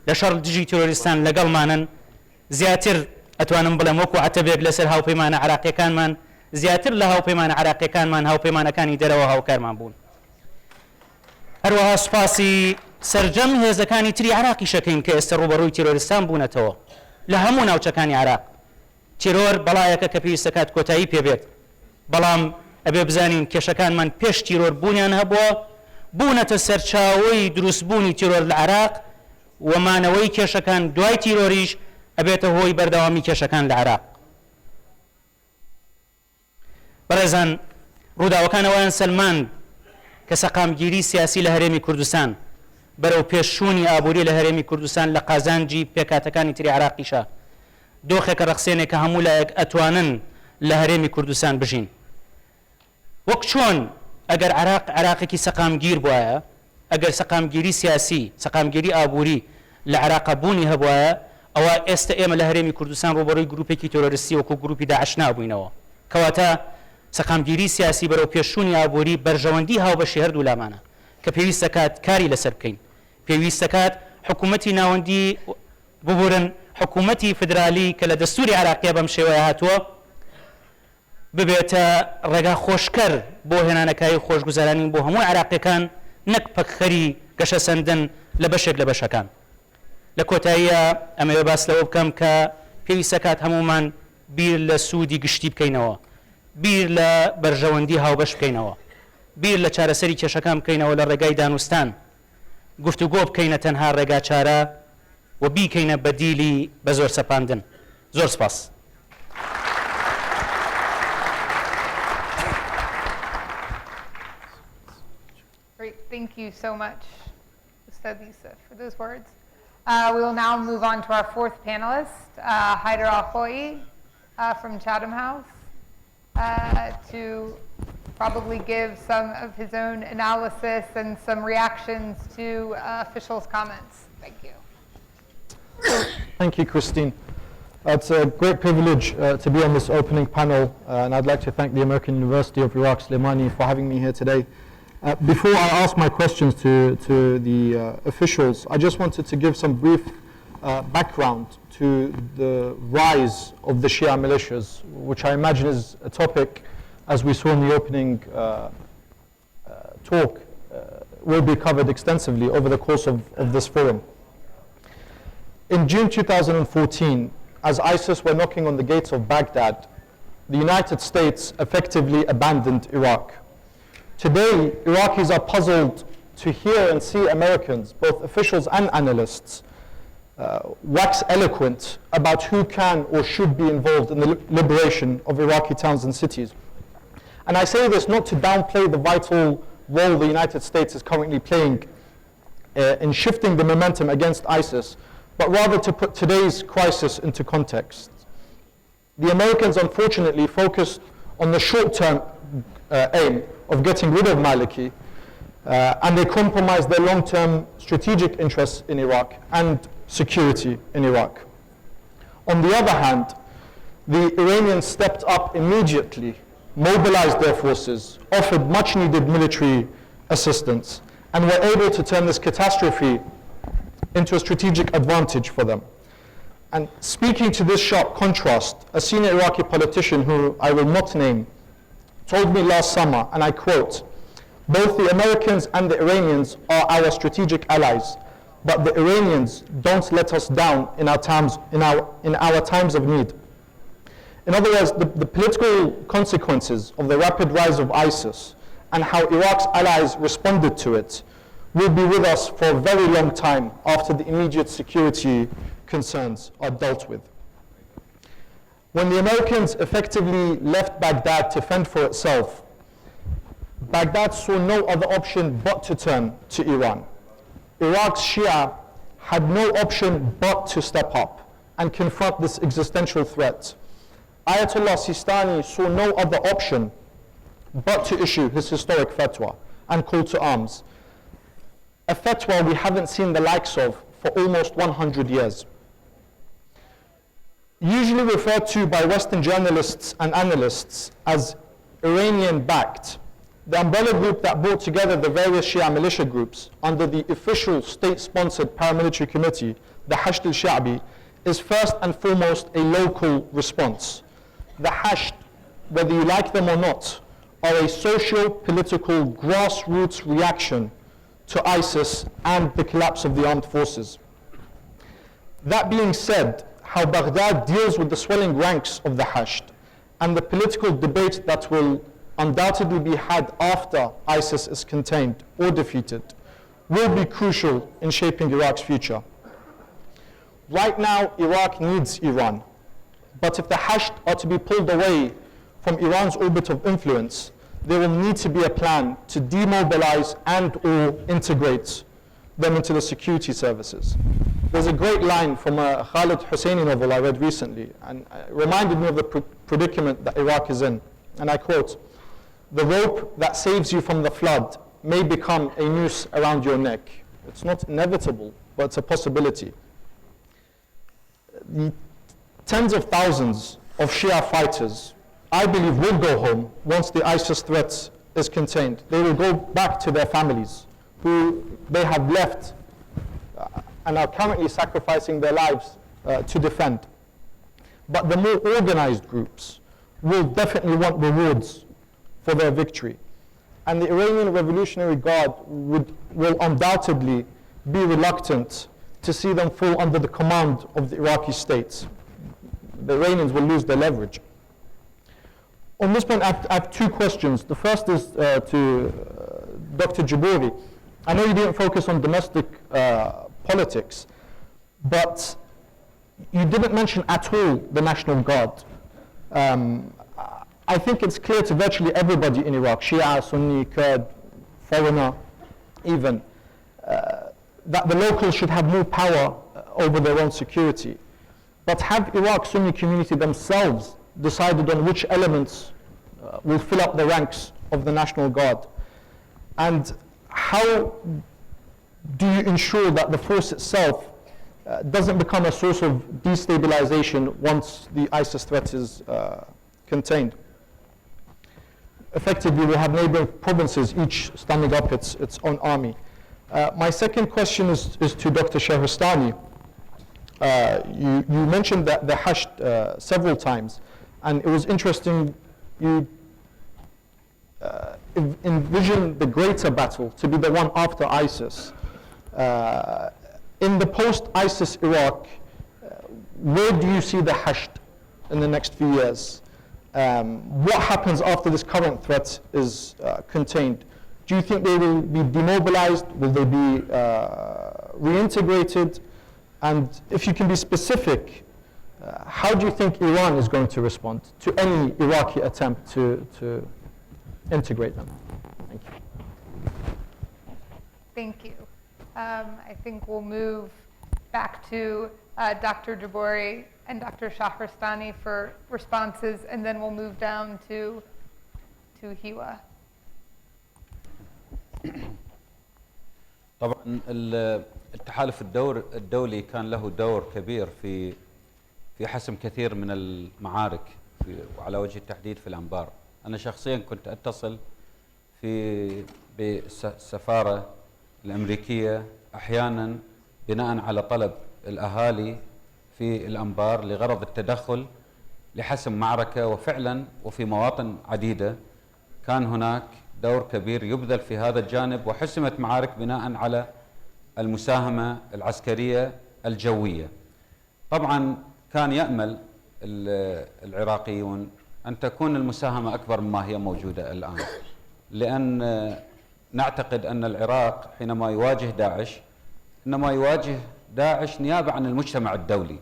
لە شەڕ دژی تۆرۆریستان لەگەڵمانن. زیاتر ئەتوانم بڵێم وەکو عەتەبێک لەسەر هاوپەیمانە عراقیەکانمان، زیاتر لە هاوپەیمانە عراقیەکانمان هاوپەیمانەکانی دەرەوە هاوکارمان بوون. هەروەها سوپاسی سەرجەم هێزەکانی تری عراقی شەکەین کە ئێستا ڕوبەڕووی تیرۆریستان بوونەتەوە لە هەموو ناوچەکانی عراق. تیرۆر بەڵایەکە کە پێویستە کات کۆتایی پێبێت، بەڵام ئەبێ بزانین کێشەکانمان پێش تیرۆر بوونیان هەبووە، بوونەتە سەرچاوەی دروستبوونی تیرۆر لە عراق و مانەوەی کێشەکان دوای تیرۆریش ئەبێتە هۆی بەردەوامی کێشەکان لە عراق. بەڕێزان، ڕووداوەکانەوەیان سەلمان کە سەقامگیری سیاسی لە هەرێمی کوردستان بەرەو پێشچوونی ئابووری لە هەرێمی کوردستان لە قازانجی پێکاتەکانی تری عراقیشە دۆخێکە ڕەخسێنێک کە هەموو لایەک ئەتوانن لە هەرێمی کوردستان بژین. وەک چۆن ئەگەر عراقێکی سەقامگیر بووایە، ئەگەر سەقامگیری سیاسی، سەقامگیری ئابووری لە عراقە بوونی هەبوایە، ئەوە ئێستا ئێمە لە هەرێمی کوردستان ڕوبەڕووی گروپێکی تۆرۆریستی وەکو گروپی داعش نابووینەوە، کەواتە سەقامگیری سیاسی بەرەو پێشوونی ئابووری بەرژەوەندی هاوبەشی هەردوو لامانە کە پێویستە کات کاری لەسەر بکەین پێویستە کات حکوومەتی ناوەندی ببورن حکوومەتی فدرالی کە لە دەستوری عراقیە بەم شێوەیە هاتووە ببێتە ڕێگا خۆشکەر بۆ هێنانەکانی خۆشگوزارانی بۆ هەموو عراقیەکان نەک پەکخەری گەشە سەندن لە بەشێک لە بەشەکان لە کۆتاییە ئەمەوێ باس لەوە بکەم کە پێویستە کات هەمومان بیر لە سوودی گشتی بکەینەوە بیر لە بەرژەوەندی هاوبەش بکەینەوە بیر لە چارەسەری کێشەکان بکەینەوە لە ڕێگای دانوستان گفتوگۆ بکەینە تەنها ڕێگا چارە و بیکەینە بەدیلی بە زۆر سەپاندن زۆر سپاس Great, thank you so much, Ustad Yusuf, for those words. We will now move on to our fourth panelist, Haider Al-Khoei from Chatham House, to probably give some of his own analysis and some reactions to officials' comments. Thank you. Thank you, Christine. It's a great privilege to be on this opening panel, and I'd like to thank the American University of Iraq Slimani for having me here today. Before I ask my questions to the officials, I just wanted to give some brief background to the rise of the Shia militias, which I imagine is a topic, as we saw in the opening talk, will be covered extensively over the course of this forum. In June 2014, as ISIS were knocking on the gates of Baghdad, the United States effectively abandoned Iraq. Today, Iraqis are puzzled to hear and see Americans, both officials and analysts, wax eloquent about who can or should be involved in the liberation of Iraqi towns and cities. And I say this not to downplay the vital role the United States is currently playing in shifting the momentum against ISIS, but rather to put today's crisis into context. The Americans unfortunately focused on the short-term aim of getting rid of Maliki, and they compromised their long-term strategic interests in Iraq and security in Iraq. On the other hand, the Iranians stepped up immediately, mobilized their forces, offered much-needed military assistance, and were able to turn this catastrophe into a strategic advantage for them. And speaking to this sharp contrast, a senior Iraqi politician who I will not name told me last summer, and I quote, "Both the Americans and the Iranians are our strategic allies, but the Iranians don't let us down in our times of need." In other words, the political consequences of the rapid rise of ISIS and how Iraq's allies responded to it will be with us for a very long time after the immediate security concerns are dealt with. When the Americans effectively left Baghdad to fend for itself, Baghdad saw no other option but to turn to Iran. Iraq's Shia had no option but to step up and confront this existential threat. Ayatollah Sistani saw no other option but to issue his historic fatwa and call to arms. A fatwa we haven't seen the likes of for almost 100 years. Usually referred to by Western journalists and analysts as Iranian-backed, the umbrella group that brought together the various Shia militia groups under the official state-sponsored paramilitary committee, the Hashd al-Sha'bi, is first and foremost a local response. The Hashd, whether you like them or not, are a socio-political grassroots reaction to ISIS and the collapse of the armed forces. That being said, how Baghdad deals with the swelling ranks of the Hashd and the political debate that will undoubtedly be had after ISIS is contained or defeated will be crucial in shaping Iraq's future. Right now, Iraq needs Iran, but if the Hashd are to be pulled away from Iran's orbit of influence, there will need to be a plan to demobilize and or integrate them into the security services. There's a great line from a Khalid Hosseini novel I read recently, and it reminded me of the predicament that Iraq is in. And I quote, "The rope that saves you from the flood may become a noose around your neck." It's not inevitable, but it's a possibility. The tens of thousands of Shia fighters I believe, will go home once the ISIS threat is contained. They will go back to their families who they have left and are currently sacrificing their lives to defend. But the more organized groups will definitely want rewards for their victory. And the Iranian Revolutionary Guard will undoubtedly be reluctant to see them fall under the command of the Iraqi state. The Iranians will lose their leverage. On this point, I have two questions. The first is to Dr. Jabouri. I know you didn't focus on domestic politics, but you didn't mention at all the National Guard. I think it's clear to virtually everybody in Iraq, Shia, Sunni, Kurd, foreigner even, that the locals should have more power over their own security. But have Iraq Sunni community themselves decided on which elements will fill up the ranks of the National Guard? And how do you ensure that the force itself doesn't become a source of destabilization once the ISIS threat is contained? Effectively, we have neighboring provinces, each standing up its own army. My second question is to Dr. Shahristani. You mentioned that the Hasht several times, and it was interesting you envision the greater battle to be the one after ISIS. In the post-ISIS Iraq, where do you see the Hasht in the next few years? What happens after this current threat is contained? Do you think they will be demobilized? Will they be reintegrated? And if you can be specific, how do you think Iran is going to respond to any Iraqi attempt to integrate them? Thank you. Thank you. I think we'll move back to Dr. Jabouri and Dr. Shahristani for responses, and then we'll move down to Hiwa. طبعا التحالف الدولي كان له دور كبير في حسم كثير من المعارك وعلى وجه التحديد في الأنبار. أنا شخصيا كنت أتصل بالسفارة الأمريكية أحيانا بناء على طلب الأهالي في الأنبار لغرض التدخل لحسم معركة، وفعلا وفي مواطن عديدة كان هناك دور كبير يبذل في هذا الجانب، وحسمت معارك بناء على المساهمة العسكرية الجوية. طبعا كان يأمل العراقيون أن تكون المساهمة أكبر مما هي موجودة الآن، لأن نعتقد أن العراق حينما يواجه داعش إنما يواجه داعش نيابة عن المجتمع الدولي،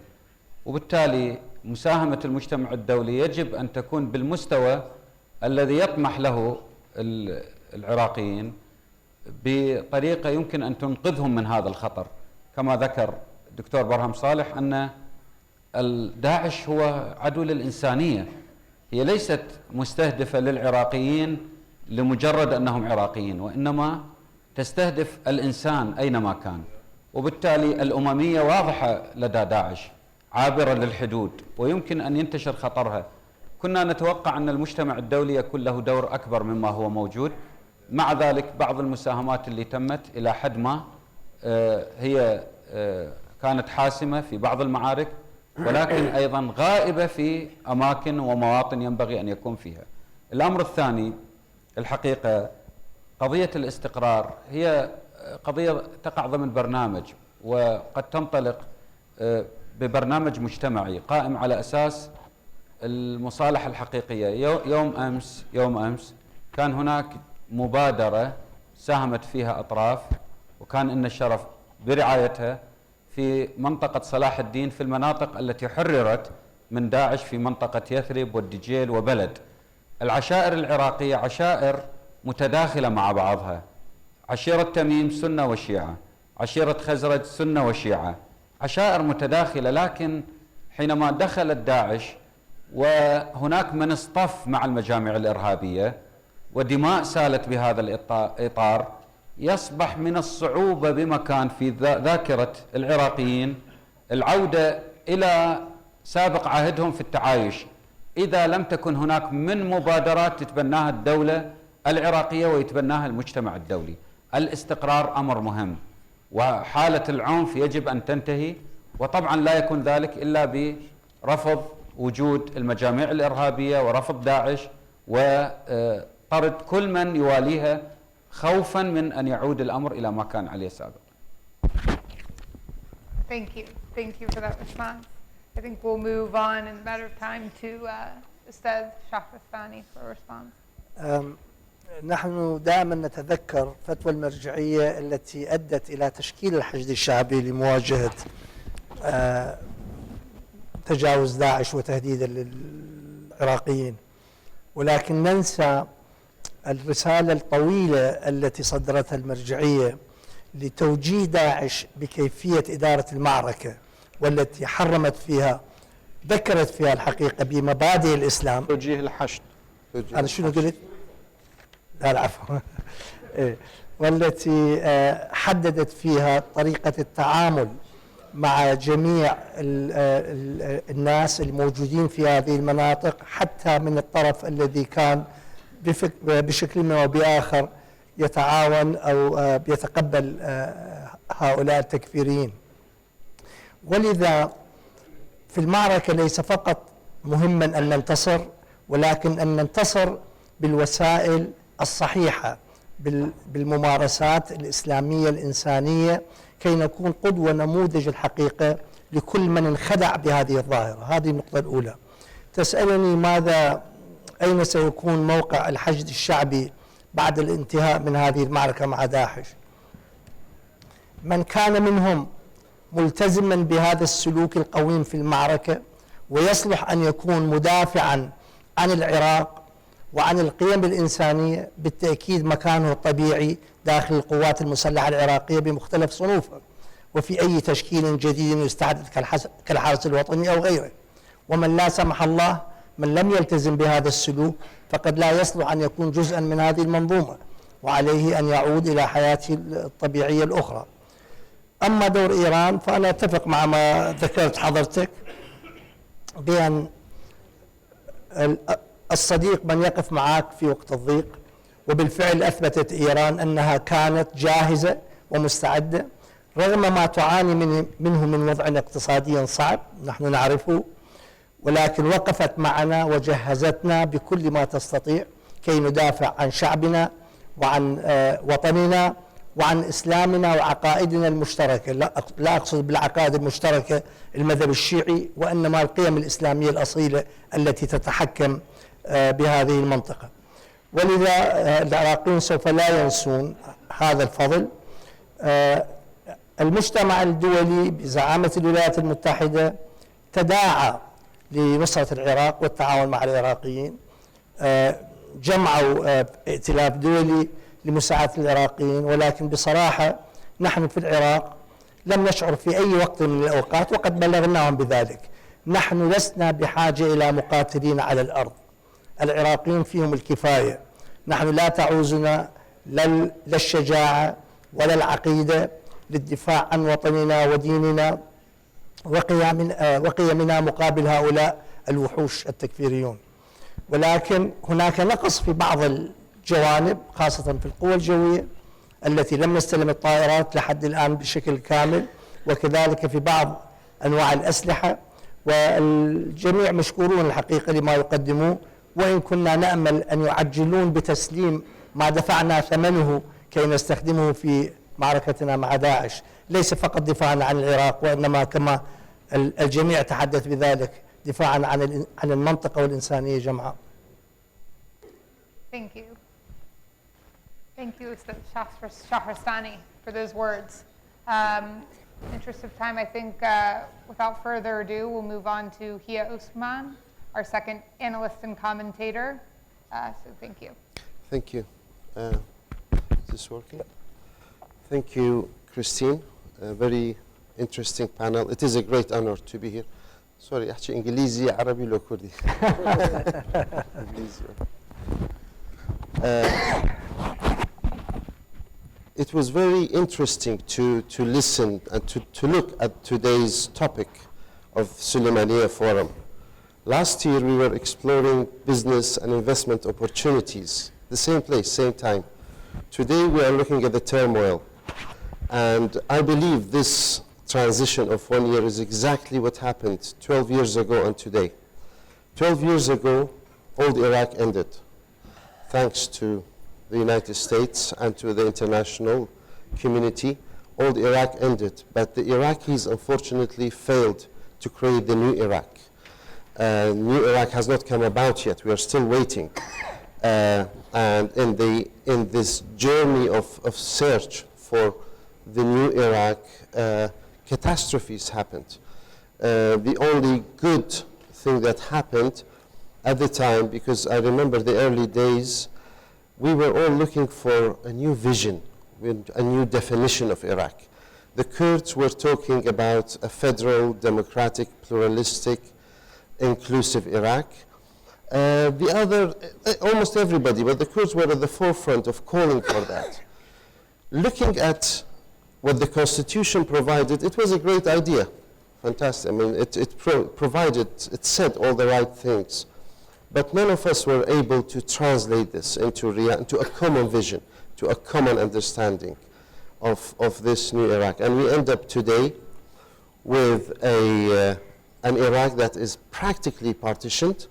وبالتالي مساهمة المجتمع الدولي يجب أن تكون بالمستوى الذي يطمح له العراقيين بطريقة يمكن أن تنقذهم من هذا الخطر. كما ذكر الدكتور برهم صالح أن داعش هو عدو للإنسانية، هي ليست مستهدفة للعراقيين لمجرد أنهم عراقيين، وإنما تستهدف الإنسان أينما كان. وبالتالي الأممية واضحة لدى داعش، عابرة للحدود، ويمكن أن ينتشر خطرها. كنا نتوقع أن المجتمع الدولي يكون له دور أكبر مما هو موجود. مع ذلك بعض المساهمات اللي تمت إلى حد ما هي كانت حاسمة في بعض المعارك، ولكن أيضا غائبة في أماكن ومواطن ينبغي أن يكون فيها. الأمر الثاني الحقيقة قضية الاستقرار هي قضية تقع ضمن برنامج، وقد تنطلق ببرنامج مجتمعي قائم على أساس المصالحة الحقيقية. يوم أمس كان هناك مبادرة ساهمت فيها أطراف، وكان إن الشرف برعايتها في منطقة صلاح الدين في المناطق التي حررت من داعش في منطقة يثرب والدجيل وبلد. العشائر العراقية عشائر متداخلة مع بعضها، عشيرة تميم سنة وشيعة، عشيرة خزرج سنة وشيعة، عشائر متداخلة. لكن حينما دخلت داعش وهناك من اصطف مع المجامع الإرهابية ودماء سالت بهذا الإطار، يصبح من الصعوبة بمكان في ذاكرة العراقيين العودة إلى سابق عهدهم في التعايش، إذا لم تكن هناك من مبادرات تتبناها الدولة العراقية ويتبناها المجتمع الدولي. الاستقرار أمر مهم، وحالة العنف يجب أن تنتهي، وطبعا لا يكون ذلك إلا برفض وجود المجاميع الإرهابية ورفض داعش وطرد كل من يواليها خوفا من أن يعود الأمر إلى ما كان عليه سابقا. Thank you. Thank you for that response. I think we'll move on in a matter of time to Ustad Shahrastani for a response. نحن دائما نتذكر فتوى المرجعية التي أدت إلى تشكيل الحشد الشعبي لمواجهة تجاوز داعش وتهديدا للعراقيين، ولكن ننسى الرسالة الطويلة التي صدرتها المرجعية لتوجيه داعش بكيفية إدارة المعركة، والتي حرمت فيها، ذكرت فيها الحقيقة بمبادئ الإسلام. توجيه الحشد. أنا شنو قلت؟ لا العفو. والتي حددت فيها طريقة التعامل مع جميع الناس الموجودين في هذه المناطق، حتى من الطرف الذي كان بشكل ما وبآخر يتعاون أو يتقبل هؤلاء التكفيريين. ولذا في المعركة ليس فقط مهما أن ننتصر، ولكن أن ننتصر بالوسائل الصحيحة، بالممارسات الإسلامية الإنسانية، كي نكون قدوة نموذج الحقيقة لكل من انخدع بهذه الظاهرة. هذه النقطة الأولى. تسألني أين سيكون موقع الحشد الشعبي بعد الانتهاء من هذه المعركة مع داعش؟ من كان منهم ملتزما بهذا السلوك القويم في المعركة ويصلح أن يكون مدافعا عن العراق وعن القيم الإنسانية، بالتأكيد مكانه الطبيعي داخل القوات المسلحة العراقية بمختلف صنوفها، وفي أي تشكيل جديد يستحدث كالحرس الوطني أو غيره. ومن لا سمح الله من لم يلتزم بهذا السلوك فقد لا يصلح أن يكون جزءا من هذه المنظومة، وعليه أن يعود إلى حياته الطبيعية الأخرى. أما دور إيران فأنا أتفق مع ما ذكرت حضرتك بأن الصديق من يقف معك في وقت الضيق، وبالفعل أثبتت إيران أنها كانت جاهزة ومستعدة رغم ما تعاني منه من وضع اقتصادي صعب نحن نعرفه، ولكن وقفت معنا وجهزتنا بكل ما تستطيع كي ندافع عن شعبنا وعن وطننا وعن إسلامنا وعقائدنا المشتركة. لا أقصد بالعقائد المشتركة المذهب الشيعي، وإنما القيم الإسلامية الأصيلة التي تتحكم بهذه المنطقة. ولذا العراقيون سوف لا ينسون هذا الفضل. المجتمع الدولي بزعامة الولايات المتحدة تداعى لنصرة العراق والتعاون مع العراقيين، جمعوا ائتلاف دولي لمساعدة العراقيين، ولكن بصراحة نحن في العراق لم نشعر في أي وقت من الأوقات، وقد بلغناهم بذلك، نحن لسنا بحاجة إلى مقاتلين على الأرض. العراقيين فيهم الكفاية. نحن لا تعوزنا لا الشجاعة ولا العقيدة للدفاع عن وطننا وديننا وقيمنا مقابل هؤلاء الوحوش التكفيريون. ولكن هناك نقص في بعض الجوانب، خاصة في القوى الجوية التي لم نستلم الطائرات لحد الآن بشكل كامل، وكذلك في بعض أنواع الأسلحة، والجميع مشكورون الحقيقة لما يقدموه، وإن كنا نأمل أن يعجلون بتسليم ما دفعنا ثمنه كي نستخدمه في معركتنا مع داعش، ليس فقط دفاعا عن العراق، وإنما كما الجميع تحدث بذلك دفاعا عن المنطقة والإنسانية جمعاء. Thank you. Thank you, Ustad Shahrastani, for those words. In the interest of time, I think without further ado, we'll move on to Hia Osman, our second analyst and commentator. So thank you. Thank you. Is this working? Thank you, Christine. A very interesting panel. It is a great honor to be here. Sorry, أحكي إنجليزي عربي لو كردي. It was very interesting to listen and to look at today's topic of Suleymaniye Forum. Last year, we were exploring business and investment opportunities, the same place, same time. Today, we are looking at the turmoil. And I believe this transition of 1 year is exactly what happened 12 years ago and today. 12 years ago, old Iraq ended, thanks to the United States and to the international community. Old Iraq ended, but the Iraqis unfortunately failed to create the new Iraq. New Iraq has not come about yet. We are still waiting. And in this journey of search for the new Iraq, catastrophes happened. The only good thing that happened at the time, because I remember the early days, we were all looking for a new vision, a new definition of Iraq. The Kurds were talking about a federal, democratic, pluralistic, inclusive Iraq. Almost everybody, but the Kurds were at the forefront of calling for that. Looking at what the Constitution provided, it was a great idea. Fantastic. I mean, it said all the right things. But none of us were able to translate this into a common vision, to a common understanding of this new Iraq. And we end up today with an Iraq that is practically partitioned,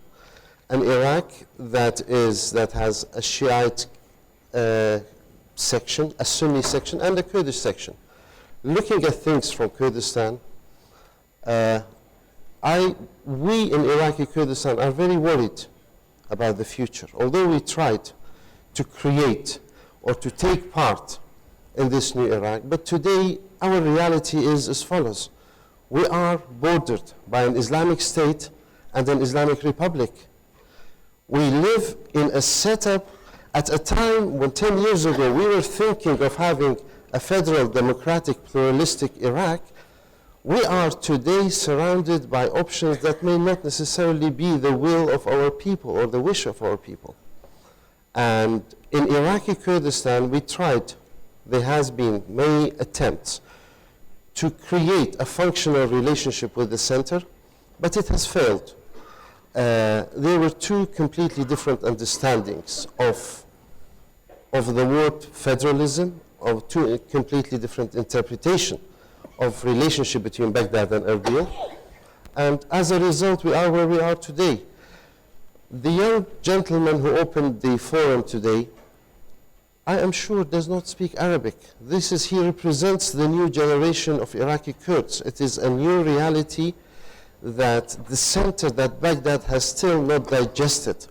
an Iraq that has a Shiite section, a Sunni section, and a Kurdish section. Looking at things from Kurdistan, we in Iraqi Kurdistan are very worried about the future. Although we tried to create or to take part in this new Iraq, but today our reality is as follows. We are bordered by an Islamic State and an Islamic Republic. We live in a setup at a time when 10 years ago we were thinking of having a federal, democratic, pluralistic Iraq. We are today surrounded by options that may not necessarily be the will of our people or the wish of our people. And in Iraqi Kurdistan, we tried, there has been many attempts to create a functional relationship with the center, but it has failed. There were two completely different understandings of the word federalism, of two completely different interpretations of relationship between Baghdad and Erbil. And as a result, we are where we are today. The young gentleman who opened the forum today, I am sure does not speak Arabic. He represents the new generation of Iraqi Kurds. It is a new reality that the center, that Baghdad has still not digested.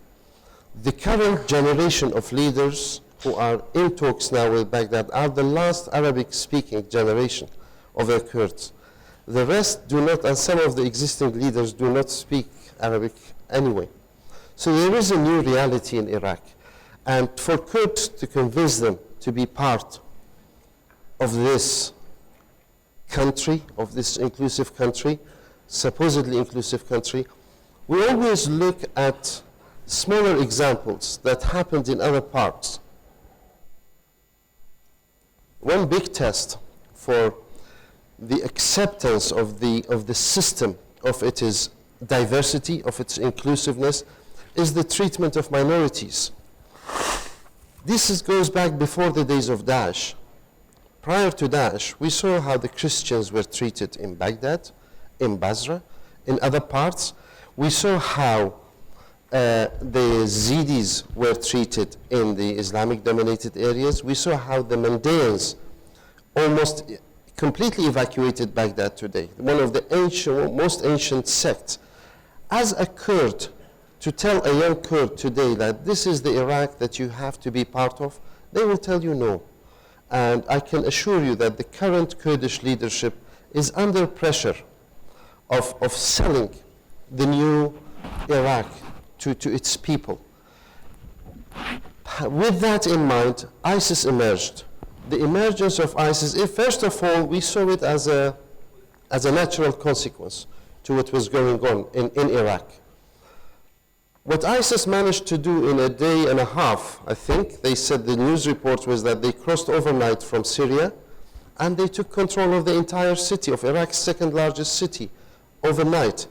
The current generation of leaders who are in talks now with Baghdad are the last Arabic-speaking generation of the Kurds. The rest do not, and some of the existing leaders do not speak Arabic anyway. So there is a new reality in Iraq. And for Kurds to convince them to be part of this country, of this inclusive country, supposedly inclusive country, we always look at smaller examples that happened in other parts. One big test for the acceptance of the system, of its diversity, of its inclusiveness, is the treatment of minorities. This goes back before the days of Daesh. Prior to Daesh, we saw how the Christians were treated in Baghdad, in Basra, in other parts. We saw how the Yazidis were treated in the Islamic-dominated areas. We saw how the Mandaeans almost completely evacuated Baghdad today, one of the most ancient sects. As a Kurd, to tell a young Kurd today that this is the Iraq that you have to be part of, they will tell you no. And I can assure you that the current Kurdish leadership is under pressure of selling the new Iraq to its people. With that in mind, ISIS emerged. The emergence of ISIS, first of all, we saw it as a natural consequence to what was going on in Iraq. What ISIS managed to do in a day and a half, I think, they said the news report was that they crossed overnight from Syria and they took control of the entire city, of Iraq's second largest city, overnight.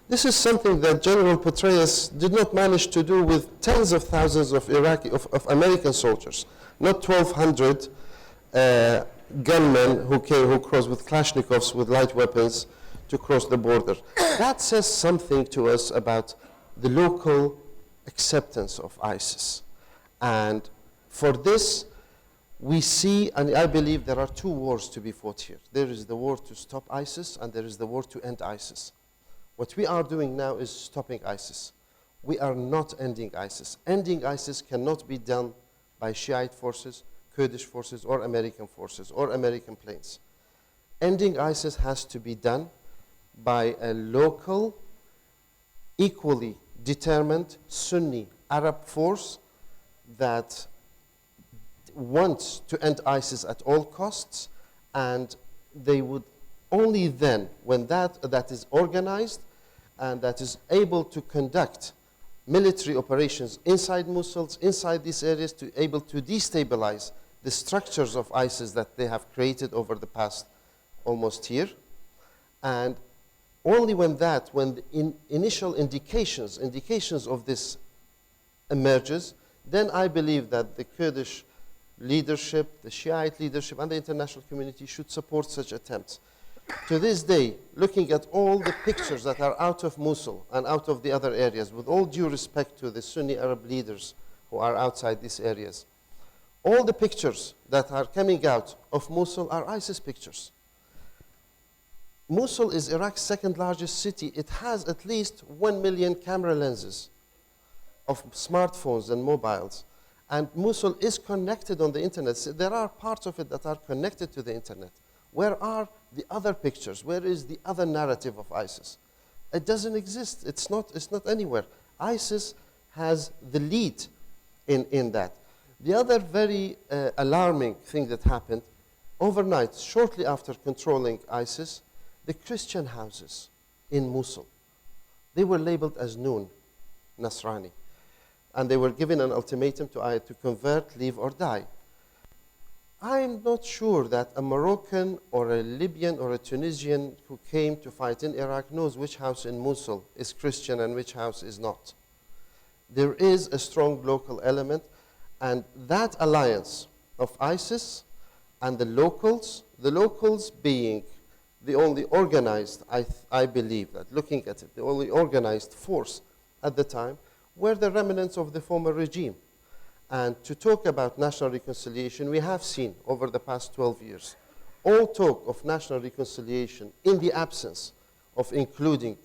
This is something that General Petraeus did not manage to do with tens of thousands of of American soldiers, not 1,200 gunmen who crossed with Kalashnikovs with light weapons to cross the border. That says something to us about the local acceptance of ISIS. And for this, we see, and I believe there are two wars to be fought here. There is the war to stop ISIS, and there is the war to end ISIS. What we are doing now is stopping ISIS. We are not ending ISIS. Ending ISIS cannot be done by Shiite forces, Kurdish forces, or American planes. Ending ISIS has to be done by a local, equally determined Sunni Arab force that wants to end ISIS at all costs, and they would only then, when that is organized and that is able to conduct military operations inside Mosul, inside these areas, to able to destabilize the structures of ISIS that they have created over the past almost year. And only when the initial indications of this emerges, then I believe that the Kurdish leadership, the Shiite leadership, and the international community should support such attempts. To this day, looking at all the pictures that are out of Mosul and out of the other areas, with all due respect to the Sunni Arab leaders who are outside these areas, all the pictures that are coming out of Mosul are ISIS pictures. Mosul is Iraq's second largest city. It has at least 1 million camera lenses of smartphones and mobiles. And Mosul is connected on the internet. So there are parts of it that are connected to the internet. Where are the other pictures? Where is the other narrative of ISIS? It doesn't exist. It's not anywhere. ISIS has the lead in that. The other very alarming thing that happened overnight, shortly after controlling ISIS, the Christian houses in Mosul, they were labeled as Noon, Nasrani. And they were given an ultimatum to convert, leave, or die. I'm not sure that a Moroccan or a Libyan or a Tunisian who came to fight in Iraq knows which house in Mosul is Christian and which house is not. There is a strong local element, and that alliance of ISIS and the locals being the only organized, I believe that looking at it, the only organized force at the time, were the remnants of the former regime. And to talk about national reconciliation, we have seen over the past 12 years, all talk of national reconciliation in the absence of including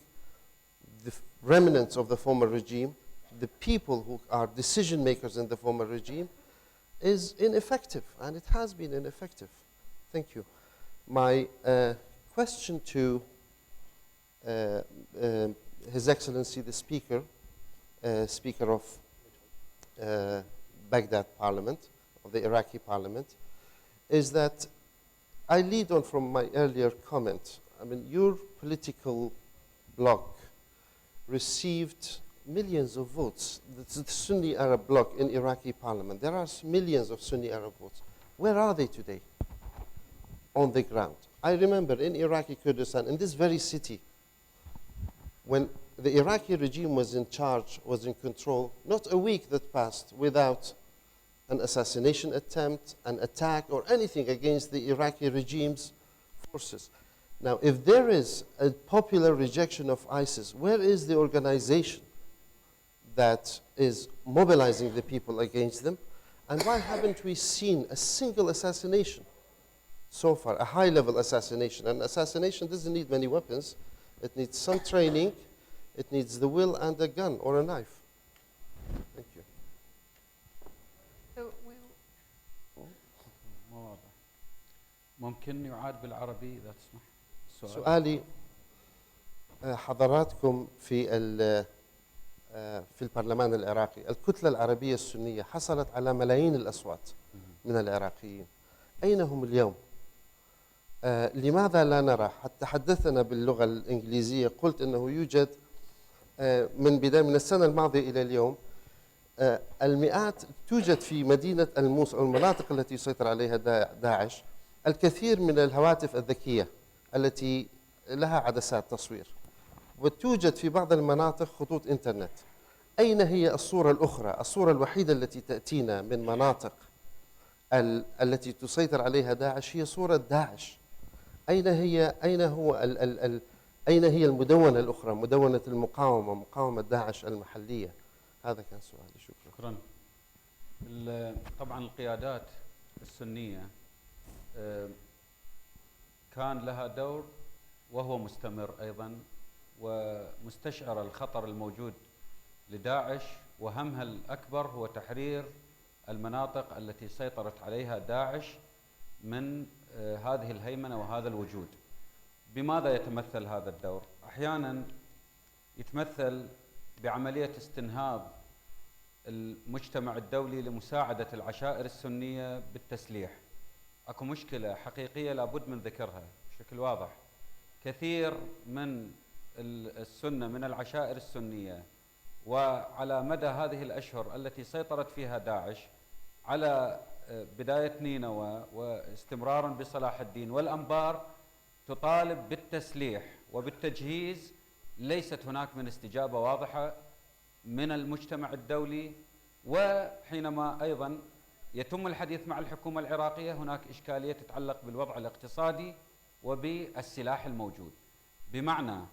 the remnants of the former regime, the people who are decision makers in the former regime, is ineffective, and it has been ineffective. Thank you. My question to His Excellency the Speaker, Speaker of Baghdad Parliament, of the Iraqi Parliament, is that I lead on from my earlier comment. I mean, your political bloc received millions of votes. The Sunni Arab bloc in Iraqi Parliament, there are millions of Sunni Arab votes. Where are they today on the ground? I remember in Iraqi Kurdistan, in this very city, when the Iraqi regime was in charge, was in control, not a week that passed without an assassination attempt, an attack, or anything against the Iraqi regime's forces. Now, if there is a popular rejection of ISIS, where is the organization that is mobilizing the people against them? And why haven't we seen a single assassination so far, a high-level assassination? An assassination doesn't need many weapons. It needs some training. It needs the will and a gun or a knife. Thank you. So we, ممكن يعاد بالعربي إذا تسمح السؤال. سؤالي حضراتكم في البرلمان العراقي، الكتلة العربية السنية حصلت على ملايين الأصوات من العراقيين. أين هم اليوم؟ لماذا لا نرى؟ حتى تحدثنا باللغة الإنجليزية، قلت أنه يوجد من السنة الماضية إلى اليوم المئات توجد في مدينة الموصل أو المناطق التي يسيطر عليها داعش الكثير من الهواتف الذكية التي لها عدسات تصوير. وتوجد في بعض المناطق خطوط إنترنت. أين هي الصورة الأخرى؟ الصورة الوحيدة التي تأتينا من مناطق التي تسيطر عليها داعش هي صورة داعش. أين هي المدونة الأخرى، مدونة المقاومة، مقاومة داعش المحلية؟ هذا كان سؤالي. شكرا. طبعا القيادات السنية كان لها دور وهو مستمر أيضا، ومستشعر الخطر الموجود لداعش، وهمها الأكبر هو تحرير المناطق التي سيطرت عليها داعش من هذه الهيمنة وهذا الوجود. بماذا يتمثل هذا الدور؟ أحيانا يتمثل بعملية استنهاض المجتمع الدولي لمساعدة العشائر السنية بالتسليح. أكو مشكلة حقيقية لابد من ذكرها بشكل واضح. كثير من السنة من العشائر السنية، وعلى مدى هذه الأشهر التي سيطرت فيها داعش على بداية نينوى واستمرارا بصلاح الدين والأنبار، تطالب بالتسليح وبالتجهيز. ليست هناك من استجابة واضحة من المجتمع الدولي. وحينما أيضا يتم الحديث مع الحكومة العراقية، هناك إشكالية تتعلق بالوضع الاقتصادي وبالسلاح الموجود، بمعنى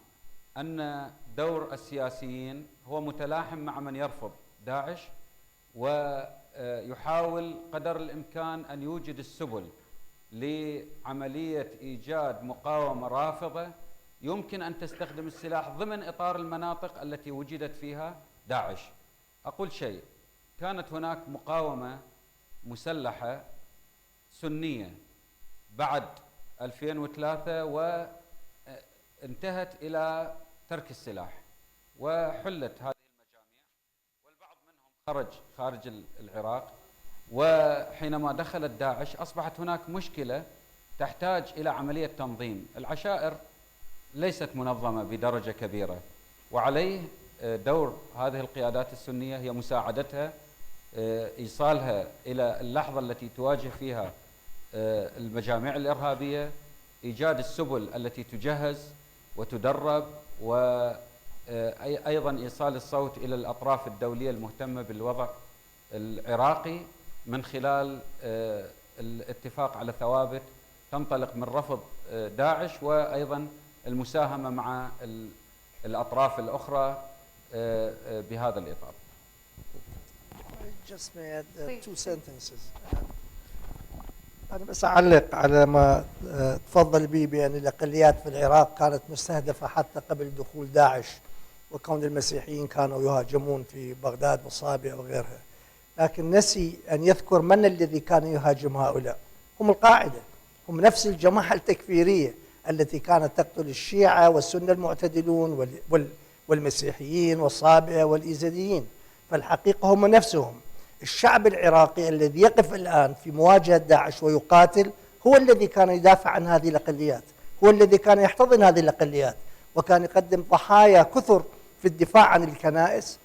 أن دور السياسيين هو متلاحم مع من يرفض داعش، ويحاول قدر الإمكان أن يوجد السبل لعملية إيجاد مقاومة رافضة يمكن أن تستخدم السلاح ضمن إطار المناطق التي وجدت فيها داعش. أقول شيء، كانت هناك مقاومة مسلحة سنية بعد 2003 وانتهت إلى ترك السلاح وحلت هذه المجاميع، والبعض منهم خارج العراق. وحينما دخلت داعش أصبحت هناك مشكلة تحتاج إلى عملية تنظيم. العشائر ليست منظمة بدرجة كبيرة، وعليه دور هذه القيادات السنية هي مساعدتها، إيصالها إلى اللحظة التي تواجه فيها المجاميع الإرهابية، إيجاد السبل التي تجهز وتدرب، وأيضا إيصال الصوت إلى الأطراف الدولية المهتمة بالوضع العراقي من خلال الاتفاق على ثوابت تنطلق من رفض داعش، وأيضا المساهمة مع الأطراف الأخرى بهذا الإطار. Just may add two sentences. أنا بس أعلق على ما تفضل به بأن الأقليات في العراق كانت مستهدفة حتى قبل دخول داعش، وكون المسيحيين كانوا يهاجمون في بغداد والصابئة وغيرها، لكن نسي أن يذكر من الذي كان يهاجم هؤلاء. هم القاعدة، هم نفس الجماعة التكفيرية التي كانت تقتل الشيعة والسنة المعتدلون والمسيحيين والصابئة والإيزيديين. فالحقيقة هم نفسهم. الشعب العراقي الذي يقف الآن في مواجهة داعش ويقاتل هو الذي كان يدافع عن هذه الأقليات، هو الذي كان يحتضن هذه الأقليات، وكان يقدم ضحايا كثر في الدفاع عن الكنائس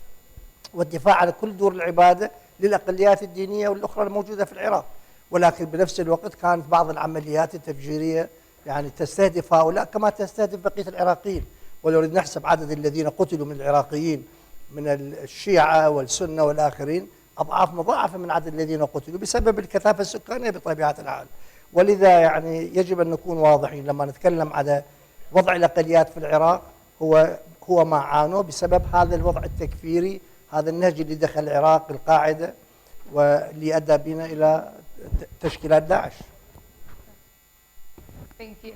والدفاع عن كل دور العبادة للأقليات الدينية والأخرى الموجودة في العراق. ولكن بنفس الوقت كانت بعض العمليات التفجيرية يعني تستهدف هؤلاء كما تستهدف بقية العراقيين. ولو نريد نحسب عدد الذين قتلوا من العراقيين من الشيعة والسنة والآخرين أضعاف مضاعفة من عدد الذين قتلوا بسبب الكثافة السكانية بطبيعة الحال. ولذا يعني يجب أن نكون واضحين لما نتكلم على وضع الأقليات في العراق، هو ما عانوا بسبب هذا الوضع التكفيري، هذا النهج اللي دخل العراق القاعدة واللي أدى بنا إلى تشكيلات داعش. Thank you.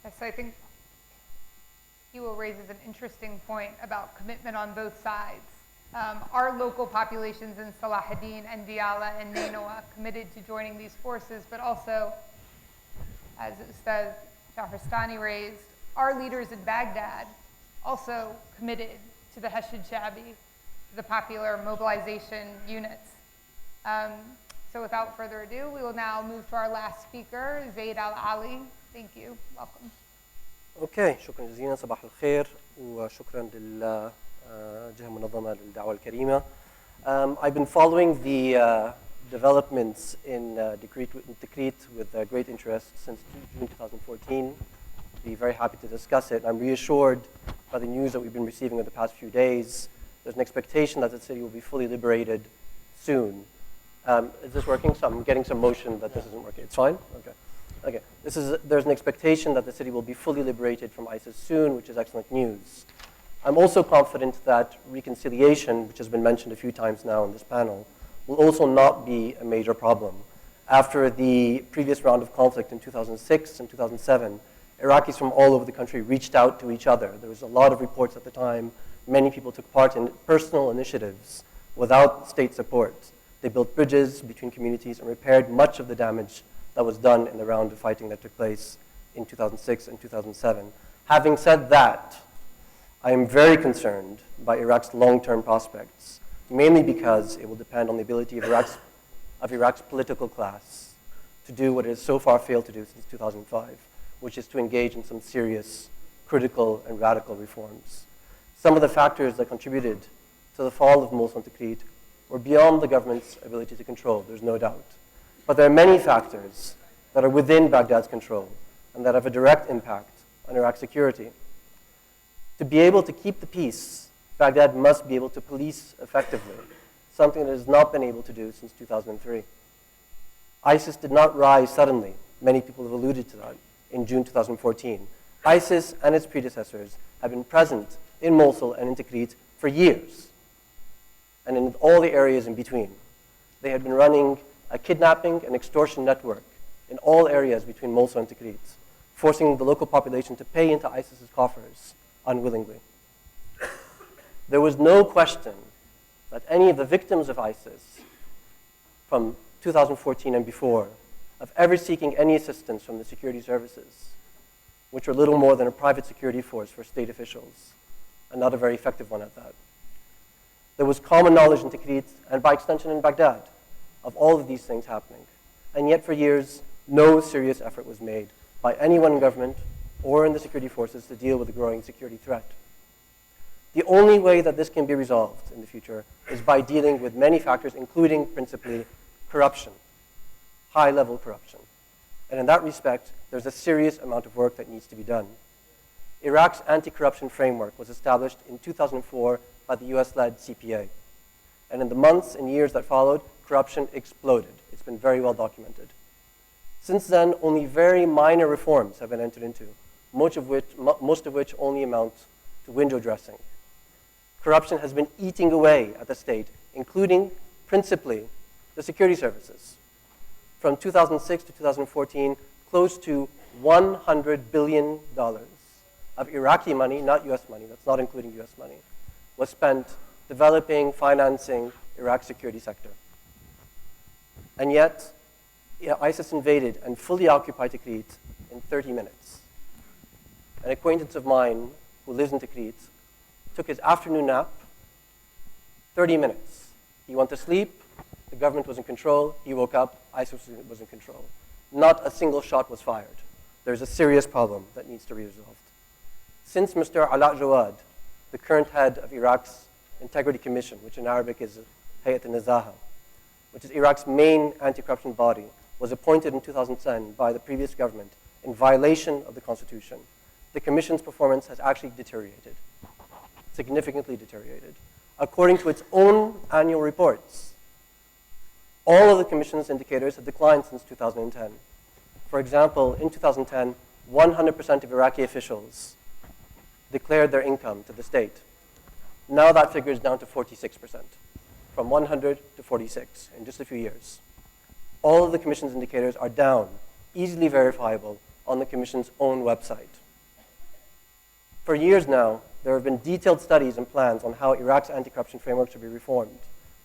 Yes, I think Hugo raises an interesting point about commitment on both sides. Our local populations in Salahuddin and Diyala and Nainawa committed to joining these forces, but also, as Ustaz Shahristani raised, our leaders in Baghdad also committed to the Hashid Shabi, the popular mobilization units. So without further ado, we will now move to our last speaker, Zaid Al-Ali. Thank you. Welcome. اوكي، شكرا جزيلا، صباح الخير وشكرا للجهة المنظمة للدعوة الكريمة. I've been following the developments in Tikrit with great interest since June 2014. Be very happy to discuss it. I'm reassured by the news that we've been receiving over the past few days. There's an expectation that the city will be fully liberated soon. Is this working? So I'm getting some motion that this isn't working. It's fine? Okay. Okay. There's an expectation that the city will be fully liberated from ISIS soon, which is excellent news. I'm also confident that reconciliation, which has been mentioned a few times now in this panel, will also not be a major problem. After the previous round of conflict in 2006 and 2007, Iraqis from all over the country reached out to each other. There was a lot of reports at the time. Many people took part in personal initiatives without state support. They built bridges between communities and repaired much of the damage that was done in the round of fighting that took place in 2006 and 2007. Having said that, I am very concerned by Iraq's long-term prospects, mainly because it will depend on the ability of Iraq's political class to do what it has so far failed to do since 2005, which is to engage in some serious, critical, and radical reforms. Some of the factors that contributed to the fall of Mosul and Tikrit were beyond the government's ability to control, there's no doubt. But there are many factors that are within Baghdad's control and that have a direct impact on Iraq's security. To be able to keep the peace, Baghdad must be able to police effectively, something that it has not been able to do since 2003. ISIS did not rise suddenly. Many people have alluded to that in June 2014. ISIS and its predecessors have been present in Mosul and in Tikrit for years, and in all the areas in between. They had been running a kidnapping and extortion network in all areas between Mosul and Tikrit, forcing the local population to pay into ISIS's coffers unwillingly. There was no question that any of the victims of ISIS from 2014 and before, of ever seeking any assistance from the security services, which were little more than a private security force for state officials, and not a very effective one at that. There was common knowledge in Tikrit, and by extension in Baghdad, of all of these things happening. And yet for years, no serious effort was made by anyone in government or in the security forces to deal with the growing security threat. The only way that this can be resolved in the future is by dealing with many factors, including principally corruption, high-level corruption. And in that respect, there's a serious amount of work that needs to be done. Iraq's anti-corruption framework was established in 2004 by the US-led CPA. And in the months and years that followed, corruption exploded. It's been very well documented. Since then, only very minor reforms have been entered into, most of which only amount to window dressing. Corruption has been eating away at the state, including principally the security services. From 2006 to 2014, close to $100 billion of Iraqi money, not US money, that's not including US money, was spent developing, financing Iraq's security sector. And yet, ISIS invaded and fully occupied Tikrit in 30 minutes. An acquaintance of mine who lives in Tikrit took his afternoon nap, 30 minutes. He went to sleep, the government was in control, he woke up, ISIS was in control. Not a single shot was fired. There's a serious problem that needs to be resolved. Since Mr. Ala Jawad, the current head of Iraq's Integrity Commission, which in Arabic is Hayat al-Nazaha, which is Iraq's main anti-corruption body, was appointed in 2010 by the previous government in violation of the Constitution, the Commission's performance has actually deteriorated, significantly deteriorated. According to its own annual reports, all of the Commission's indicators have declined since 2010. For example, in 2010, 100% of Iraqi officials declared their income to the state. Now that figure is down to 46%, from 100 to 46 in just a few years. All of the Commission's indicators are down, easily verifiable on the Commission's own website. For years now, there have been detailed studies and plans on how Iraq's anti-corruption framework should be reformed.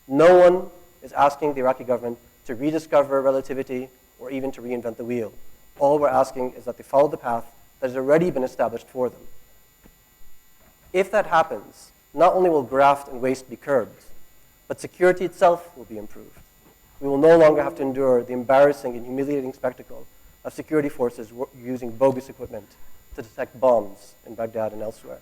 No one is asking the Iraqi government to rediscover relativity or even to reinvent the wheel. All we're asking is that they follow the path that has already been established for them. If that happens, not only will graft and waste be curbed, but security itself will be improved. We will no longer have to endure the embarrassing and humiliating spectacle of security forces using bogus equipment to detect bombs in Baghdad and elsewhere.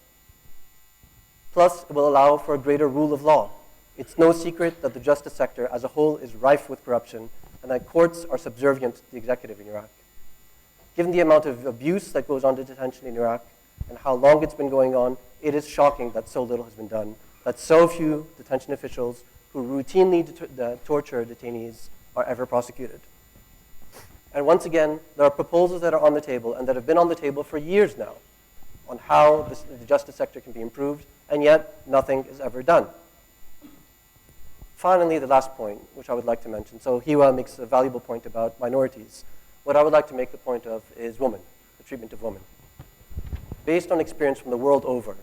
Plus, it will allow for a greater rule of law. It's no secret that the justice sector as a whole is rife with corruption and that courts are subservient to the executive in Iraq. Given the amount of abuse that goes on to detention in Iraq, and how long it's been going on, it is shocking that so little has been done, that so few detention officials who routinely torture detainees are ever prosecuted. And once again, there are proposals that are on the table and that have been on the table for years now on how the justice sector can be improved, and yet nothing is ever done. Finally, the last point, which I would like to mention. So Hiwa makes a valuable point about minorities. What I would like to make the point of is women, the treatment of women. Based on experience from the world over,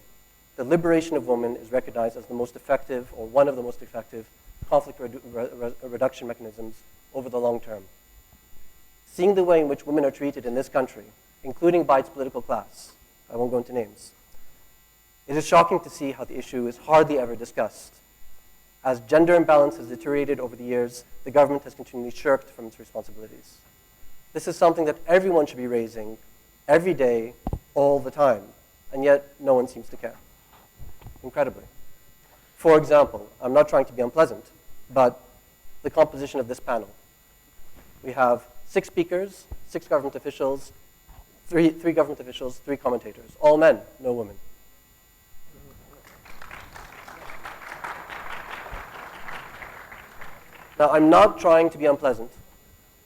the liberation of women is recognized as the most effective, or one of the most effective, conflict reduction mechanisms over the long term. Seeing the way in which women are treated in this country, including by its political class, I won't go into names, it is shocking to see how the issue is hardly ever discussed. As gender imbalance has deteriorated over the years, the government has continually shirked from its responsibilities. This is something that everyone should be raising every day, all the time, and yet no one seems to care. Incredibly. For example, I'm not trying to be unpleasant, but the composition of this panel. We have 6 speakers, 6 government officials, three government officials, 3 commentators, all men, no women. Now, I'm not trying to be unpleasant,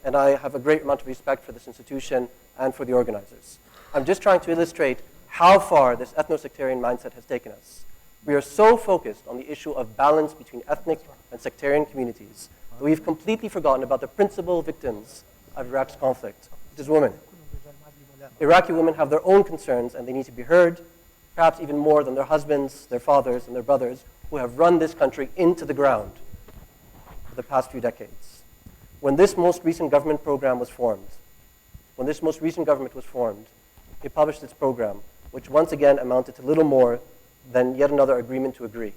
and I have a great amount of respect for this institution and for the organizers. I'm just trying to illustrate how far this ethno-sectarian mindset has taken us. We are so focused on the issue of balance between ethnic and sectarian communities that we've completely forgotten about the principal victims of Iraq's conflict, which is women. Iraqi women have their own concerns, and they need to be heard, perhaps even more than their husbands, their fathers, and their brothers, who have run this country into the ground for the past few decades. When this most recent government program was formed, it published its program, which once again amounted to little more than yet another agreement to agree.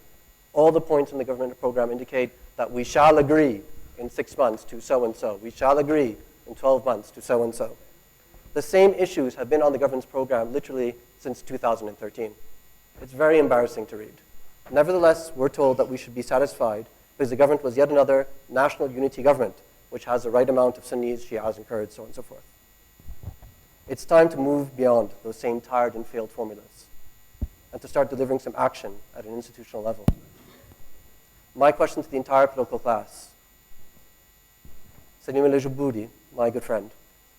All the points in the government program indicate that we shall agree in 6 months to so-and-so. We shall agree in 12 months to so-and-so. The same issues have been on the government's program literally since 2013. It's very embarrassing to read. Nevertheless, we're told that we should be satisfied because the government was yet another national unity government, which has the right amount of Sunnis, Shias, and Kurds, so on and so forth. It's time to move beyond those same tired and failed formulas and to start delivering some action at an institutional level. My question to the entire political class, Salim al-Juboudi, my good friend,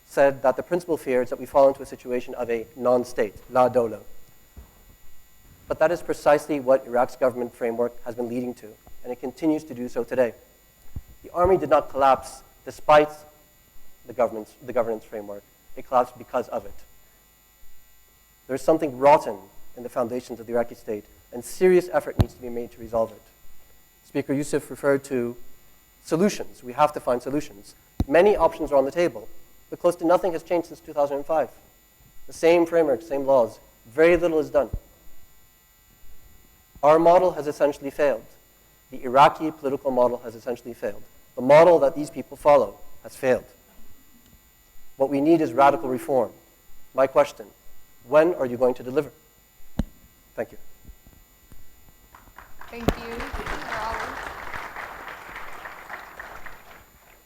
said that the principal fear is that we fall into a situation of a non-state, la dawla. But that is precisely what Iraq's government framework has been leading to, and it continues to do so today. The army did not collapse despite the governance framework. It collapsed because of it. There's something rotten in the foundations of the Iraqi state, and serious effort needs to be made to resolve it. Speaker Yusuf referred to solutions. We have to find solutions. Many options are on the table, but close to nothing has changed since 2005. The same framework, same laws. Very little is done. Our model has essentially failed. The Iraqi political model has essentially failed. The model that these people follow has failed. What we need is radical reform. My question, when are you going to deliver? Thank you. Thank you.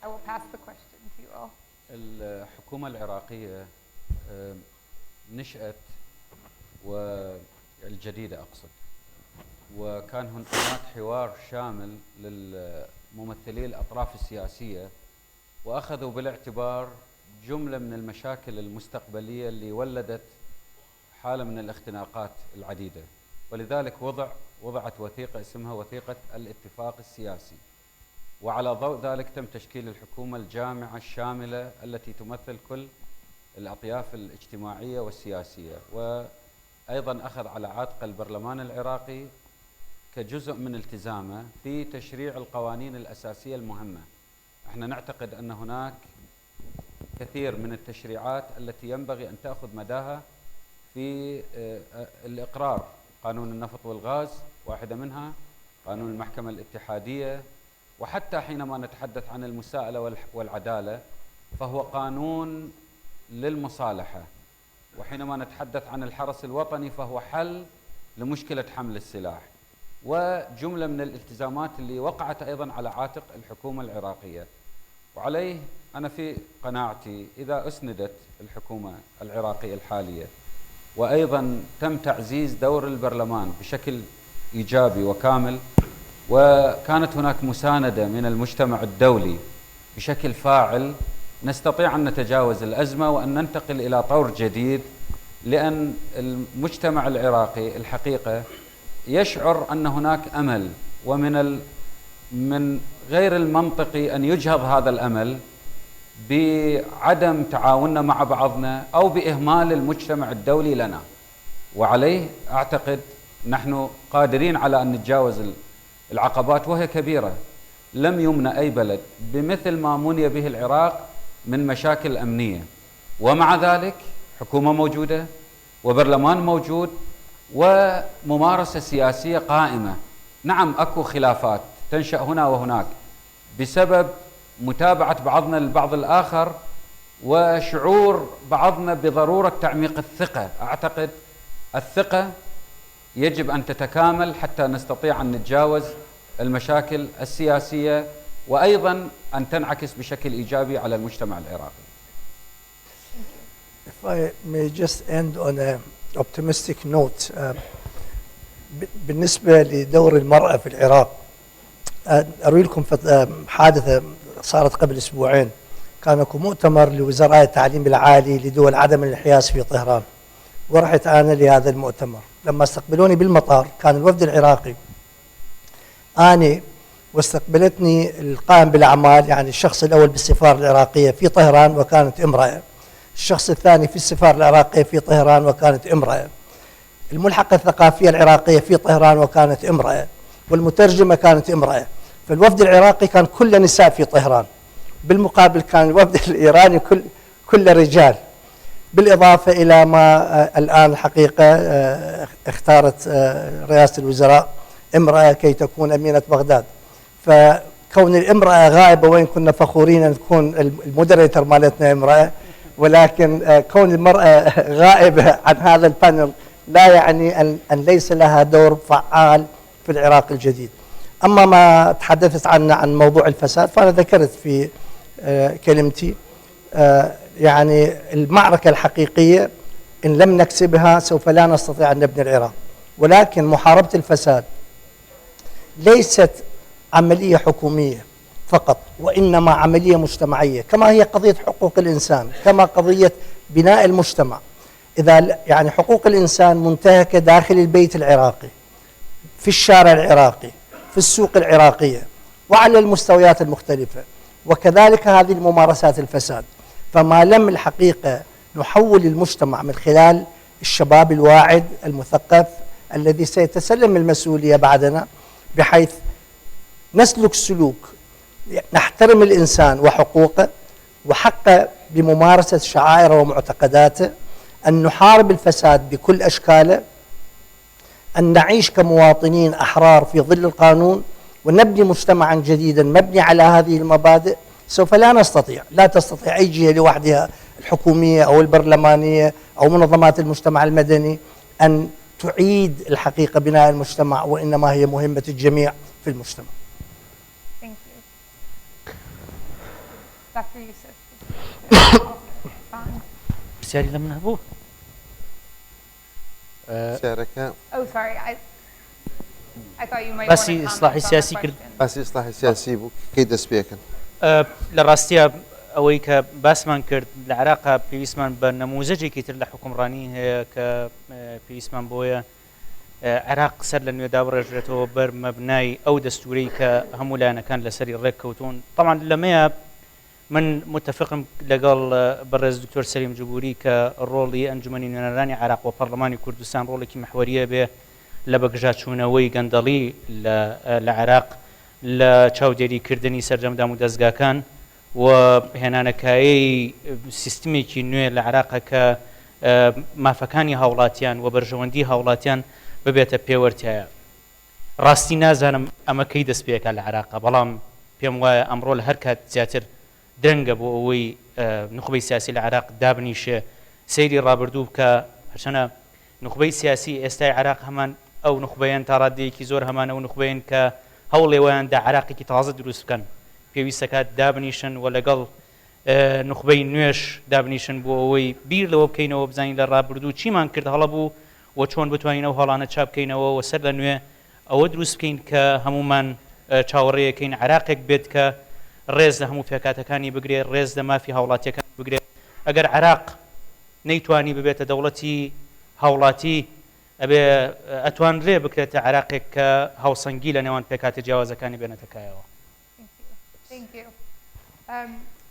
I will pass the question to you all. الحكومة العراقية نشأت والجديدة أقصد، وكان هناك حوار شامل للممثلي الأطراف السياسية، وأخذوا بالاعتبار جملة من المشاكل المستقبلية اللي ولدت حالة من الاختناقات العديدة، ولذلك وضعت وثيقة اسمها وثيقة الاتفاق السياسي، وعلى ضوء ذلك تم تشكيل الحكومة الجامعة الشاملة التي تمثل كل الأطياف الاجتماعية والسياسية، وأيضا أخذ على عاتق البرلمان العراقي كجزء من التزامه في تشريع القوانين الأساسية المهمة. احنا نعتقد أن هناك كثير من التشريعات التي ينبغي أن تأخذ مداها في الإقرار. قانون النفط والغاز واحدة منها، قانون المحكمة الاتحادية، وحتى حينما نتحدث عن المساءلة والعدالة فهو قانون للمصالحة، وحينما نتحدث عن الحرس الوطني فهو حل لمشكلة حمل السلاح، وجملة من الالتزامات اللي وقعت أيضا على عاتق الحكومة العراقية. وعليه أنا في قناعتي إذا أسندت الحكومة العراقية الحالية وأيضا تم تعزيز دور البرلمان بشكل إيجابي وكامل، وكانت هناك مساندة من المجتمع الدولي بشكل فاعل، نستطيع أن نتجاوز الأزمة وأن ننتقل إلى طور جديد، لأن المجتمع العراقي الحقيقة يشعر أن هناك أمل، من غير المنطقي أن يجهض هذا الأمل بعدم تعاوننا مع بعضنا أو بإهمال المجتمع الدولي لنا. وعليه أعتقد نحن قادرين على أن نتجاوز العقبات، وهي كبيرة. لم يمنع أي بلد بمثل ما مني به العراق من مشاكل أمنية، ومع ذلك حكومة موجودة وبرلمان موجود وممارسة سياسية قائمة. نعم أكو خلافات تنشأ هنا وهناك بسبب متابعة بعضنا للبعض الآخر وشعور بعضنا بضرورة تعميق الثقة. أعتقد الثقة يجب أن تتكامل حتى نستطيع أن نتجاوز المشاكل السياسية، وأيضا أن تنعكس بشكل إيجابي على المجتمع العراقي. If I may just end on an optimistic note, بالنسبة لدور المرأة في العراق، أروي لكم حادثة صارت قبل أسبوعين. كان اكو مؤتمر لوزراء التعليم العالي لدول عدم الانحياز في طهران، ورحت أنا لهذا المؤتمر. لما استقبلوني بالمطار كان الوفد العراقي أنا، واستقبلتني القائم بالأعمال، يعني الشخص الأول بالسفارة العراقية في طهران وكانت امرأة، الشخص الثاني في السفارة العراقية في طهران وكانت امرأة، الملحقة الثقافية العراقية في طهران وكانت امرأة، والمترجمة كانت امرأة. فالوفد العراقي كان كله نساء في طهران، بالمقابل كان الوفد الإيراني كله رجال. بالإضافة إلى ما الآن الحقيقة اختارت رئاسة الوزراء امرأة كي تكون أمينة بغداد. فكون الامرأة غائبة، وين كنا فخورين أن تكون المودريتر مالتنا امرأة، ولكن كون المرأة غائبة عن هذا البانل لا يعني أن ليس لها دور فعال في العراق الجديد. أما ما تحدثت عنه عن موضوع الفساد، فأنا ذكرت في كلمتي يعني المعركة الحقيقية إن لم نكسبها سوف لا نستطيع أن نبني العراق. ولكن محاربة الفساد ليست عملية حكومية فقط، وإنما عملية مجتمعية، كما هي قضية حقوق الإنسان، كما قضية بناء المجتمع. إذا يعني حقوق الإنسان منتهكة داخل البيت العراقي، في الشارع العراقي، في السوق العراقية، وعلى المستويات المختلفة، وكذلك هذه الممارسات الفساد. فما لم الحقيقة نحول المجتمع من خلال الشباب الواعد المثقف الذي سيتسلم المسؤولية بعدنا، بحيث نسلك سلوك نحترم الإنسان وحقوقه وحقه بممارسة شعائره ومعتقداته، أن نحارب الفساد بكل أشكاله، أن نعيش كمواطنين أحرار في ظل القانون، ونبني مجتمعا جديدا مبني على هذه المبادئ. سوف لا تستطيع أي جهة لوحدها، الحكومية أو البرلمانية أو منظمات المجتمع المدني، أن تعيد الحقيقة بناء المجتمع، وإنما هي مهمة الجميع في المجتمع. Thank you. Dr. Youssef. بسیاری لەمن هەبوو. شاركة Oh, sorry. I thought you might want to باسی comment ئیسلاحی on the سیاسی کرد. question. بس إصلاح سياسي بو كي دس بيكن. لە ڕاستیە ئەوەی کە باسمان کرد لە عێراقا پێویستمان بە نموزەجێکی تر لە حکومڕانی هەیە کە پێویستمان بۆیە عێراق سەر لە نوێدا بڕێژرێتەوە بەر مەبنای ئەو دەستورەی کە هەموو لایەنەکان لەسەری ڕێک کەوتون. طبعا لەمەیە من متفقم لەگەڵ بەڕێز دکتۆر سەلیم جوبوری کە ڕۆڵی ئەنجومەنی نوێنەرانی عێراق و پەرلەمانی کوردستان ڕۆڵێکی محوەریە بێ لە بەگژاچوونەوەی گەندەڵی لە عێراق، لە چاودێریکردنی سەرجەمدام و دەستگاکان و هێنانەکایی سیستمێکی نوێ لە عێراقە کە مافەکانی هاوڵاتیان و بەرژەوەندی هاوڵاتیان ببێتە پێوەرتایە. ڕاستی نازانم ئەمە کەی دەست پێکە لە عێراقا، بەڵام پێم وایە ئەمڕۆ لە هەر کات زیاتر درەنگە بۆ ئەوەی نخبەی سیاسی لە عێراق دابنیشێ، سەیری ڕابردوو بکە. هەرچەنە نخبەی سیاسی ئێستای عێراق هەمان ئەو نخبەیان تا ڕادەیەکی زۆر هەمانە و نخبەیان کە هەوڵێوەیاندا عێراقێکی تازە دروست بکەن، پێویستە کات دابنیشن و لەگەڵ نخبەی نوێش دابنیشن بۆ ئەوەی بیر لەوە بکەینەوە بزانین لە ڕابردوو چیمان کرد هەڵە بوو و چۆن بتوانین ئەو هەڵانە چاپ بکەینەوە و سەر لە نوێ ئەوە دروست بکەین کە هەمومان چاوەڕێیەکەین عراقێک بێت کە ڕێز لە هەموو پێکاتەکانی بگرێت ڕێز لە مافی هاوڵاتیەکان بگرێت ئەگەر عراق نەیتوانی ببێتە دەوڵەتی هاوڵاتی ئەبێ ئەتوانرێ بکرێتە عراقێک کە هاوسەنگی لە نێوان پێکاتی جیاوازەکانی بێنێتەکایەوە. Thank you.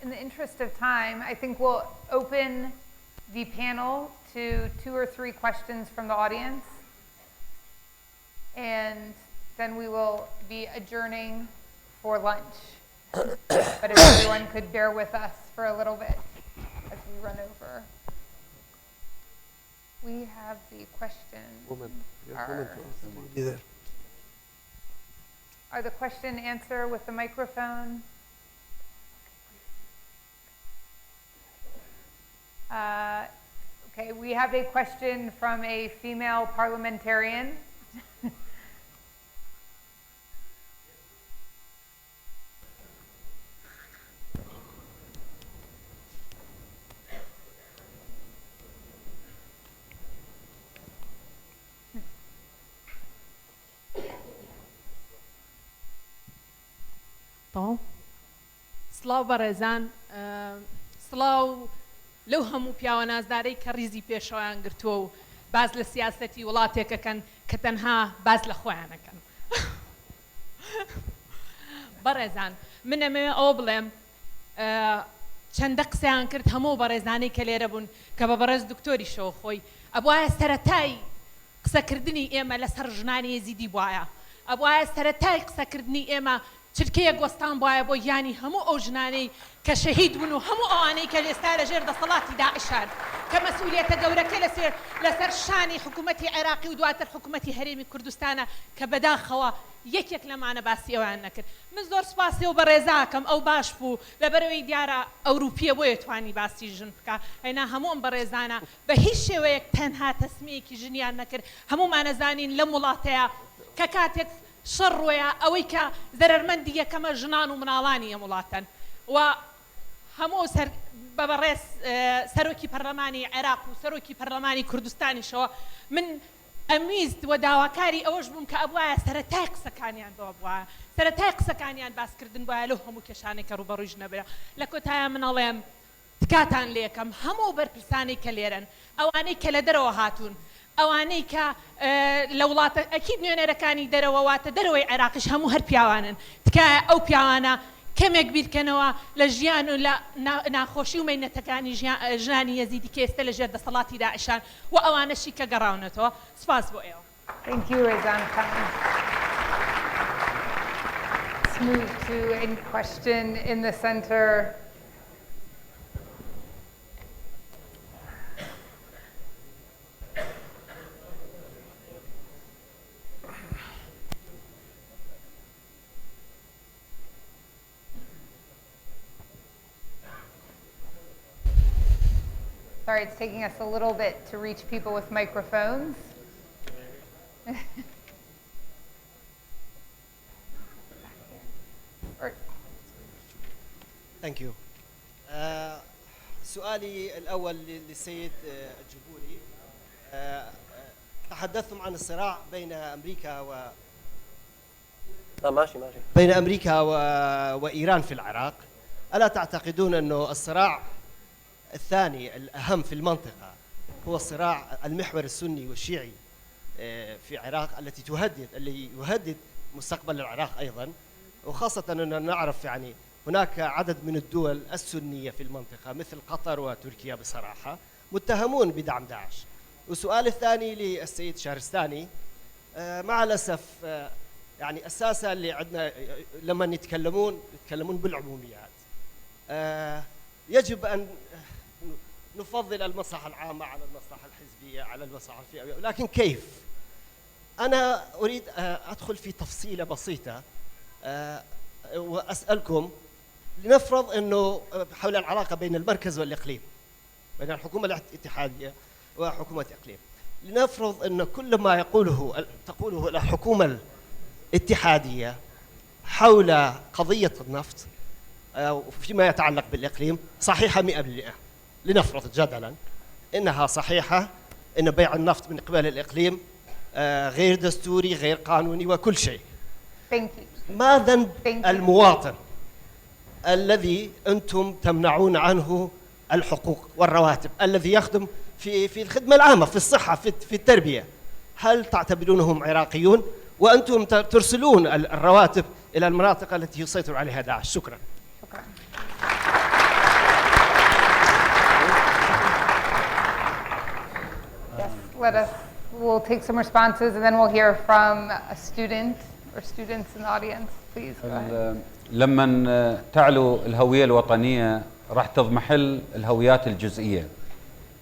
In the interest of time, I think we'll open the panel to 2 or 3 questions from the audience. And then we will be adjourning for lunch. But if everyone could bear with us for a little bit as we run over. We have the question. Are the question answer with the microphone? Okay, we have a question from a female parliamentarian. سڵاو بەڕێزان سڵاو لەو هەموو پیاوە نازدارەی کە ڕیزی پێشەوەیان گرتووە و باز لە سیاسەتی وڵاتێکەکەن کە تەنها باز لە خۆیانەکەن. بەڕێزان من ئەمەوێ ئەوە بڵێم چەندە قسەیان کرد هەموو بەڕێزانەی کە لێرە بوون کە بە بەڕێز دکتۆریشەوە خۆی ئەبوایە سەرەتای قسەکردنی ئێمە لەسەر ژنانی یەزیدی بواە ئەبوایە سەرەتای قسەکردنی ئێمە چرکەیە گۆستان بواە بۆ یانی هەموو ئەو ژنانەی کە شەهید بوون و هەموو ئەوانەی کە لێستا لەژێر دەسەڵاتی داعشان کە مەسئولیەتە گەورەکە لەسەر شانی حکوومەتی عێراقی و دواتر حکوومەتی هەرێمی کوردستانە کە بەداخەوە یەکێک لەمانە باسی ئەویان نەکرد. من زۆر سوپاسی و بەڕێزاکەم ئەو باش بوو لەبەرەوەی دیارە ئەوروپیە بۆیە توانی باسی ژن بکە هەینا هەموو ئەم بەڕێزانە بە هیچ شێوەیەک تەنها تەسمیەکی ژنیان نەکرد هەمومانەزانین لەم وڵاتەیە کە کاتێک شەڕ ڕۆیە ئەوەی کە زەرەرمەندی یەکەمە ژنان و مناڵانی ئەم وڵاتەن و هەموو بەبەڕێز سەرۆکی پەرلەمانی عێراق و سەرۆکی پەرلەمانی کوردستانیشەوە من ئەمیست و داواکاری ئەوەش بووم کە ئەبوایە سەرەتای قسەکانیان بەوە بووە سەرەتای قسەکانیان باسکردن وایە لەو هەموو کێشانێک کە ڕوبەڕووی ژنەبرە لە کۆتایە منەڵێم تکاتان لێکەم هەموو بەرپرسانەی کە لێرن ئەوانەی کە لە دەرەوە هاتوون ئەوانەی کە لە وڵاتە ئەکید نوێنەرەکانی دەرەوە واتە دەرەوەی عێراقیش هەموو هەر پیاوانن تکایە ئەو پیاوانە کەمێک بیرکەنەوە لە ژیان و لە ناخۆشی و مەینەتەکانی ژنانی یەزیدی کە ئێستا لەژێر دەسەڵاتی داعشان و ئەوانەشی کە گەڕاونەتەوە سپاس بۆ ئێوە. Thank you, Rezan Khan. Let's move to a question in the center. Sorry, it's taking us a little bit to reach people with microphones. Thank you. سؤالي الأول للسيد الجبوري تحدثتم عن الصراع بين أمريكا بين أمريكا وإيران في العراق. ألا تعتقدون أنه الصراع الثاني الأهم في المنطقة هو الصراع المحور السني والشيعي في العراق اللي يهدد مستقبل العراق أيضا، وخاصة أننا نعرف يعني هناك عدد من الدول السنية في المنطقة مثل قطر وتركيا بصراحة متهمون بدعم داعش. والسؤال الثاني للسيد شهرستاني، مع الأسف يعني أساسا اللي عندنا لما يتكلمون بالعموميات، يجب أن نفضل المصلحة العامة على المصلحة الحزبية على المصلحة الفئوية، لكن كيف؟ أنا أريد أدخل في تفصيلة بسيطة وأسألكم، لنفرض أنه حول العلاقة بين المركز والإقليم، بين الحكومة الاتحادية وحكومة إقليم، لنفرض أن كل ما تقوله الحكومة الاتحادية حول قضية النفط فيما يتعلق بالإقليم صحيحة 100%. لنفرض جدلا إنها صحيحة، إن بيع النفط من قبل الإقليم غير دستوري غير قانوني وكل شيء. ما ذنب المواطن الذي أنتم تمنعون عنه الحقوق والرواتب، الذي يخدم في الخدمة العامة، في الصحة، في التربية؟ هل تعتبرونهم عراقيون وأنتم ترسلون الرواتب إلى المناطق التي يسيطر عليها داعش؟ شكرا. We'll take some responses and then we'll hear from a student or students in the audience. Please go ahead. لما تعلو الهوية الوطنية راح تضمحل الهويات الجزئية.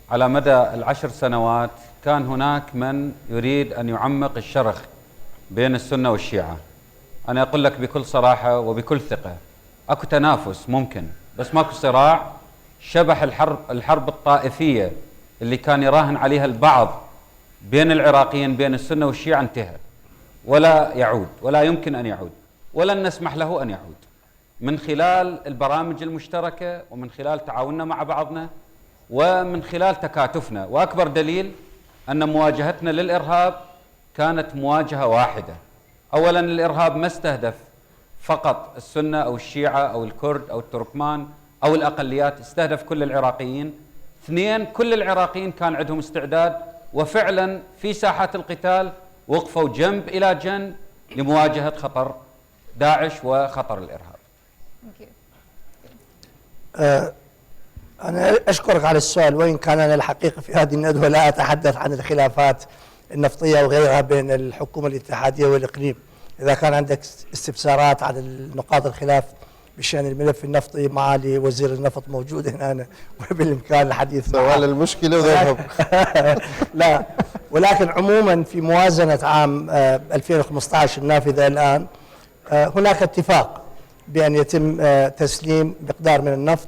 على مدى ال10 سنوات كان هناك من يريد أن يعمق الشرخ بين السنة والشيعة. أنا أقول لك بكل صراحة وبكل ثقة، أكو تنافس ممكن، بس ماكو صراع. شبح الحرب الطائفية اللي كان يراهن عليها البعض بين العراقيين بين السنة والشيعة انتهى، ولا يعود، ولا يمكن أن يعود، ولن نسمح له أن يعود، من خلال البرامج المشتركة ومن خلال تعاوننا مع بعضنا ومن خلال تكاتفنا. وأكبر دليل أن مواجهتنا للإرهاب كانت مواجهة واحدة. أولا الإرهاب ما استهدف فقط السنة أو الشيعة أو الكرد أو التركمان أو الأقليات، استهدف كل العراقيين. اثنين، كل العراقيين كان عندهم استعداد وفعلا في ساحات القتال وقفوا جنب إلى جنب لمواجهة خطر داعش وخطر الإرهاب. أنا أشكرك على السؤال، وإن كان أنا الحقيقة في هذه الندوة لا أتحدث عن الخلافات النفطية وغيرها بين الحكومة الاتحادية والإقليم. إذا كان عندك استفسارات عن النقاط الخلاف بشأن الملف النفطي، معالي وزير النفط موجود هنا وبالإمكان الحديث معه. سؤال المشكلة وذهب. لا، ولكن عموما في موازنة عام 2015 النافذة الآن هناك اتفاق بأن يتم تسليم مقدار من النفط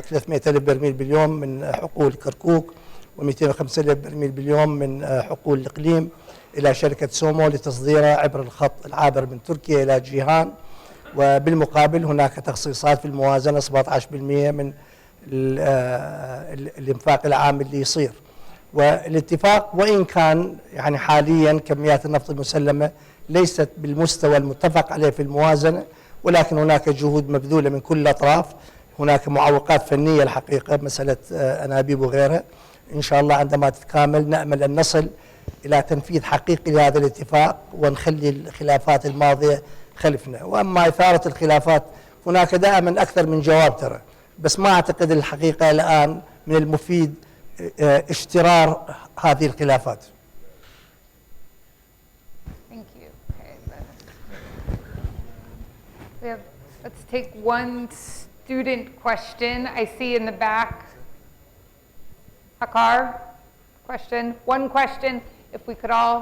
300,000 برميل باليوم من حقول كركوك و205,000 برميل باليوم من حقول الإقليم إلى شركة سومو لتصديرها عبر الخط العابر من تركيا إلى جيهان. وبالمقابل هناك تخصيصات في الموازنة 17% من الإنفاق العام اللي يصير. والاتفاق وإن كان يعني حاليا كميات النفط المسلمة ليست بالمستوى المتفق عليه في الموازنة، ولكن هناك جهود مبذولة من كل الأطراف. هناك معوقات فنية الحقيقة، مسألة أنابيب وغيرها. إن شاء الله عندما تتكامل نأمل أن نصل إلى تنفيذ حقيقي لهذا الاتفاق ونخلي الخلافات الماضية خلفنا. وأما إثارة الخلافات هناك دائما أكثر من جواب ترى، بس ما أعتقد الحقيقة الآن من المفيد اشترار هذه الخلافات. Let's take one student question. I see in the back. Hakar, question. One question. If we could all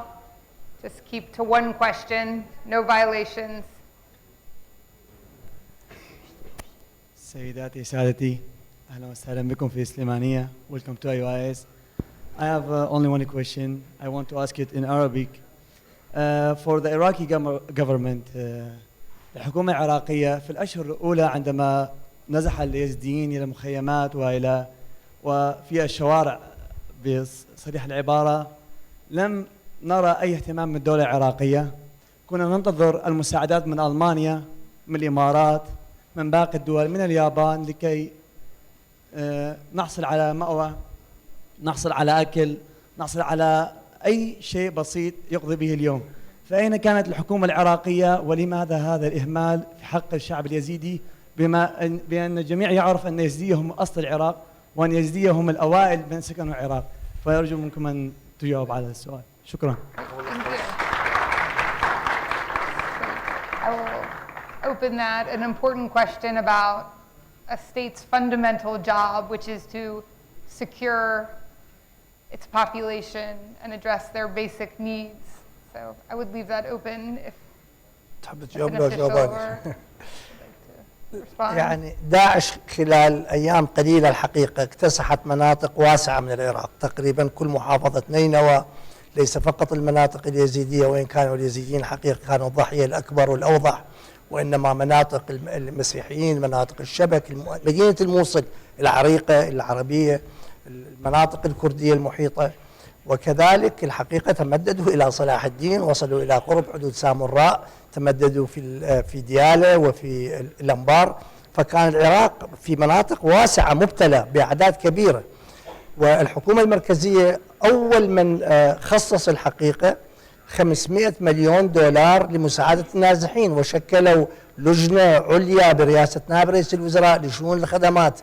just keep to one question, no violations. سيداتي سادتي، أهلا وسهلا بكم في سليمانية. Welcome to IOIS. I have only one question. I want to ask it in Arabic. For the Iraqi government, الحكومة العراقية في الأشهر الأولى عندما نزح اليزيديين إلى مخيمات وفي الشوارع بصريح العبارة، لم نرى أي اهتمام من الدولة العراقية. كنا ننتظر المساعدات من ألمانيا، من الإمارات، من باقي الدول، من اليابان، لكي نحصل على مأوى، نحصل على أكل، نحصل على أي شيء بسيط يقضي به اليوم. فأين كانت الحكومة العراقية؟ ولماذا هذا الإهمال في حق الشعب اليزيدي، بأن الجميع يعرف أن اليزيدية هم أصل العراق وأن اليزيدية هم الأوائل من سكنوا العراق؟ فأرجو منكم أن تجاوب على السؤال. شكرا. I will open that, an important question about a state's fundamental job, which is to secure its population and address their basic needs. So I would leave that open if an official or يعني داعش خلال أيام قليلة الحقيقة اكتسحت مناطق واسعة من العراق، تقريبا كل محافظة نينوى، ليس فقط المناطق اليزيدية، وإن كانوا اليزيديين حقيقة كانوا الضحية الأكبر والأوضح، وإنما مناطق المسيحيين، مناطق الشبك، مدينة الموصل العريقة العربية، المناطق الكردية المحيطة. وكذلك الحقيقة تمددوا إلى صلاح الدين، وصلوا إلى قرب حدود سامراء، تمددوا في ديالى وفي الأنبار. فكان العراق في مناطق واسعة مبتلى بأعداد كبيرة. والحكومة المركزية أول من خصص الحقيقة 500 مليون دولار لمساعدة النازحين، وشكلوا لجنة عليا برئاسة نائب رئيس الوزراء لشؤون الخدمات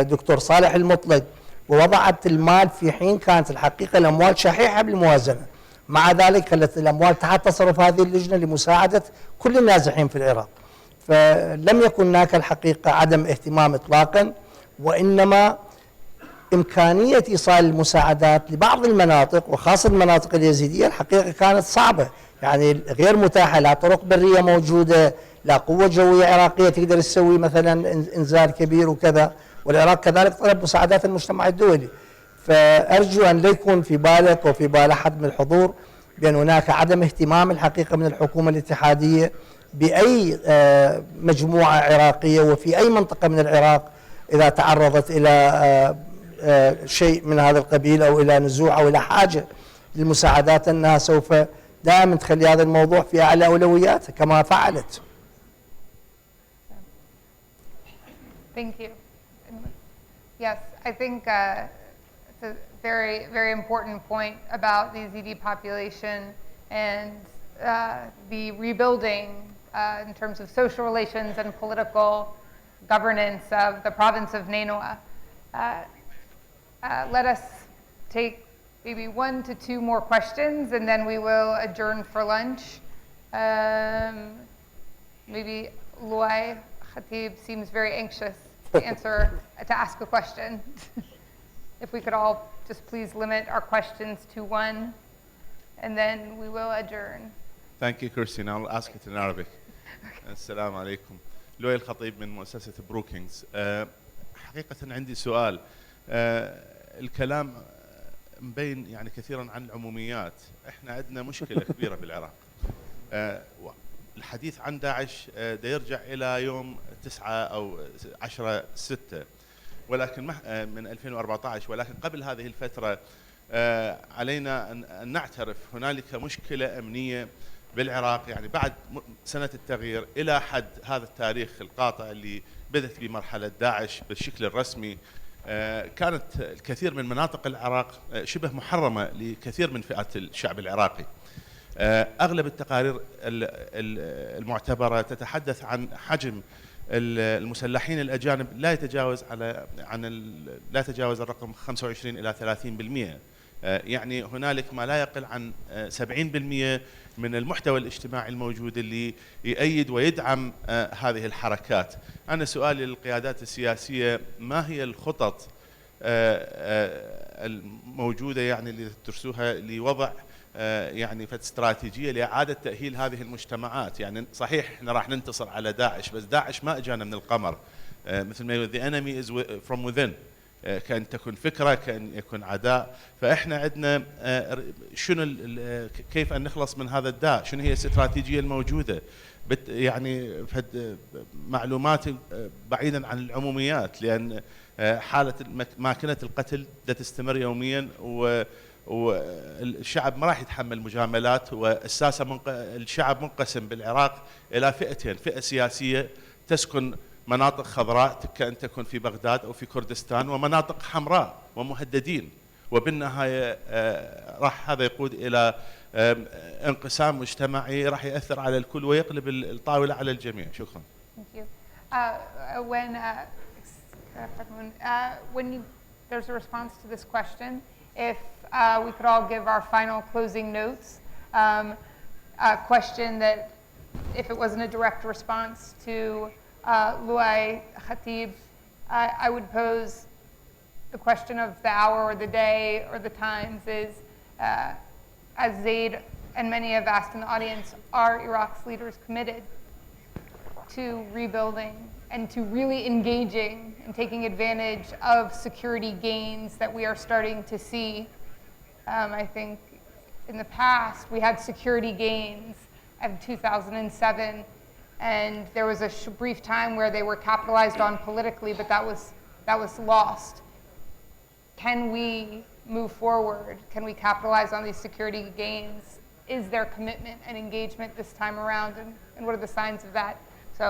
دكتور صالح المطلق، ووضعت المال في حين كانت الحقيقة الأموال شحيحة بالموازنة. مع ذلك خلت الأموال تحت تصرف هذه اللجنة لمساعدة كل النازحين في العراق. فلم يكن هناك الحقيقة عدم اهتمام إطلاقا، وإنما إمكانية إيصال المساعدات لبعض المناطق وخاصة المناطق اليزيدية الحقيقة كانت صعبة، يعني غير متاحة، لا طرق برية موجودة، لا قوة جوية عراقية تقدر تسوي مثلا إنزال كبير وكذا. والعراق كذلك طلب مساعدات المجتمع الدولي. فأرجو أن لا يكون في بالك وفي بال أحد من الحضور بأن هناك عدم اهتمام الحقيقة من الحكومة الاتحادية بأي مجموعة عراقية وفي أي منطقة من العراق إذا تعرضت إلى شيء من هذا القبيل أو إلى نزوع أو إلى حاجة للمساعدات، أنها سوف دائما تخلي هذا الموضوع في أعلى أولوياتها كما فعلت. Thank you. Yes, I think it's a very, very important point about the Yazidi population and the rebuilding in terms of social relations and political governance of the province of Nainoa. Let us take maybe 1 to 2 more questions, and then we will adjourn for lunch. Maybe Luay Khatib seems very anxious to ask a question. If we could all just please limit our questions to 1, and then we will adjourn. Thank you, Christine. I'll ask it in Arabic. السلام عليكم. لؤي الخطيب من مؤسسة بروكينجز. حقيقة عندي سؤال. الكلام مبين يعني كثيرا عن العموميات. احنا عندنا مشكلة كبيرة بالعراق. الحديث عن داعش ده يرجع إلى يوم 9 أو 10/6، ولكن من 2014. ولكن قبل هذه الفترة علينا أن نعترف هنالك مشكلة أمنية بالعراق، يعني بعد سنة التغيير إلى حد هذا التاريخ القاطع اللي بدأت بمرحلة داعش بالشكل الرسمي. كانت الكثير من مناطق العراق شبه محرمة لكثير من فئات الشعب العراقي. أغلب التقارير المعتبرة تتحدث عن حجم المسلحين الأجانب لا يتجاوز الرقم 25 إلى 30%. يعني هنالك ما لا يقل عن 70% من المحتوى الاجتماعي الموجود اللي يؤيد ويدعم هذه الحركات. أنا سؤالي للقيادات السياسية: ما هي الخطط الموجودة يعني اللي تدرسوها لوضع يعني استراتيجية لإعادة تأهيل هذه المجتمعات؟ يعني صحيح احنا راح ننتصر على داعش، بس داعش ما اجانا من القمر، مثل ما يقول the enemy is from within. كأن تكون فكرة، كأن يكون عداء. فإحنا عندنا شنو كيف أن نخلص من هذا الداء؟ شنو هي الاستراتيجية الموجودة؟ يعني معلومات بعيدا عن العموميات، لأن حالة ماكنة القتل تستمر يوميا، والشعب ما راح يتحمل مجاملات. والساسة الشعب منقسم بالعراق إلى فئتين: فئة سياسية تسكن مناطق خضراء كأن تكون في بغداد أو في كردستان، ومناطق حمراء ومهددين. وبالنهاية راح هذا يقود إلى انقسام مجتمعي راح يأثر على الكل ويقلب الطاولة على الجميع. شكرا. Thank you. When there's a response to this question, if we could all give our final closing notes, a question that, if it wasn't a direct response to Luay Khatib, I would pose the question of the hour or the day or the times is, as Zaid and many have asked in the audience, are Iraq's leaders committed to rebuilding and to really engaging and taking advantage of security gains that we are starting to see? I think in the past we had security gains of 2007 and there was a brief time where they were capitalized on politically, but that was lost. Can we move forward? Can we capitalize on these security gains? Is there commitment and engagement this time around, and what are the signs of that? So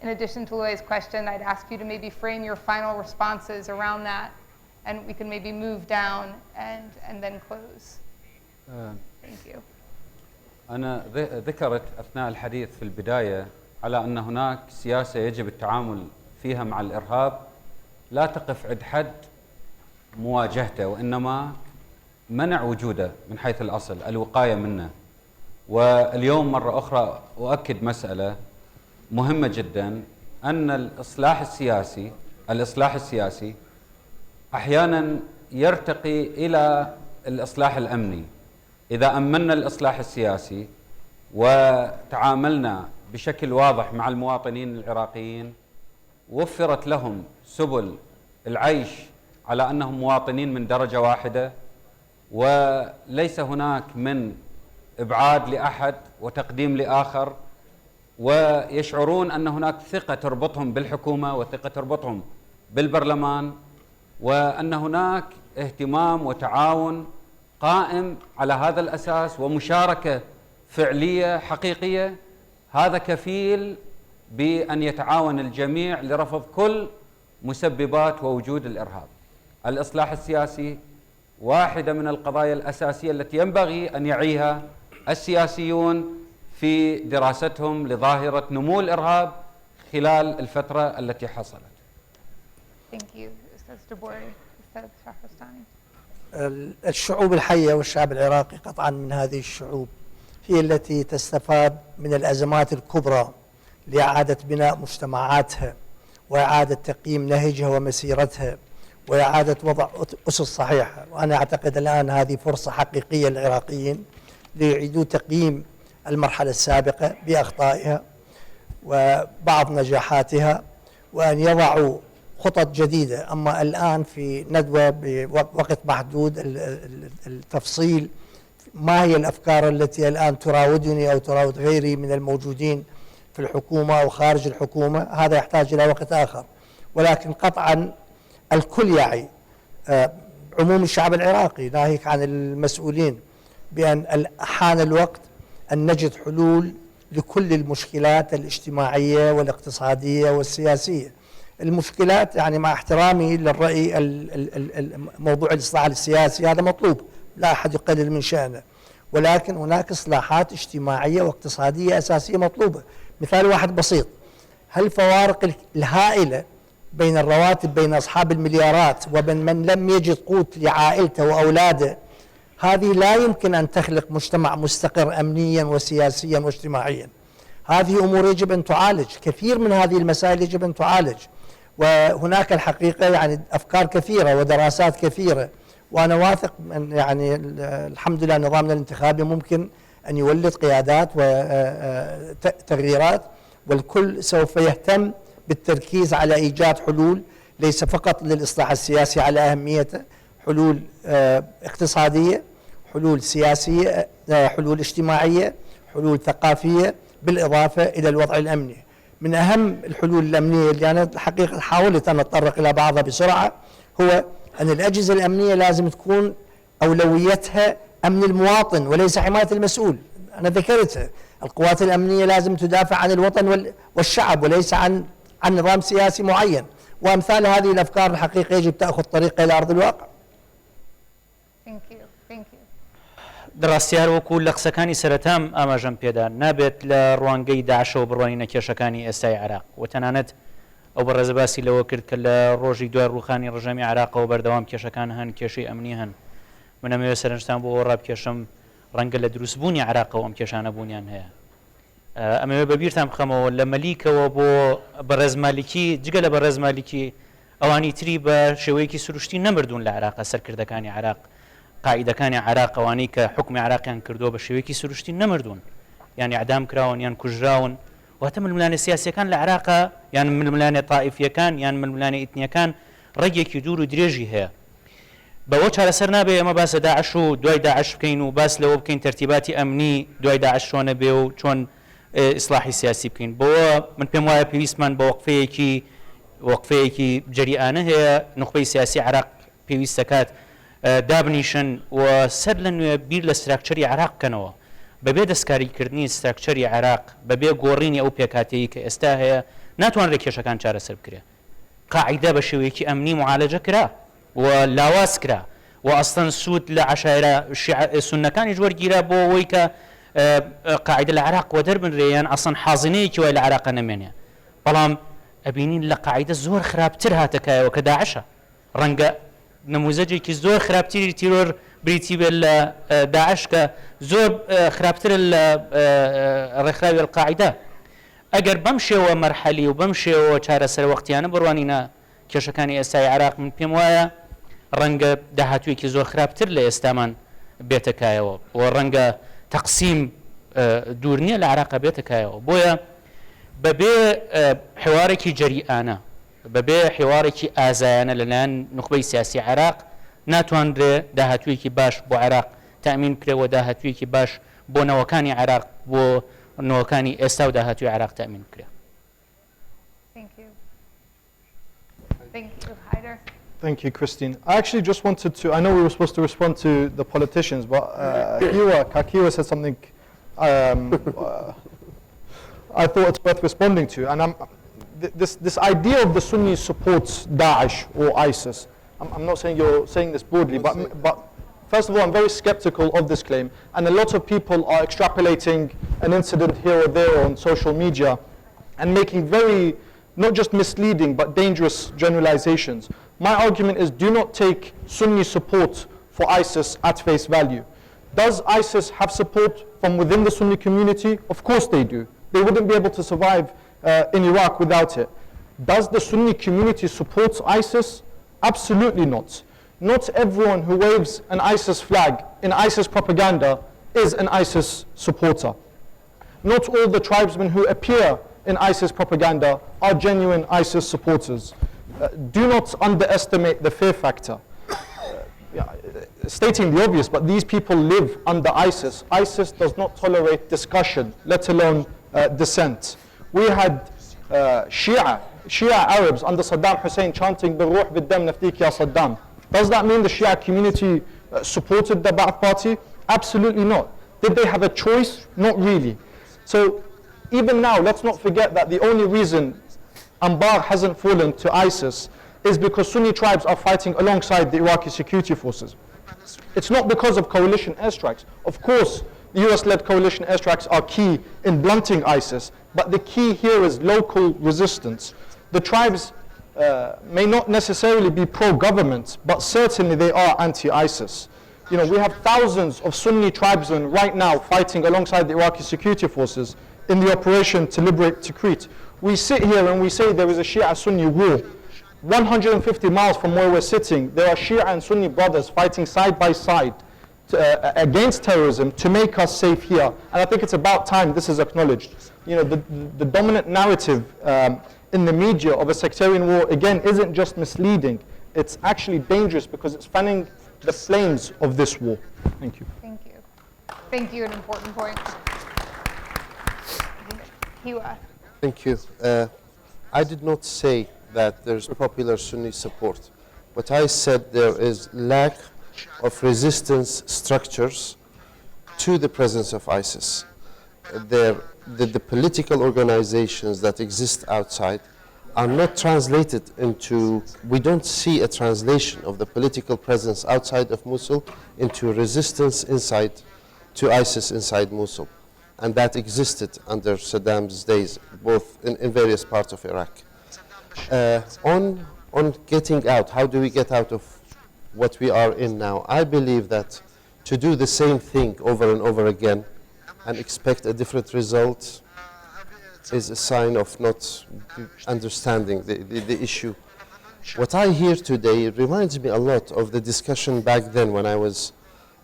in addition to Louis's question, I'd ask you to maybe frame your final responses around that, and we can maybe move down and then close. Thank you. أنا ذكرت أثناء الحديث في البداية على أن هناك سياسة يجب التعامل فيها مع الإرهاب لا تقف عند حد مواجهته، وإنما منع وجوده من حيث الأصل، الوقاية منه. واليوم مرة أخرى أؤكد مسألة مهمة جدا، أن الإصلاح السياسي أحيانا يرتقي إلى الإصلاح الأمني. إذا أمنا الإصلاح السياسي وتعاملنا بشكل واضح مع المواطنين العراقيين، وفرت لهم سبل العيش على أنهم مواطنين من درجة واحدة، وليس هناك من إبعاد لأحد وتقديم لآخر، ويشعرون أن هناك ثقة تربطهم بالحكومة وثقة تربطهم بالبرلمان، وأن هناك اهتمام وتعاون قائم على هذا الأساس ومشاركة فعلية حقيقية، هذا كفيل بأن يتعاون الجميع لرفض كل مسببات ووجود الإرهاب. الإصلاح السياسي واحدة من القضايا الأساسية التي ينبغي أن يعيها السياسيون في دراستهم لظاهرة نمو الإرهاب خلال الفترة التي حصلت. Thank you. Ustaz Dabori, Ustaz Shahrastani. الشعوب الحية والشعب العراقي قطعا من هذه الشعوب هي التي تستفاد من الأزمات الكبرى لإعادة بناء مجتمعاتها وإعادة تقييم نهجها ومسيرتها وإعادة وضع أسس صحيحة. وأنا أعتقد الآن هذه فرصة حقيقية للعراقيين ليعيدوا تقييم المرحلة السابقة بأخطائها وبعض نجاحاتها، وأن يضعوا خطط جديدة. أما الآن في ندوة بوقت محدود التفصيل ما هي الأفكار التي الآن تراودني أو تراود غيري من الموجودين في الحكومة أو خارج الحكومة، هذا يحتاج إلى وقت آخر. ولكن قطعا الكل يعي، عموم الشعب العراقي ناهيك عن المسؤولين، بأن حان الوقت أن نجد حلول لكل المشكلات الاجتماعية والاقتصادية والسياسية. المشكلات يعني مع احترامي للرأي موضوع الإصلاح السياسي هذا مطلوب، لا أحد يقلل من شأنه، ولكن هناك إصلاحات اجتماعية واقتصادية أساسية مطلوبة. مثال واحد بسيط، هل الفوارق الهائلة بين الرواتب بين أصحاب المليارات وبين من لم يجد قوت لعائلته وأولاده، هذه لا يمكن أن تخلق مجتمع مستقر أمنيا وسياسيا واجتماعيا. هذه أمور يجب أن تعالج، كثير من هذه المسائل يجب أن تعالج، وهناك الحقيقة يعني أفكار كثيرة ودراسات كثيرة، وأنا واثق أن يعني الحمد لله نظامنا الانتخابي ممكن أن يولد قيادات وتغييرات، والكل سوف يهتم بالتركيز على إيجاد حلول ليس فقط للإصلاح السياسي على أهميته، حلول اقتصادية، حلول سياسية، حلول اجتماعية، حلول ثقافية، بالإضافة إلى الوضع الأمني. من أهم الحلول الأمنية اللي أنا الحقيقة حاولت أن أتطرق إلى بعضها بسرعة هو أن الأجهزة الأمنية لازم تكون أولويتها أمن المواطن وليس حماية المسؤول. أنا ذكرتها، القوات الأمنية لازم تدافع عن الوطن والشعب وليس عن نظام سياسي معين، وأمثال هذه الأفكار الحقيقة يجب تأخذ طريقها إلى أرض الواقع. دراستیار وەکو لە قسەکانی سەرەتام ئاماژەم پێدا نابێت لە ڕوانگەی داعشەوە بڕۆینە کێشەکانی ئێستای عێراق، و تەنانەت ئەو بەڕێزە باسی لەوە کرد کە لە ڕۆژی دوای ڕووخانی ڕژەمی عێراقەوە بەردەوام کێشەکان هەن، کێشەی ئەمنی هەن. من ئەمەوێت سەرنجتان بۆ ڕابکێشم ڕەنگە لە دروستبوونی عێراقەوە ئەم کێشانە بوونیان هەیە. ئەمەوێت بەبیرتان بخەمەوە لە مەلیکەوە بۆ بەڕێز مالیکی، جگە لە بەڕێز مالیکی ئەوانی تری بە شێوەیەکی سروشتی نەمردوون لە عێراق، سەرکردەکانی عێراق، قائیدەکانی عێراق ئەوانەی کە حکمی عێراقیان کردووە بە شێوەیەکی سروشتی نەمردوون، یان ئەعدام کراون یان کوژراون. واتە ململانە سیاسیەکان لە عێراقا یان ململانە تائیفیەکان یان ململانە ئیتنیەکان ڕێگێکی دوور و درێژی هەیە. بەوە چارەسەر نابێ ئەمە باسە داعش و دوای داعش بکەین و باس لەوە بکەین تەرتیباتی ئەمنی دوای داعش چۆنە بێ و چۆن ئیسلاحی سیاسی بکەین بۆ من پێم وایە پێویستمان بە وەقفەیەکی جەریئانە هەیە نخبەی سیاسی عراق پێویستە کات دابنیشن و سەر لە نوێ بیر لە ستراکچەری عراق بکەنەوە بەبێ دەستکاریکردنی ستراکچەری عراق بەبێ گۆڕینی ئەو پێکاتەیە کە ئێستا هەیە ناتوانرێت کێشەکان چارەسەر بکرێت قاعیدە بە شێوەیەکی ئەمنی معالەجە کرا و لاواز کرا و ئەستەن سوود لە عشایرە سونەکانی وەرگیرا بۆ ئەوەی کە قاعدە لە عراق وە دەربنرێیان ئەسەن حازینەیەکی وای لە عراق نەمێنێ بەڵام ئەبینین لە قاعدە زۆر خراپتر هاتەکایەوە کە داعشە ڕەنگە نموزەجێکی زۆر خراپتری تیرۆر بریتی بێت لە داعش کە زۆر خراپتر لە ڕێکخراوی القاعدە ئەگەر بەم شێوە مەرحەلی و بەم شێوە چارەسەر وەختیانە بڕوانینە کێشەکانی ئێستای عراق من پێم وایە ڕەنگە داهاتوویەکی زۆر خراپتر لە ئێستامان بێتەکایەوە و ڕەنگە تەقسیم دوور نییە لە عراق بێتەکایەوە بۆیە بەبێ حوارێکی جەریئانە بەبێ حوارێکی ئازایانە لەلایەن نخبەی سیاسی عراق ناتوانرێ داهاتوویەکی باش بۆ عراق تامین بکرێەوە داهاتوویەکی باش بۆ نەوەکانی عراق بۆ نەوەکانی ئێستا و داهاتووی عراق تامین بکرێ. Thank you, Christine. I actually just wanted to, I know we were supposed to respond to the politicians, but Kakiwa said something I thought it's worth responding to. And this idea of the Sunni supports Daesh or ISIS, I'm not saying you're saying this broadly, but first of all, I'm very skeptical of this claim. And a lot of people are extrapolating an incident here or there on social media and making very, not just misleading, but dangerous generalizations. My argument is do not take Sunni support for ISIS at face value. Does ISIS have support from within the Sunni community? Of course they do. They wouldn't be able to survive in Iraq without it. Does the Sunni community support ISIS? Absolutely not. Not everyone who waves an ISIS flag in ISIS propaganda is an ISIS supporter. Not all the tribesmen who appear in ISIS propaganda are genuine ISIS supporters. Do not underestimate the fear factor. Stating the obvious, but these people live under ISIS. ISIS does not tolerate discussion, let alone dissent. We had Shia Arabs under Saddam Hussein chanting "Birruh biddam naftik ya Saddam." Does that mean the Shia community supported the Ba'ath Party? Absolutely not. Did they have a choice? Not really. So even now, let's not forget that the only reason Anbar hasn't fallen to ISIS is because Sunni tribes are fighting alongside the Iraqi security forces. It's not because of coalition airstrikes. Of course, the US-led coalition airstrikes are key in blunting ISIS, but the key here is local resistance. The tribes may not necessarily be pro-government, but certainly they are anti-ISIS. You know, we have thousands of Sunni tribesmen right now fighting alongside the Iraqi security forces in the operation to liberate Tikrit. We sit here and we say there is a Shia-Sunni war. 150 miles from where we're sitting, there are Shia and Sunni brothers fighting side by side against terrorism to make us safe here. And I think it's about time this is acknowledged. You know, the dominant narrative in the media of a sectarian war, again, isn't just misleading. It's actually dangerous because it's fanning the flames of this war. Thank you. Thank you. Thank you, an important point. Hiwa. Thank you. I did not say that there's popular Sunni support. What I said there is lack of resistance structures to the presence of ISIS. The political organizations that exist outside are not translated into, we don't see a translation of the political presence outside of Mosul into resistance inside to ISIS inside Mosul. And that existed under Saddam's days, both in various parts of Iraq. On getting out, how do we get out of what we are in now? I believe that to do the same thing over and over again and expect a different result is a sign of not understanding the issue. What I hear today reminds me a lot of the discussion back then when I was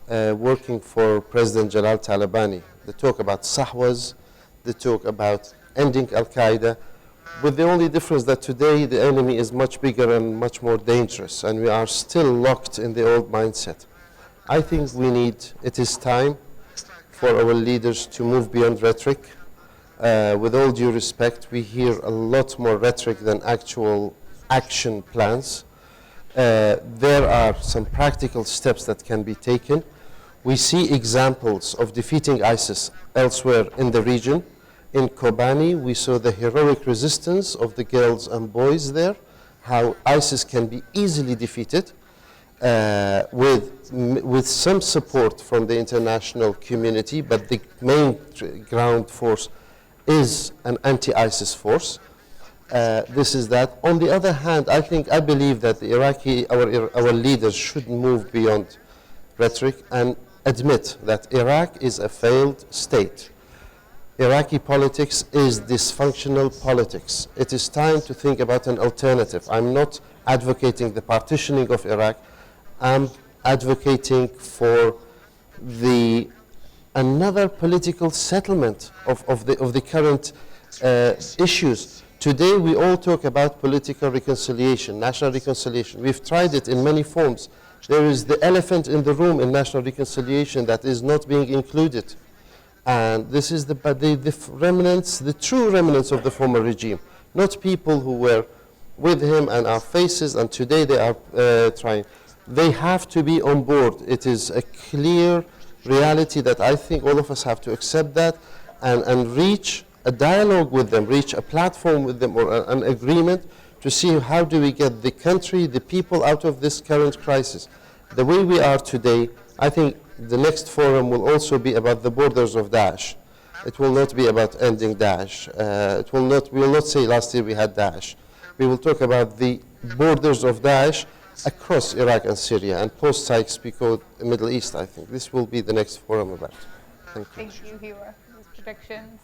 working for President Jalal Talabani. The talk about Sahwas, the talk about ending Al-Qaeda, with the only difference that today the enemy is much bigger and much more dangerous, and we are still locked in the old mindset. I think it is time for our leaders to move beyond rhetoric with all due respect, we hear a lot more rhetoric than actual action plans. There are some practical steps that can be taken. We see examples of defeating ISIS elsewhere in the region. In Kobani, we saw the heroic resistance of the girls and boys there, how ISIS can be easily defeated with some support from the international community, but the main ground force is an anti-ISIS force. This is that. On the other hand, I believe that the our leaders should move beyond rhetoric and admit that Iraq is a failed state. Iraqi politics is dysfunctional politics. It is time to think about an alternative. I'm not advocating the partitioning of Iraq. I'm advocating for another political settlement of the current issues. Today we all talk about political reconciliation, national reconciliation. We've tried it in many forms. There is the elephant in the room in national reconciliation that is not being included. And this is the remnants, the true remnants of the former regime, not people who were with him and our faces, and today they are trying. They have to be on board. It is a clear reality that I think all of us have to accept that and reach a dialogue with them, reach a platform with them or an agreement to see how do we get the country, the people out of this current crisis. The way we are today, I think the next forum will also be about the borders of Daesh. It will not be about ending Daesh. We will not say last year we had Daesh. We will talk about the borders of Daesh across Iraq and Syria and post-Sykes-Picot Middle East, I think. This will be the next forum about it. Thank you. Thank you, Hiwa. Those predictions.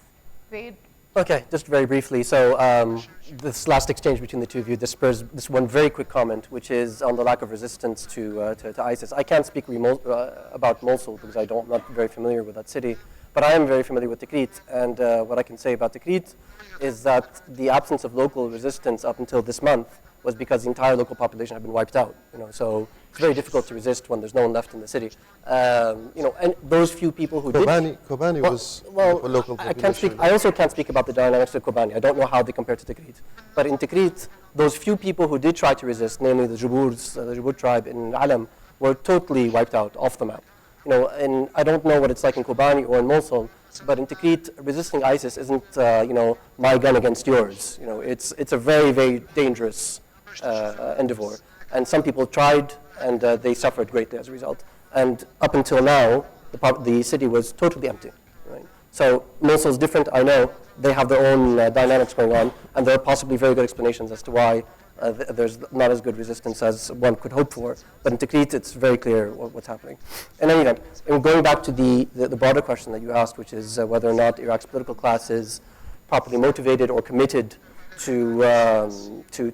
Zaid? Okay, just very briefly. So this last exchange between the two of you, this spurs this one very quick comment, which is on the lack of resistance to ISIS. I can't speak about Mosul because I'm not very familiar with that city, but I am very familiar with Tikrit. And what I can say about Tikrit is that the absence of local resistance up until this month was because the entire local population had been wiped out. So it's very difficult to resist when there's no one left in the city. And those few people who Kobani was a local population. I also can't speak about the dynamics of Kobani. I don't know how they compare to Tikrit. But in Tikrit, those few people who did try to resist, namely the Jubur tribe in Alam, were totally wiped out off the map. And I don't know what it's like in Kobani or in Mosul, but in Tikrit, resisting ISIS isn't, my gun against yours. It's a very, very dangerous endeavor. And some people tried, and they suffered greatly as a result. And up until now, the city was totally empty. Right? So Mosul's different, I know. They have their own dynamics going on, and there are possibly very good explanations as to why there's not as good resistance as one could hope for. But in Tikrit, it's very clear what's happening. In any event, and going back to the broader question that you asked, which is whether or not Iraq's political class is properly motivated or committed to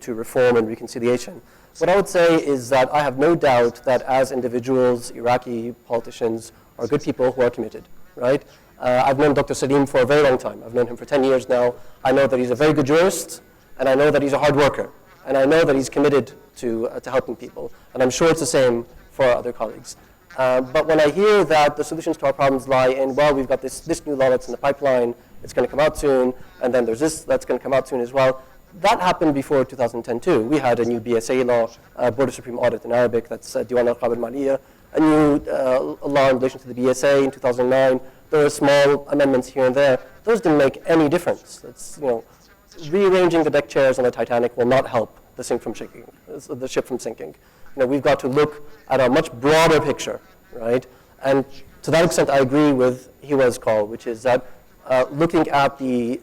reform and reconciliation. What I would say is that I have no doubt that as individuals, Iraqi politicians are good people who are committed, right? I've known Dr. Salim for a very long time. I've known him for 10 years now. I know that he's a very good jurist, and I know that he's a hard worker, and I know that he's committed to helping people, and I'm sure it's the same for our other colleagues. But when I hear that the solutions to our problems lie in, well, we've got this new law that's in the pipeline, it's going to come out soon, and then there's this that's going to come out soon as well. That happened before 2010 too. We had a new BSA law, Board of Supreme Audit in Arabic, that's Diwan al-Qab al-Maliyya, a new law in relation to the BSA in 2009. There were small amendments here and there. Those didn't make any difference. It's, rearranging the deck chairs on the Titanic will not help the ship from sinking. We've got to look at a much broader picture, right? And to that extent, I agree with Hiwa's call, which is that looking at the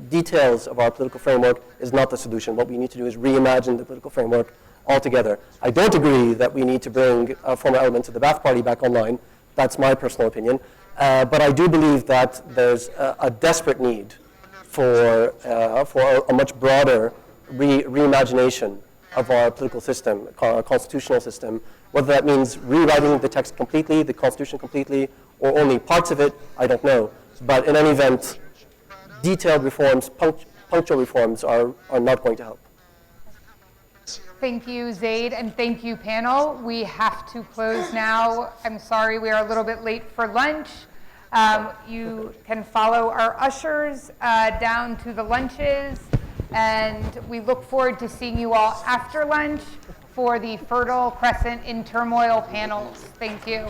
details of our political framework is not the solution. What we need to do is reimagine the political framework altogether. I don't agree that we need to bring former elements of the Ba'ath Party back online. That's my personal opinion. But I do believe that there's a desperate need for a much broader reimagination of our political system, our constitutional system, whether that means rewriting the text completely, the constitution completely, or only parts of it, I don't know. But in any event, detailed reforms, punctual reforms are not going to help. Thank you, Zaid, and thank you, panel. We have to close now. I'm sorry we are a little bit late for lunch. You can follow our ushers down to the lunches, and we look forward to seeing you all after lunch for the Fertile Crescent in Turmoil panels. Thank you.